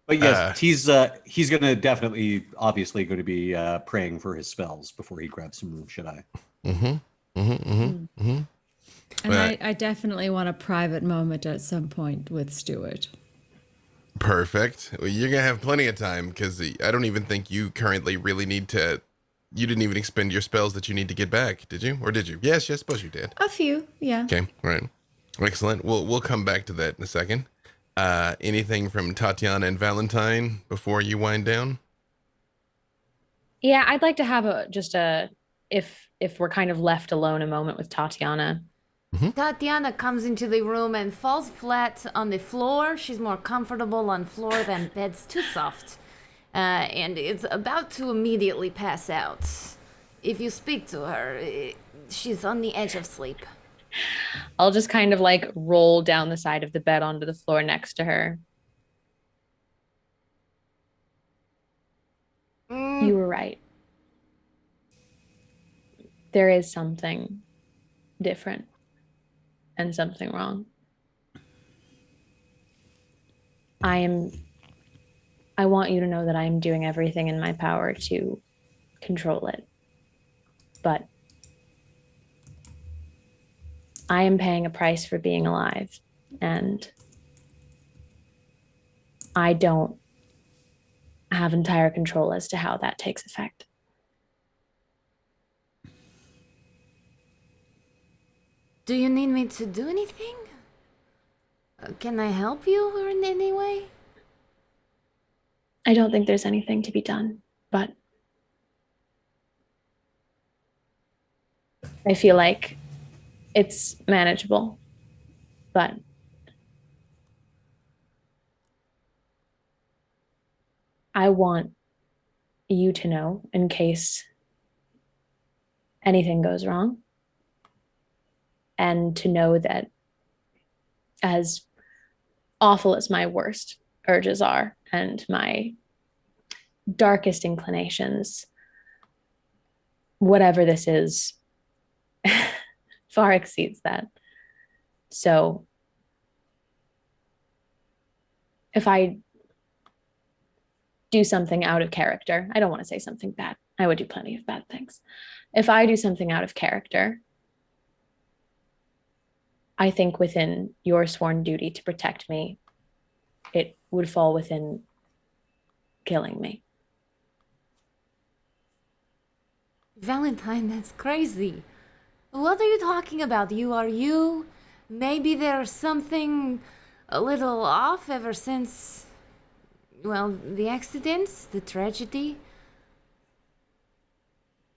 Speaker 7: But yes, he's going to definitely, obviously, going to be praying for his spells before he grabs some Shaddai.
Speaker 6: And I definitely want a private moment at some point with Stuart.
Speaker 1: Perfect. Well, you're going to have plenty of time, because I don't even think you currently really need to. You didn't even expend your spells that you need to get back, did you? Or did you? Yes, I suppose you did.
Speaker 6: A few, yeah.
Speaker 1: Okay, all right. Excellent. We'll come back to that in a second. Anything from Tatiana and Valentine before you wind down?
Speaker 5: Yeah, I'd like to have if we're kind of left alone, a moment with Tatiana.
Speaker 3: Tatiana comes into the room and falls flat on the floor. She's more comfortable on floor than bed's too soft. And is about to immediately pass out. If you speak to her, she's on the edge of sleep.
Speaker 5: I'll just kind of like roll down the side of the bed onto the floor next to her. You were right. There is something different and something wrong. I want you to know that I am doing everything in my power to control it. But I am paying a price for being alive, and I don't have entire control as to how that takes effect.
Speaker 3: Do you need me to do anything? Can I help you in any way?
Speaker 5: I don't think there's anything to be done, but I feel like it's manageable. But I want you to know, in case anything goes wrong, and to know that as awful as my worst urges are and my darkest inclinations, whatever this is far exceeds that. So if I do something out of character, I don't want to say something bad. I would do plenty of bad things. If I do something out of character, I think within your sworn duty to protect me, it would fall within killing me.
Speaker 3: Valentine, that's crazy. What are you talking about? You are you? Maybe there's something a little off ever since well, the accidents, the tragedy.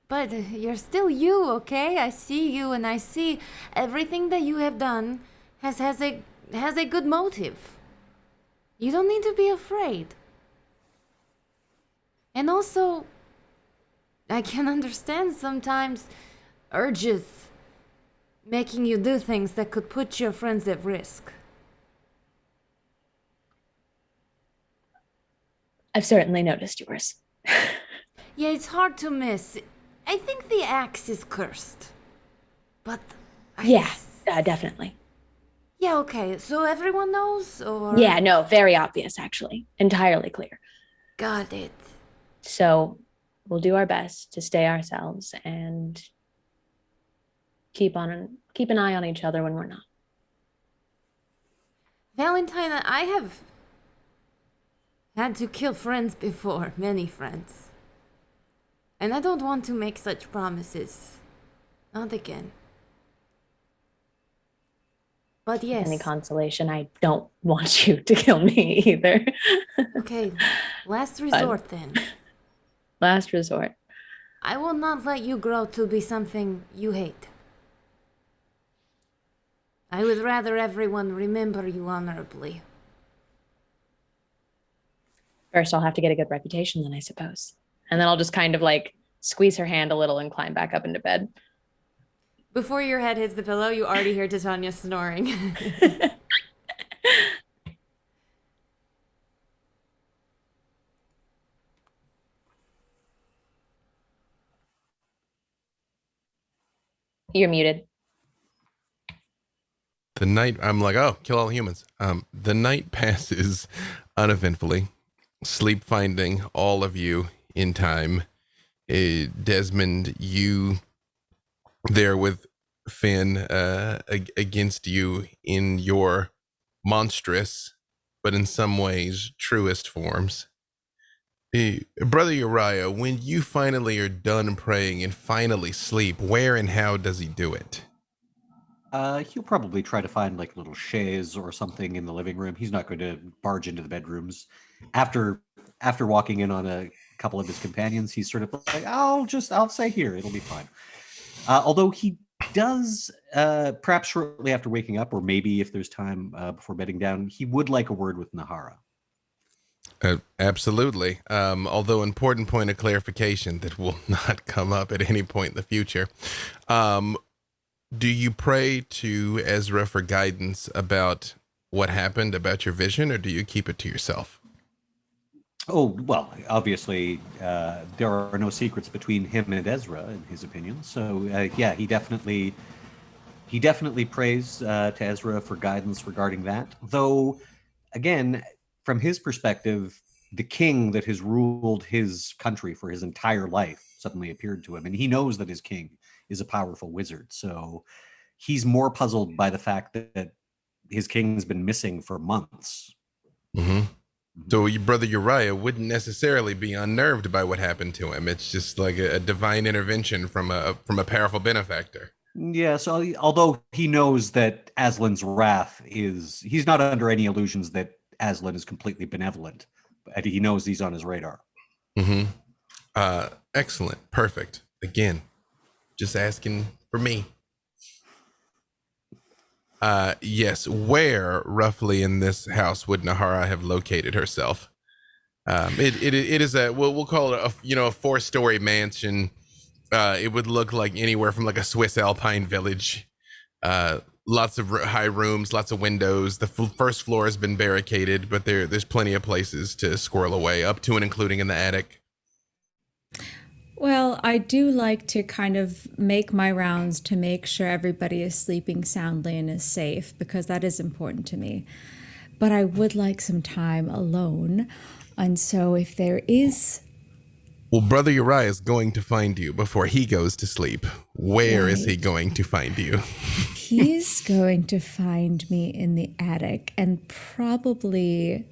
Speaker 3: But you're still you, okay? I see you, and I see everything that you have done has a good motive. You don't need to be afraid. And also, I can understand sometimes urges making you do things that could put your friends at risk.
Speaker 5: I've certainly noticed yours.
Speaker 3: Yeah, it's hard to miss. I think the axe is cursed. But
Speaker 5: Yeah, definitely.
Speaker 3: Yeah, okay. So everyone knows, or?
Speaker 5: Yeah, no, very obvious, actually. Entirely clear.
Speaker 3: Got it.
Speaker 5: So we'll do our best to stay ourselves and keep an eye on each other when we're not.
Speaker 3: Valentine, I have had to kill friends before, many friends. And I don't want to make such promises. Not again. But yes.
Speaker 5: Any consolation, I don't want you to kill me either.
Speaker 3: Okay, last resort then.
Speaker 5: Last resort.
Speaker 3: I will not let you grow to be something you hate. I would rather everyone remember you honorably.
Speaker 5: First, I'll have to get a good reputation then, I suppose. And then I'll just kind of like squeeze her hand a little and climb back up into bed.
Speaker 3: Before your head hits the pillow, you already hear Tatiana snoring.
Speaker 5: You're muted.
Speaker 1: The night, I'm like, oh, kill all humans. The night passes uneventfully, sleep finding all of you in time. Desmond, you there with Finn against you in your monstrous, but in some ways truest forms. Brother Uriah, when you finally are done praying and finally sleep, where and how does he do it?
Speaker 7: He'll probably try to find like a little chaise or something in the living room. He's not going to barge into the bedrooms. After walking in on a couple of his companions, he's sort of like, I'll stay here. It'll be fine. Although he does, perhaps shortly after waking up, or maybe if there's time before bedding down, he would like a word with Nahara.
Speaker 1: Absolutely. Although important point of clarification that will not come up at any point in the future. Do you pray to Ezra for guidance about what happened, about your vision, or do you keep it to yourself?
Speaker 7: Oh, well, obviously, there are no secrets between him and Ezra, in his opinion. So, yeah, he definitely prays to Ezra for guidance regarding that. Though, again, from his perspective, the king that has ruled his country for his entire life suddenly appeared to him, and he knows that his king is a powerful wizard. So he's more puzzled by the fact that his king's been missing for months.
Speaker 1: Mm-hmm. So your brother Uriah wouldn't necessarily be unnerved by what happened to him. It's just like a divine intervention from a powerful benefactor.
Speaker 7: Yeah, so although he knows that Aslan's wrath he's not under any illusions that Aslan is completely benevolent, but he knows he's on his radar.
Speaker 1: Mm-hmm. Excellent. Perfect. Again, just asking for me. Yes. Where roughly in this house would Nahara have located herself? It is we'll call it a 4-story mansion. It would look like anywhere from like a Swiss Alpine village. Lots of high rooms, lots of windows. The first floor has been barricaded, but there's plenty of places to squirrel away, up to and including in the attic.
Speaker 6: Well, I do like to kind of make my rounds to make sure everybody is sleeping soundly and is safe, because that is important to me. But I would like some time alone. And so if there is...
Speaker 1: Well, Brother Uriah is going to find you before he goes to sleep. Where is he going to find you?
Speaker 6: He's going to find me in the attic, and probably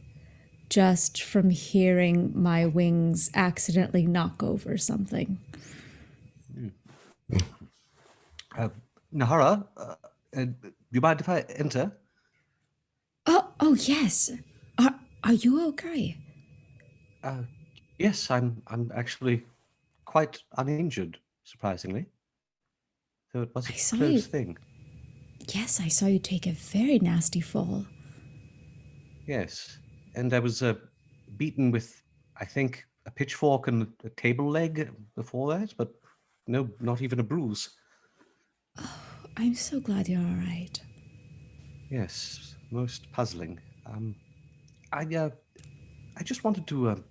Speaker 6: just from hearing my wings accidentally knock over something.
Speaker 7: Nahara, do you mind if I enter?
Speaker 6: Oh yes. Are you okay?
Speaker 7: Yes, I'm actually quite uninjured, surprisingly. Though it was
Speaker 6: I
Speaker 7: a
Speaker 6: saw
Speaker 7: close
Speaker 6: you.
Speaker 7: thing.
Speaker 6: Yes, I saw you take a very nasty fall.
Speaker 7: Yes, and I was beaten with, I think, a pitchfork and a table leg before that, but no, not even a bruise.
Speaker 6: I'm so glad you're all right.
Speaker 7: Yes, most puzzling. I just wanted to,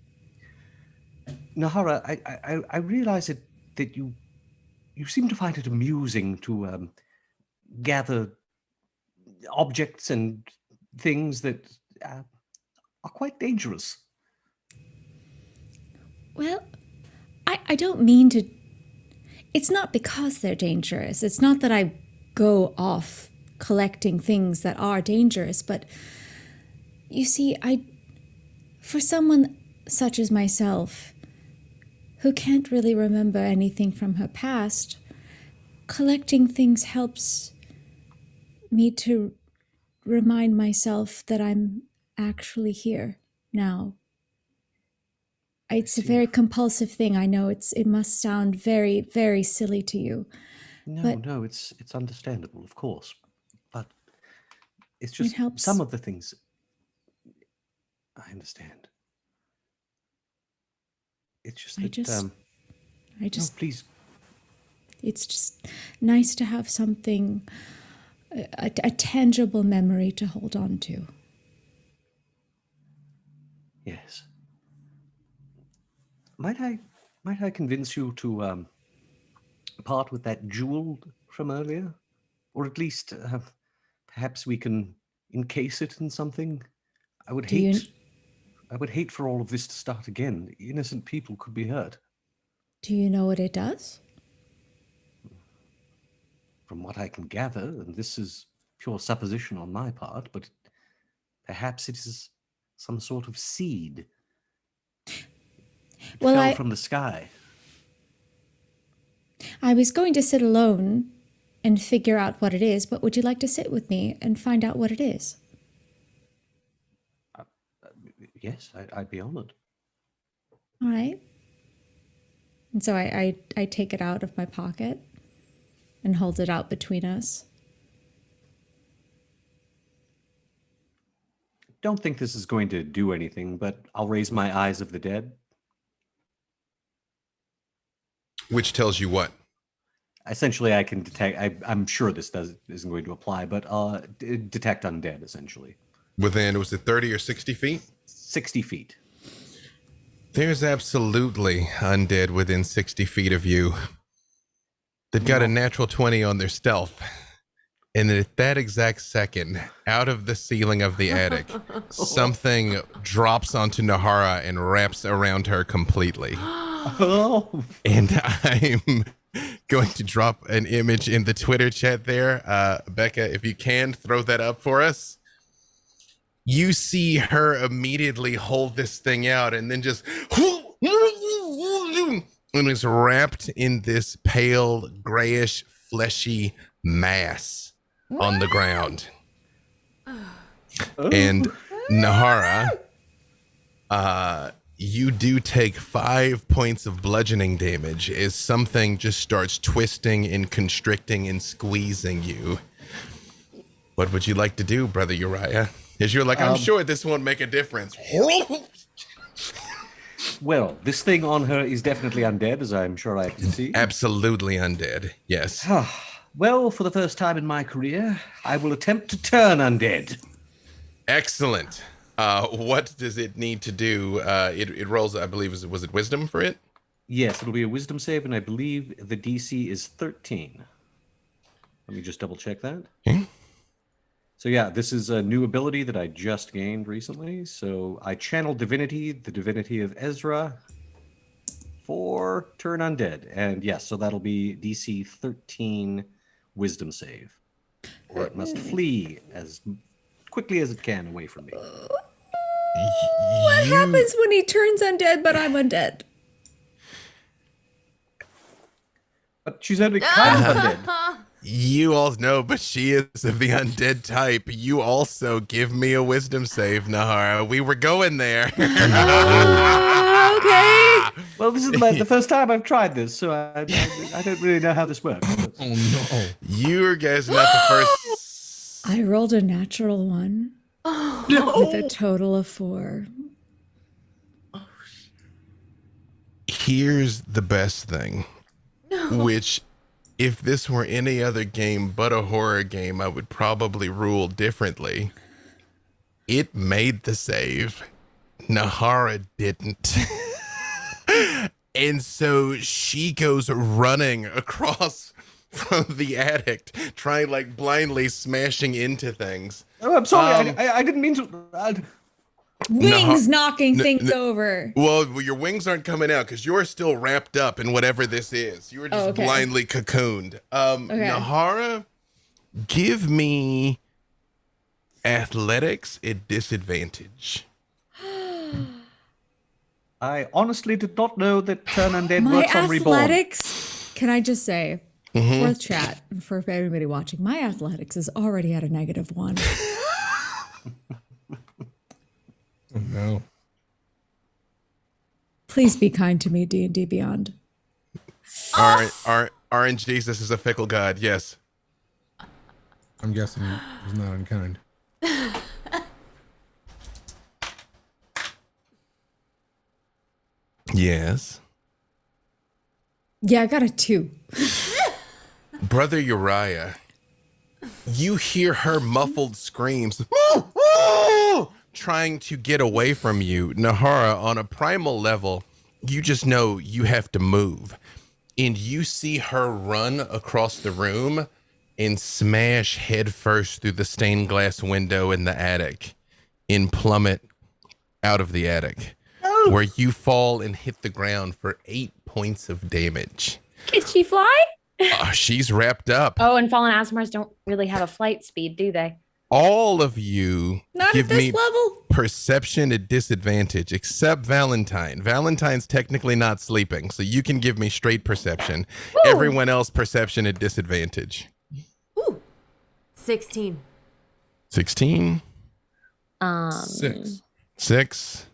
Speaker 7: Nahara. I realize that you seem to find it amusing to gather objects and things that are quite dangerous.
Speaker 6: Well, I don't mean to. It's not because they're dangerous. It's not that I go off collecting things that are dangerous, but you see, for someone such as myself, who can't really remember anything from her past, collecting things helps me to remind myself that I'm actually here now. It's a very compulsive thing. I know it must sound very, very silly to you.
Speaker 7: No, it's understandable, of course, but it's just
Speaker 6: It helps.
Speaker 7: some of the things I understand. It's just that
Speaker 6: I just
Speaker 7: no, please.
Speaker 6: It's just nice to have something, a tangible memory to hold on to.
Speaker 7: Yes. Might I convince you to part with that jewel from earlier, or at least perhaps we can encase it in something? I would hate for all of this to start again. Innocent people could be hurt.
Speaker 6: Do you know what it does?
Speaker 7: From what I can gather, and this is pure supposition on my part, but perhaps it is some sort of seed. It fell from the sky.
Speaker 6: I was going to sit alone and figure out what it is, but would you like to sit with me and find out what it is?
Speaker 7: Yes, I'd be honored.
Speaker 6: All right. And so I take it out of my pocket and hold it out between us.
Speaker 7: Don't think this is going to do anything, but I'll raise my eyes of the dead.
Speaker 1: Which tells you what?
Speaker 7: Essentially, I can detect. I'm sure this isn't going to apply, but detect undead. Essentially,
Speaker 1: Within, was it 30 or 60 feet?
Speaker 7: 60 feet.
Speaker 1: There's absolutely undead within 60 feet of you. They've got a natural 20 on their stealth. And at that exact second, out of the ceiling of the attic, something drops onto Nahara and wraps around her completely. And I'm going to drop an image in the Twitter chat there. Becca, if you can, throw that up for us. You see her immediately hold this thing out and then just... and it's wrapped in this pale, grayish, fleshy mass on the ground. And Nahara, you do take 5 points of bludgeoning damage as something just starts twisting and constricting and squeezing you. What would you like to do, Brother Uriah? As you're like, I'm sure this won't make a difference.
Speaker 7: Well, this thing on her is definitely undead, as I'm sure I can see.
Speaker 1: Absolutely undead, yes.
Speaker 7: Well, for the first time in my career, I will attempt to turn undead.
Speaker 1: Excellent. What does it need to do? It rolls, I believe, was it wisdom for it?
Speaker 7: Yes, it'll be a wisdom save, and I believe the DC is 13. Let me just double check that.
Speaker 1: Okay.
Speaker 7: So yeah, this is a new ability that I just gained recently. So I channel divinity, the divinity of Ezra, for turn undead. And yes, so that'll be DC 13 wisdom save. Or it must flee as quickly as it can away from me.
Speaker 6: What happens when he turns undead, but I'm undead?
Speaker 7: But she's only kind of undead.
Speaker 1: You all know, but she is of the undead type. You also give me a wisdom save, Nahara. We were going there.
Speaker 6: okay.
Speaker 7: Well, this is the first time I've tried this, so I don't really know how this works. But...
Speaker 4: Oh no!
Speaker 1: You guys not the first.
Speaker 6: I rolled a natural 1 with a total of 4.
Speaker 1: Here's the best thing, which if this were any other game but a horror game, I would probably rule differently. It made the save. Nahara didn't. And so she goes running across from the attic, trying like blindly smashing into things.
Speaker 7: Oh, I'm sorry. I didn't mean to.
Speaker 6: Wings knocking things over.
Speaker 1: Well, your wings aren't coming out because you're still wrapped up in whatever this is. You were just blindly cocooned. Nahara, give me athletics at disadvantage.
Speaker 7: I honestly did not know that Turn Undead works on Reborn.
Speaker 6: My athletics, can I just say, for the chat, for everybody watching, my athletics is already at a -1.
Speaker 4: Oh no!
Speaker 6: Please be kind to me, D&D Beyond.
Speaker 1: Orange Jesus is a fickle god, yes.
Speaker 4: I'm guessing he's not unkind.
Speaker 1: Yes.
Speaker 6: Yeah, I got a 2.
Speaker 1: Brother Uriah, you hear her muffled screams trying to get away from you. Nahara, on a primal level, you just know you have to move. And you see her run across the room and smash headfirst through the stained glass window in the attic and plummet out of the attic, where you fall and hit the ground for 8 points of damage.
Speaker 5: Can she fly?
Speaker 1: She's wrapped up.
Speaker 5: Oh, and fallen Asmars don't really have a flight speed, do they?
Speaker 1: All of you
Speaker 6: Not
Speaker 1: give
Speaker 6: at this
Speaker 1: me
Speaker 6: level.
Speaker 1: perception at disadvantage, except Valentine. Valentine's technically not sleeping, so you can give me straight perception.
Speaker 5: Woo!
Speaker 1: Everyone else perception at disadvantage.
Speaker 3: Ooh. 16.
Speaker 1: 16,
Speaker 4: 6.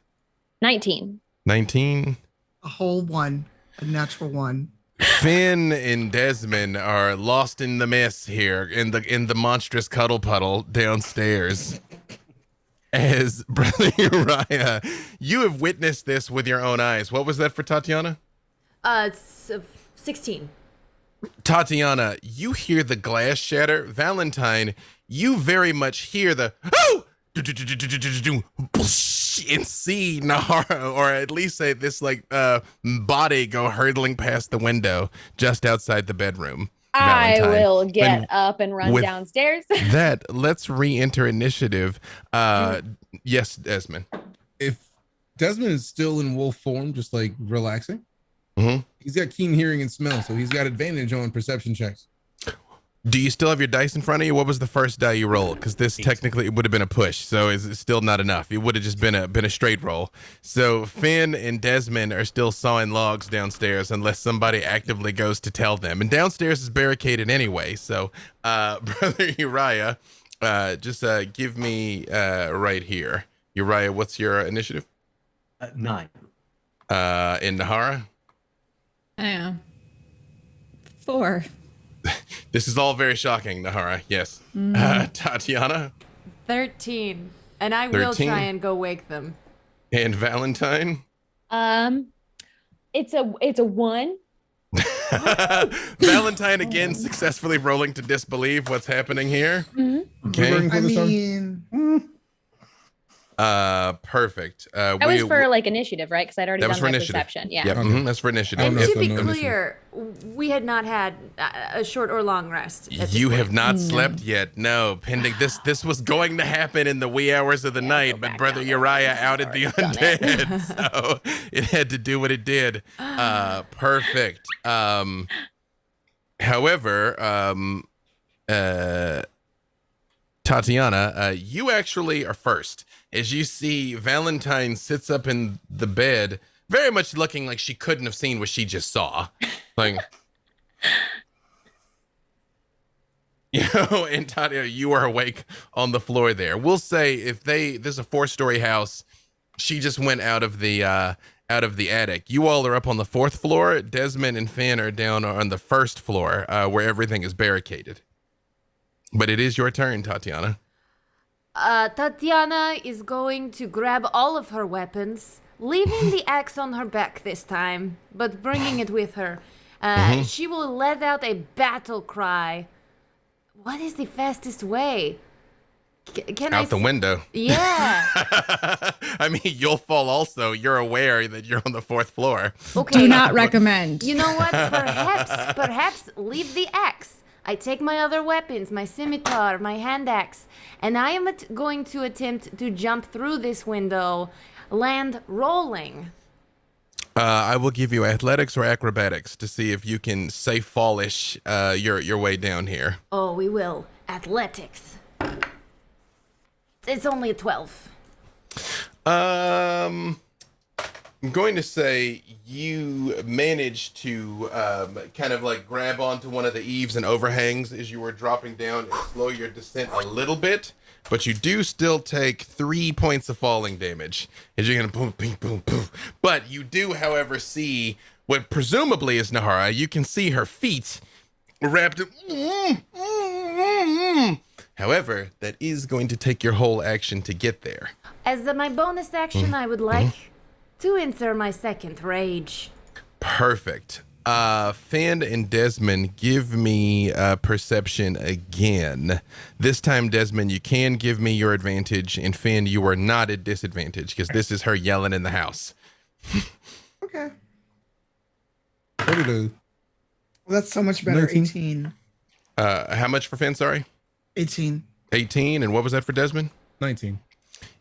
Speaker 5: 19.
Speaker 1: 19.
Speaker 2: A whole 1, a natural 1.
Speaker 1: Finn and Desmond are lost in the mess here in the monstrous cuddle puddle downstairs. As Brother Uriah, you have witnessed this with your own eyes. What was that for Tatiana?
Speaker 3: 16.
Speaker 1: Tatiana, you hear the glass shatter. Valentine, you very much hear the oh, and see Nahara, or at least say this body go hurtling past the window just outside the bedroom.
Speaker 5: I
Speaker 1: Valentine.
Speaker 5: will get up and run downstairs.
Speaker 1: That, let's re-enter initiative. Yes, Desmond.
Speaker 4: If Desmond is still in wolf form, just like relaxing,
Speaker 1: Mm-hmm.
Speaker 4: he's got keen hearing and smell, so he's got advantage on perception checks.
Speaker 1: Do you still have your dice in front of you? What was the first die you rolled? Because this technically it would have been a push, so it's still not enough. It would have just been a straight roll. So Finn and Desmond are still sawing logs downstairs unless somebody actively goes to tell them. And downstairs is barricaded anyway. So Brother Uriah, just give me right here. Uriah, what's your initiative?
Speaker 7: 9.
Speaker 1: In Nahara?
Speaker 6: Yeah. 4.
Speaker 1: This is all very shocking, Nahara. Yes. Tatiana?
Speaker 3: 13. And I will
Speaker 1: 13?
Speaker 3: try and go wake them.
Speaker 1: And Valentine?
Speaker 5: It's a 1.
Speaker 1: Valentine again successfully rolling to disbelieve what's happening here. Okay.
Speaker 2: I mean,
Speaker 1: Perfect.
Speaker 5: That was for like initiative, right? Because I'd already
Speaker 1: That
Speaker 5: done
Speaker 1: was for
Speaker 5: my
Speaker 1: initiative.
Speaker 5: perception. Yeah.
Speaker 1: Yep, that's for initiative.
Speaker 3: And
Speaker 4: no,
Speaker 3: to be
Speaker 4: no
Speaker 3: clear, we had not had a short or long rest. At this
Speaker 1: You
Speaker 3: point.
Speaker 1: have not slept yet. No, pending this was going to happen in the wee hours of the night, but Brother Uriah outed the undead, so it had to do what it did. Perfect. However, Tatiana, you actually are first. As you see, Valentine sits up in the bed, very much looking like she couldn't have seen what she just saw. Like, and Tatiana, you are awake on the floor there. We'll say if this is a 4-story house, she just went out of the out of the attic. You all are up on the 4th floor. Desmond and Finn are down on the 1st floor, where everything is barricaded. But it is your turn, Tatiana.
Speaker 3: Tatiana is going to grab all of her weapons, leaving the axe on her back this time, but bringing it with her. She will let out a battle cry. What is the fastest way? Can
Speaker 1: Out the window.
Speaker 3: Yeah.
Speaker 1: I mean, you'll fall also. You're aware that you're on the 4th floor.
Speaker 3: Okay.
Speaker 6: Do not recommend.
Speaker 3: You know what? Perhaps leave the axe. I take my other weapons, my scimitar, my hand axe, and I am going to attempt to jump through this window, land rolling.
Speaker 1: I will give you athletics or acrobatics to see if you can safe fallish your way down here.
Speaker 3: Oh, we will. Athletics. It's only a 12.
Speaker 1: I'm going to say you managed to kind of like grab onto one of the eaves and overhangs as you were dropping down and slow your descent a little bit, but you do still take 3 points of falling damage as you're going to boom, boom, boom, boom. But you do, however, see what presumably is Nahara. You can see her feet wrapped in... However, that is going to take your whole action to get there.
Speaker 3: As my bonus action, I would like to enter my second rage.
Speaker 1: Perfect. Finn and Desmond, give me perception again. This time, Desmond, you can give me your advantage, and Finn, you are not at disadvantage because this is her yelling in the house.
Speaker 2: Okay.
Speaker 4: 32.
Speaker 2: Well, that's so much better.
Speaker 4: 19.
Speaker 2: 18.
Speaker 1: How much for Finn? Sorry.
Speaker 2: 18.
Speaker 1: 18, and what was that for Desmond?
Speaker 4: 19.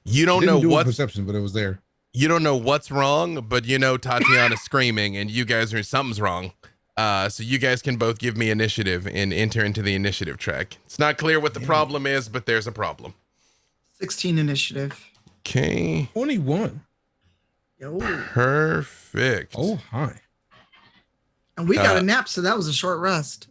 Speaker 1: You don't
Speaker 4: Didn't
Speaker 1: know
Speaker 4: do a
Speaker 1: what
Speaker 4: perception, but it was there.
Speaker 1: You don't know what's wrong, but you know Tatiana's screaming, and you guys are something's wrong. So you guys can both give me initiative and enter into the initiative track. It's not clear what the problem is, but there's a problem.
Speaker 2: 16 initiative.
Speaker 1: Okay.
Speaker 4: 21.
Speaker 2: Yo.
Speaker 1: Perfect.
Speaker 4: Oh, hi.
Speaker 2: And we got a nap, so that was a short rest.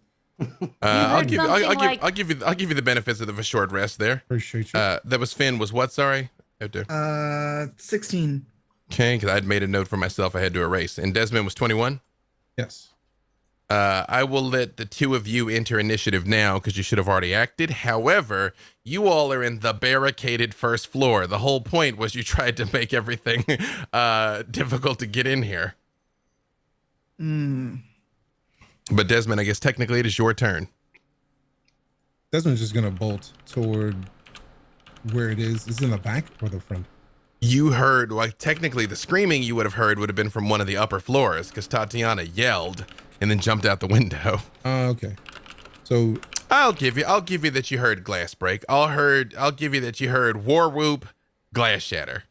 Speaker 1: I'll give you the benefits of a short rest there.
Speaker 4: Appreciate you.
Speaker 1: That was Finn. Was what? Sorry.
Speaker 2: 16.
Speaker 1: Okay, because I'd made a note for myself. I had to erase. And Desmond was 21.
Speaker 4: Yes.
Speaker 1: I will let the two of you enter initiative now because you should have already acted. However, you all are in the barricaded 1st floor. The whole point was you tried to make everything difficult to get in here. But Desmond, I guess technically it is your turn.
Speaker 4: Desmond's just gonna bolt toward where it is. Is it in the back or the front?
Speaker 1: You heard, like, technically the screaming you would have heard would have been from one of the upper floors because Tatiana yelled and then jumped out the window.
Speaker 4: Okay. So
Speaker 1: I'll give you that you heard glass break. I'll give you that you heard war whoop, glass shatter.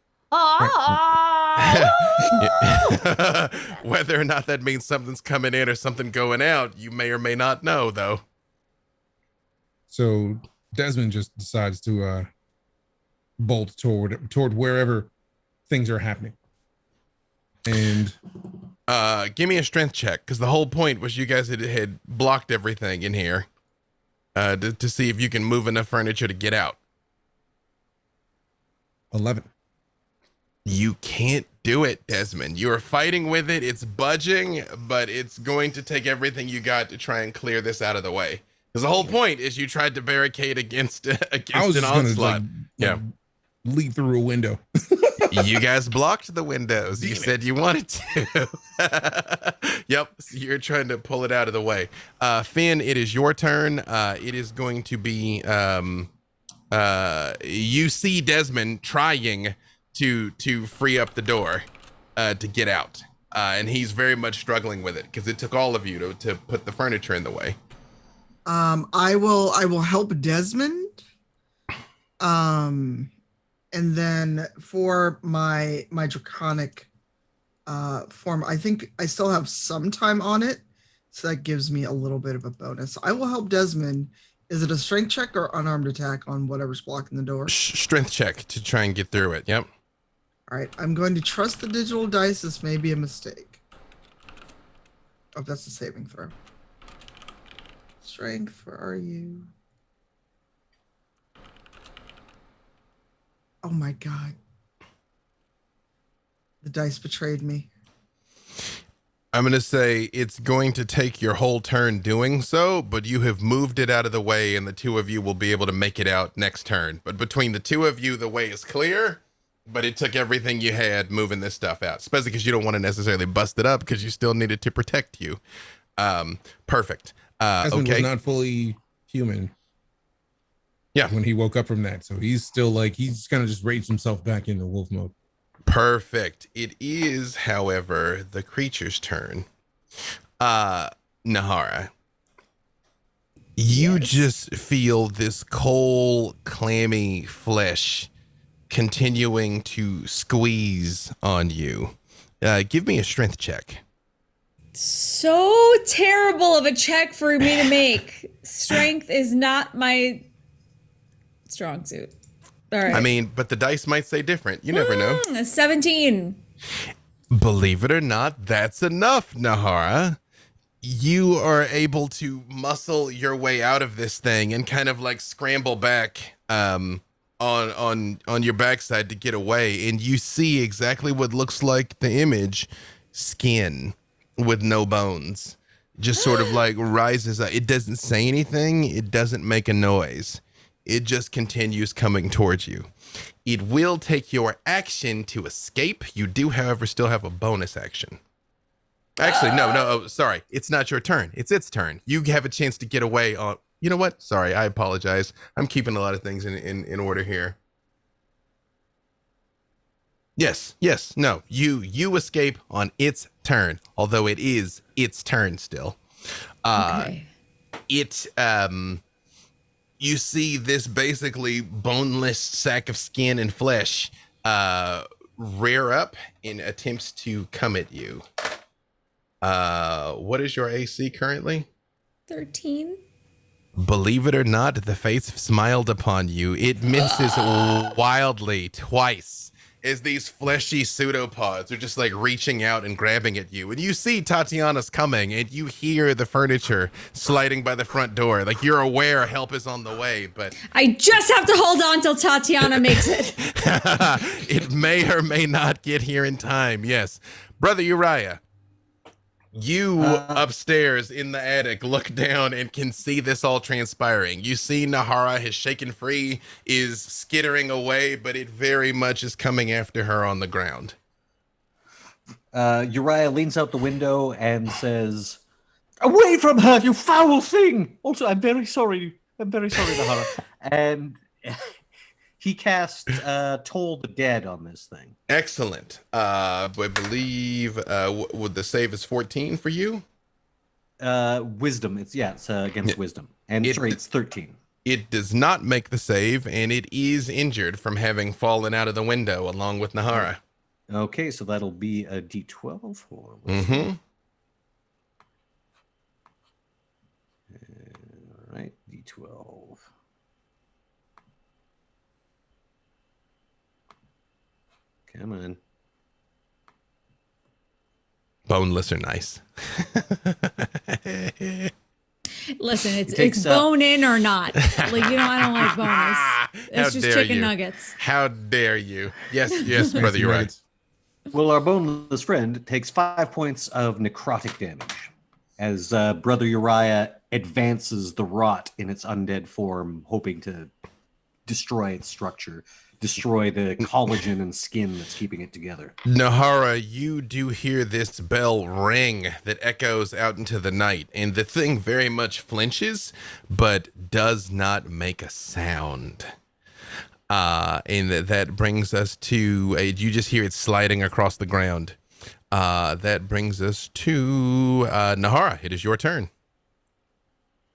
Speaker 1: Whether or not that means something's coming in or something going out, you may or may not know, though.
Speaker 4: So Desmond just decides to bolt toward wherever things are happening. And
Speaker 1: give me a strength check, because the whole point was you guys had blocked everything in here to see if you can move enough furniture to get out.
Speaker 4: 11.
Speaker 1: You can't do it, Desmond. You are fighting with it. It's budging, but it's going to take everything you got to try and clear this out of the way. Because the whole point is you tried to barricade against an onslaught.
Speaker 4: Leap through a window.
Speaker 1: You guys blocked the windows. You said you wanted to. Yep. So you're trying to pull it out of the way. Finn, it is your turn. It is going to be you see Desmond trying to free up the door to get out. And he's very much struggling with it because it took all of you to put the furniture in the way.
Speaker 2: I will help Desmond. And then for my draconic form, I think I still have some time on it, so that gives me a little bit of a bonus. I will help Desmond. Is it a strength check or unarmed attack on whatever's blocking the door?
Speaker 1: Strength check to try and get through it. Yep.
Speaker 2: All right, I'm going to trust the digital dice. This may be a mistake. Oh, that's a saving throw. Strength, where are you? Oh my God. The dice betrayed me.
Speaker 1: I'm going to say it's going to take your whole turn doing so, but you have moved it out of the way, and the two of you will be able to make it out next turn. But between the two of you, the way is clear, but it took everything you had moving this stuff out, especially because you don't want to necessarily bust it up because you still need it to protect you. Perfect.
Speaker 4: Desmond
Speaker 1: Okay.
Speaker 4: was not fully human.
Speaker 1: Yeah.
Speaker 4: When he woke up from that. So he's still like, he's kind of just raged himself back into wolf mode.
Speaker 1: Perfect. It is, however, the creature's turn. Nahara, you just feel this cold, clammy flesh continuing to squeeze on you. Give me a strength check.
Speaker 6: So terrible of a check for me to make. Strength is not my strong suit. All right.
Speaker 1: I mean, but the dice might say different. You never know.
Speaker 6: 17.
Speaker 1: Believe it or not, that's enough, Nahara. You are able to muscle your way out of this thing and kind of like scramble back on your backside to get away, and you see exactly what looks like the image: skin with no bones, just sort of like rises up. It doesn't say anything. It doesn't make a noise. It just continues coming towards you. It will take your action to escape. You do, however, still have a bonus action. Actually, no, sorry. It's not your turn. It's its turn. You have a chance to get away on... You know what? Sorry, I apologize. I'm keeping a lot of things in order here. Yes, no. You escape on its turn, although it is its turn still.
Speaker 6: Okay.
Speaker 1: You see this basically boneless sack of skin and flesh rear up in attempts to come at you. What is your AC currently?
Speaker 6: 13.
Speaker 1: Believe it or not, the face smiled upon you. It misses wildly twice as these fleshy pseudopods are just like reaching out and grabbing at you. And you see Tatiana's coming, and you hear the furniture sliding by the front door. Like, you're aware help is on the way, but...
Speaker 6: I just have to hold on till Tatiana makes it.
Speaker 1: It may or may not get here in time, yes. Brother Uriah, you upstairs in the attic look down and can see this all transpiring. You see Nahara has shaken free, is skittering away, but it very much is coming after her on the ground.
Speaker 7: Uriah leans out the window and says, "Away from her, you foul thing! Also, I'm very sorry, Nahara." And he casts Toll the Dead on this thing.
Speaker 1: Excellent. I believe would the save is 14 for you?
Speaker 7: Wisdom. It's against wisdom. And it's 13.
Speaker 1: It does not make the save, and it is injured from having fallen out of the window along with Nahara.
Speaker 7: Okay, so that'll be a D12 for
Speaker 1: Mm-hmm.
Speaker 7: All right, D12. Come on.
Speaker 1: Boneless are nice.
Speaker 6: Listen, it's bone in or not. Like, I don't like bonus. It's just chicken
Speaker 1: you.
Speaker 6: Nuggets.
Speaker 1: How dare you? Yes, brother, you're right.
Speaker 7: Well, our boneless friend takes 5 points of necrotic damage as Brother Uriah advances the rot in its undead form, hoping to destroy its structure, destroy the collagen and skin that's keeping it together.
Speaker 1: Nahara, you do hear this bell ring that echoes out into the night, and the thing very much flinches, but does not make a sound. And that brings us to you just hear it sliding across the ground. That brings us to Nahara. It is your turn.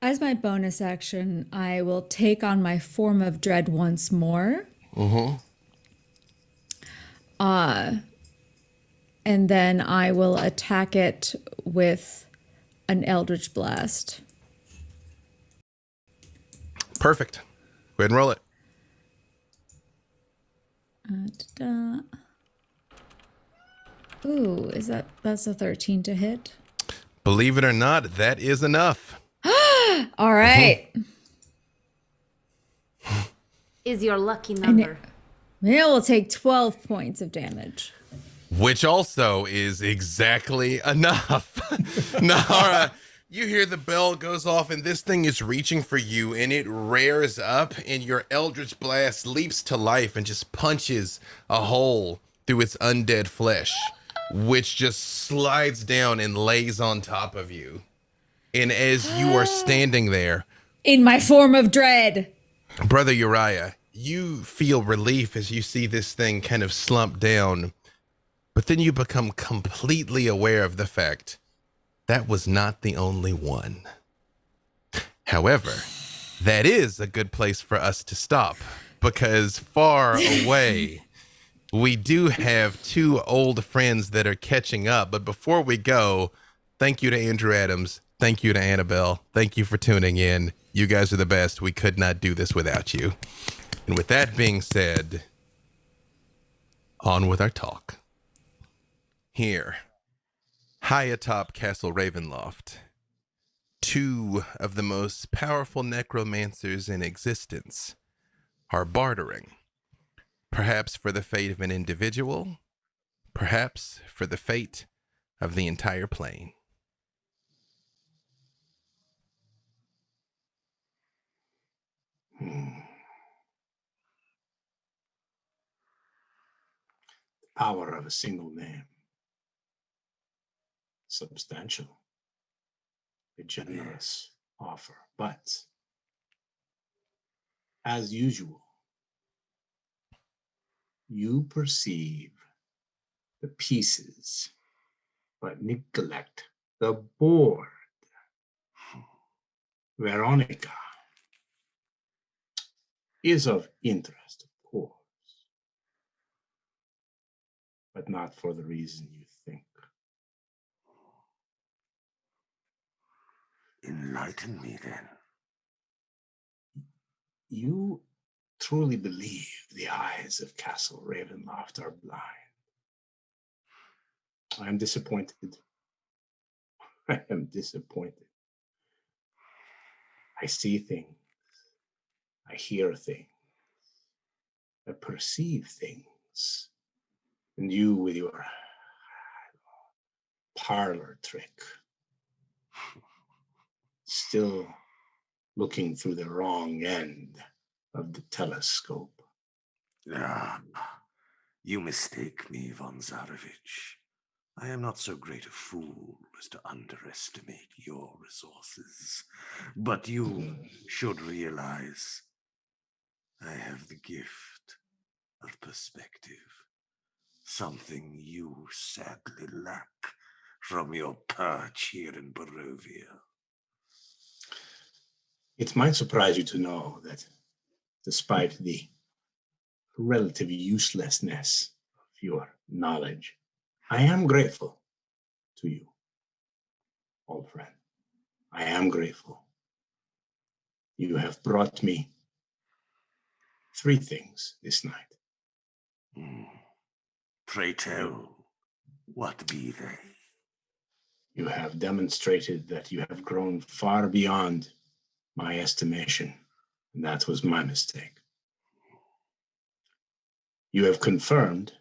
Speaker 6: As my bonus action, I will take on my form of dread once more.
Speaker 1: Mm-hmm.
Speaker 6: And then I will attack it with an Eldritch Blast.
Speaker 1: Perfect. Go ahead and roll it.
Speaker 6: Ooh, that's a 13 to hit?
Speaker 1: Believe it or not, that is enough.
Speaker 6: All right.
Speaker 3: Is your lucky number.
Speaker 6: It will take 12 points of damage.
Speaker 1: Which also is exactly enough. Nahara, you hear the bell goes off and this thing is reaching for you and it rears up and your Eldritch Blast leaps to life and just punches a hole through its undead flesh, which just slides down and lays on top of you. And as you are standing there,
Speaker 6: In my form of dread.
Speaker 1: Brother Uriah, you feel relief as you see this thing kind of slump down, but then you become completely aware of the fact that was not the only one. However, that is a good place for us to stop, because far away, we do have two old friends that are catching up. But before we go, thank you to Andrew Adams. Thank you to Annabelle. Thank you for tuning in. You guys are the best. We could not do this without you. And with that being said, on with our talk. Here, high atop Castle Ravenloft, two of the most powerful necromancers in existence are bartering. Perhaps for the fate of an individual, perhaps for the fate of the entire plane.
Speaker 9: The power of a single name. Substantial. A generous offer. But, as usual, you perceive the pieces, but neglect the board. Veronica is of interest, of course, but not for the reason you think.
Speaker 10: Enlighten me then.
Speaker 9: You truly believe the eyes of Castle Ravenloft are blind. I am disappointed. I am disappointed. I see things. I hear things. I perceive things. And you with your parlor trick, still looking through the wrong end of the telescope.
Speaker 10: Ah, you mistake me, von Zarevich. I am not so great a fool as to underestimate your resources. But you should realize I have the gift of perspective. Something you sadly lack from your perch here in Barovia.
Speaker 9: It might surprise you to know that despite the relative uselessness of your knowledge, I am grateful to you, old friend. I am grateful. You have brought me 3 things this night.
Speaker 10: Pray tell, what be they?
Speaker 9: You have demonstrated that you have grown far beyond my estimation, and that was my mistake. You have confirmed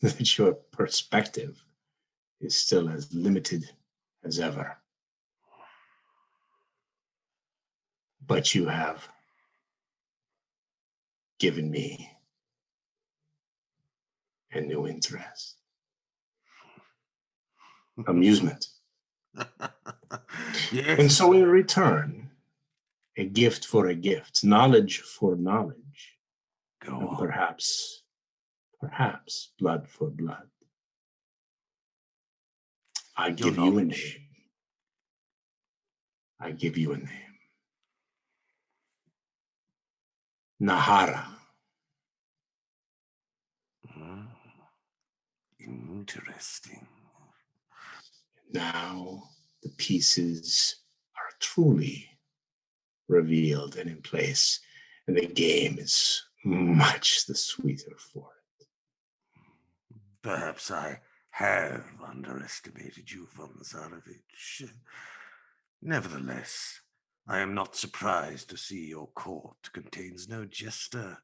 Speaker 9: that your perspective is still as limited as ever. But you have given me a new interest. Amusement.
Speaker 10: Yes.
Speaker 9: And so in return, a gift for a gift, knowledge for knowledge,
Speaker 10: Go
Speaker 9: and
Speaker 10: on.
Speaker 9: perhaps blood for blood. I give you a name. I give you a name. Nahara.
Speaker 10: Interesting.
Speaker 9: Now the pieces are truly revealed and in place, and the game is much the sweeter for it.
Speaker 10: Perhaps I have underestimated you, von Zarevich. Nevertheless, I am not surprised to see your court contains no jester.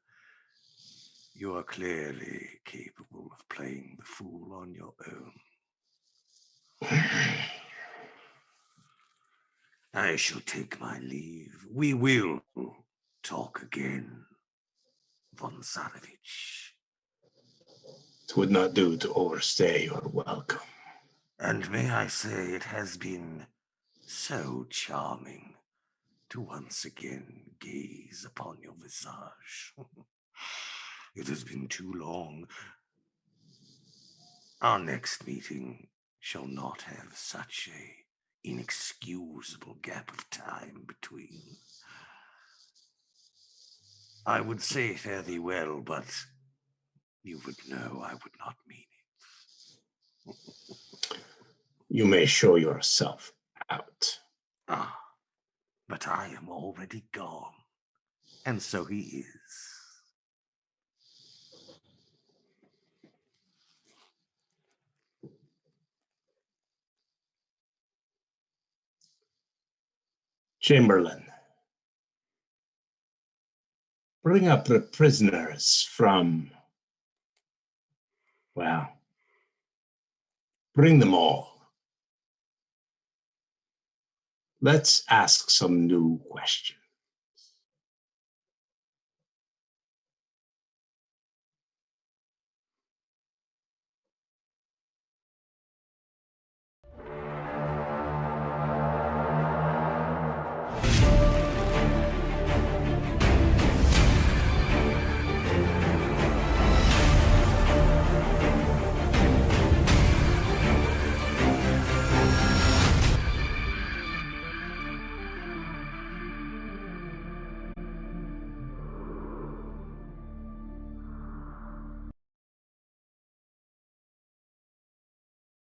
Speaker 10: You are clearly capable of playing the fool on your own. I shall take my leave. We will talk again, von Zarovich.
Speaker 9: It would not do to overstay your welcome.
Speaker 10: And may I say, it has been so charming to once again gaze upon your visage. It has been too long. Our next meeting shall not have such a inexcusable gap of time between. I would say fare thee well, but you would know I would not mean it.
Speaker 9: You may show yourself out.
Speaker 10: Ah, but I am already gone, and so he is.
Speaker 9: Chamberlain, bring up the prisoners from, well, bring them all. Let's ask some new questions.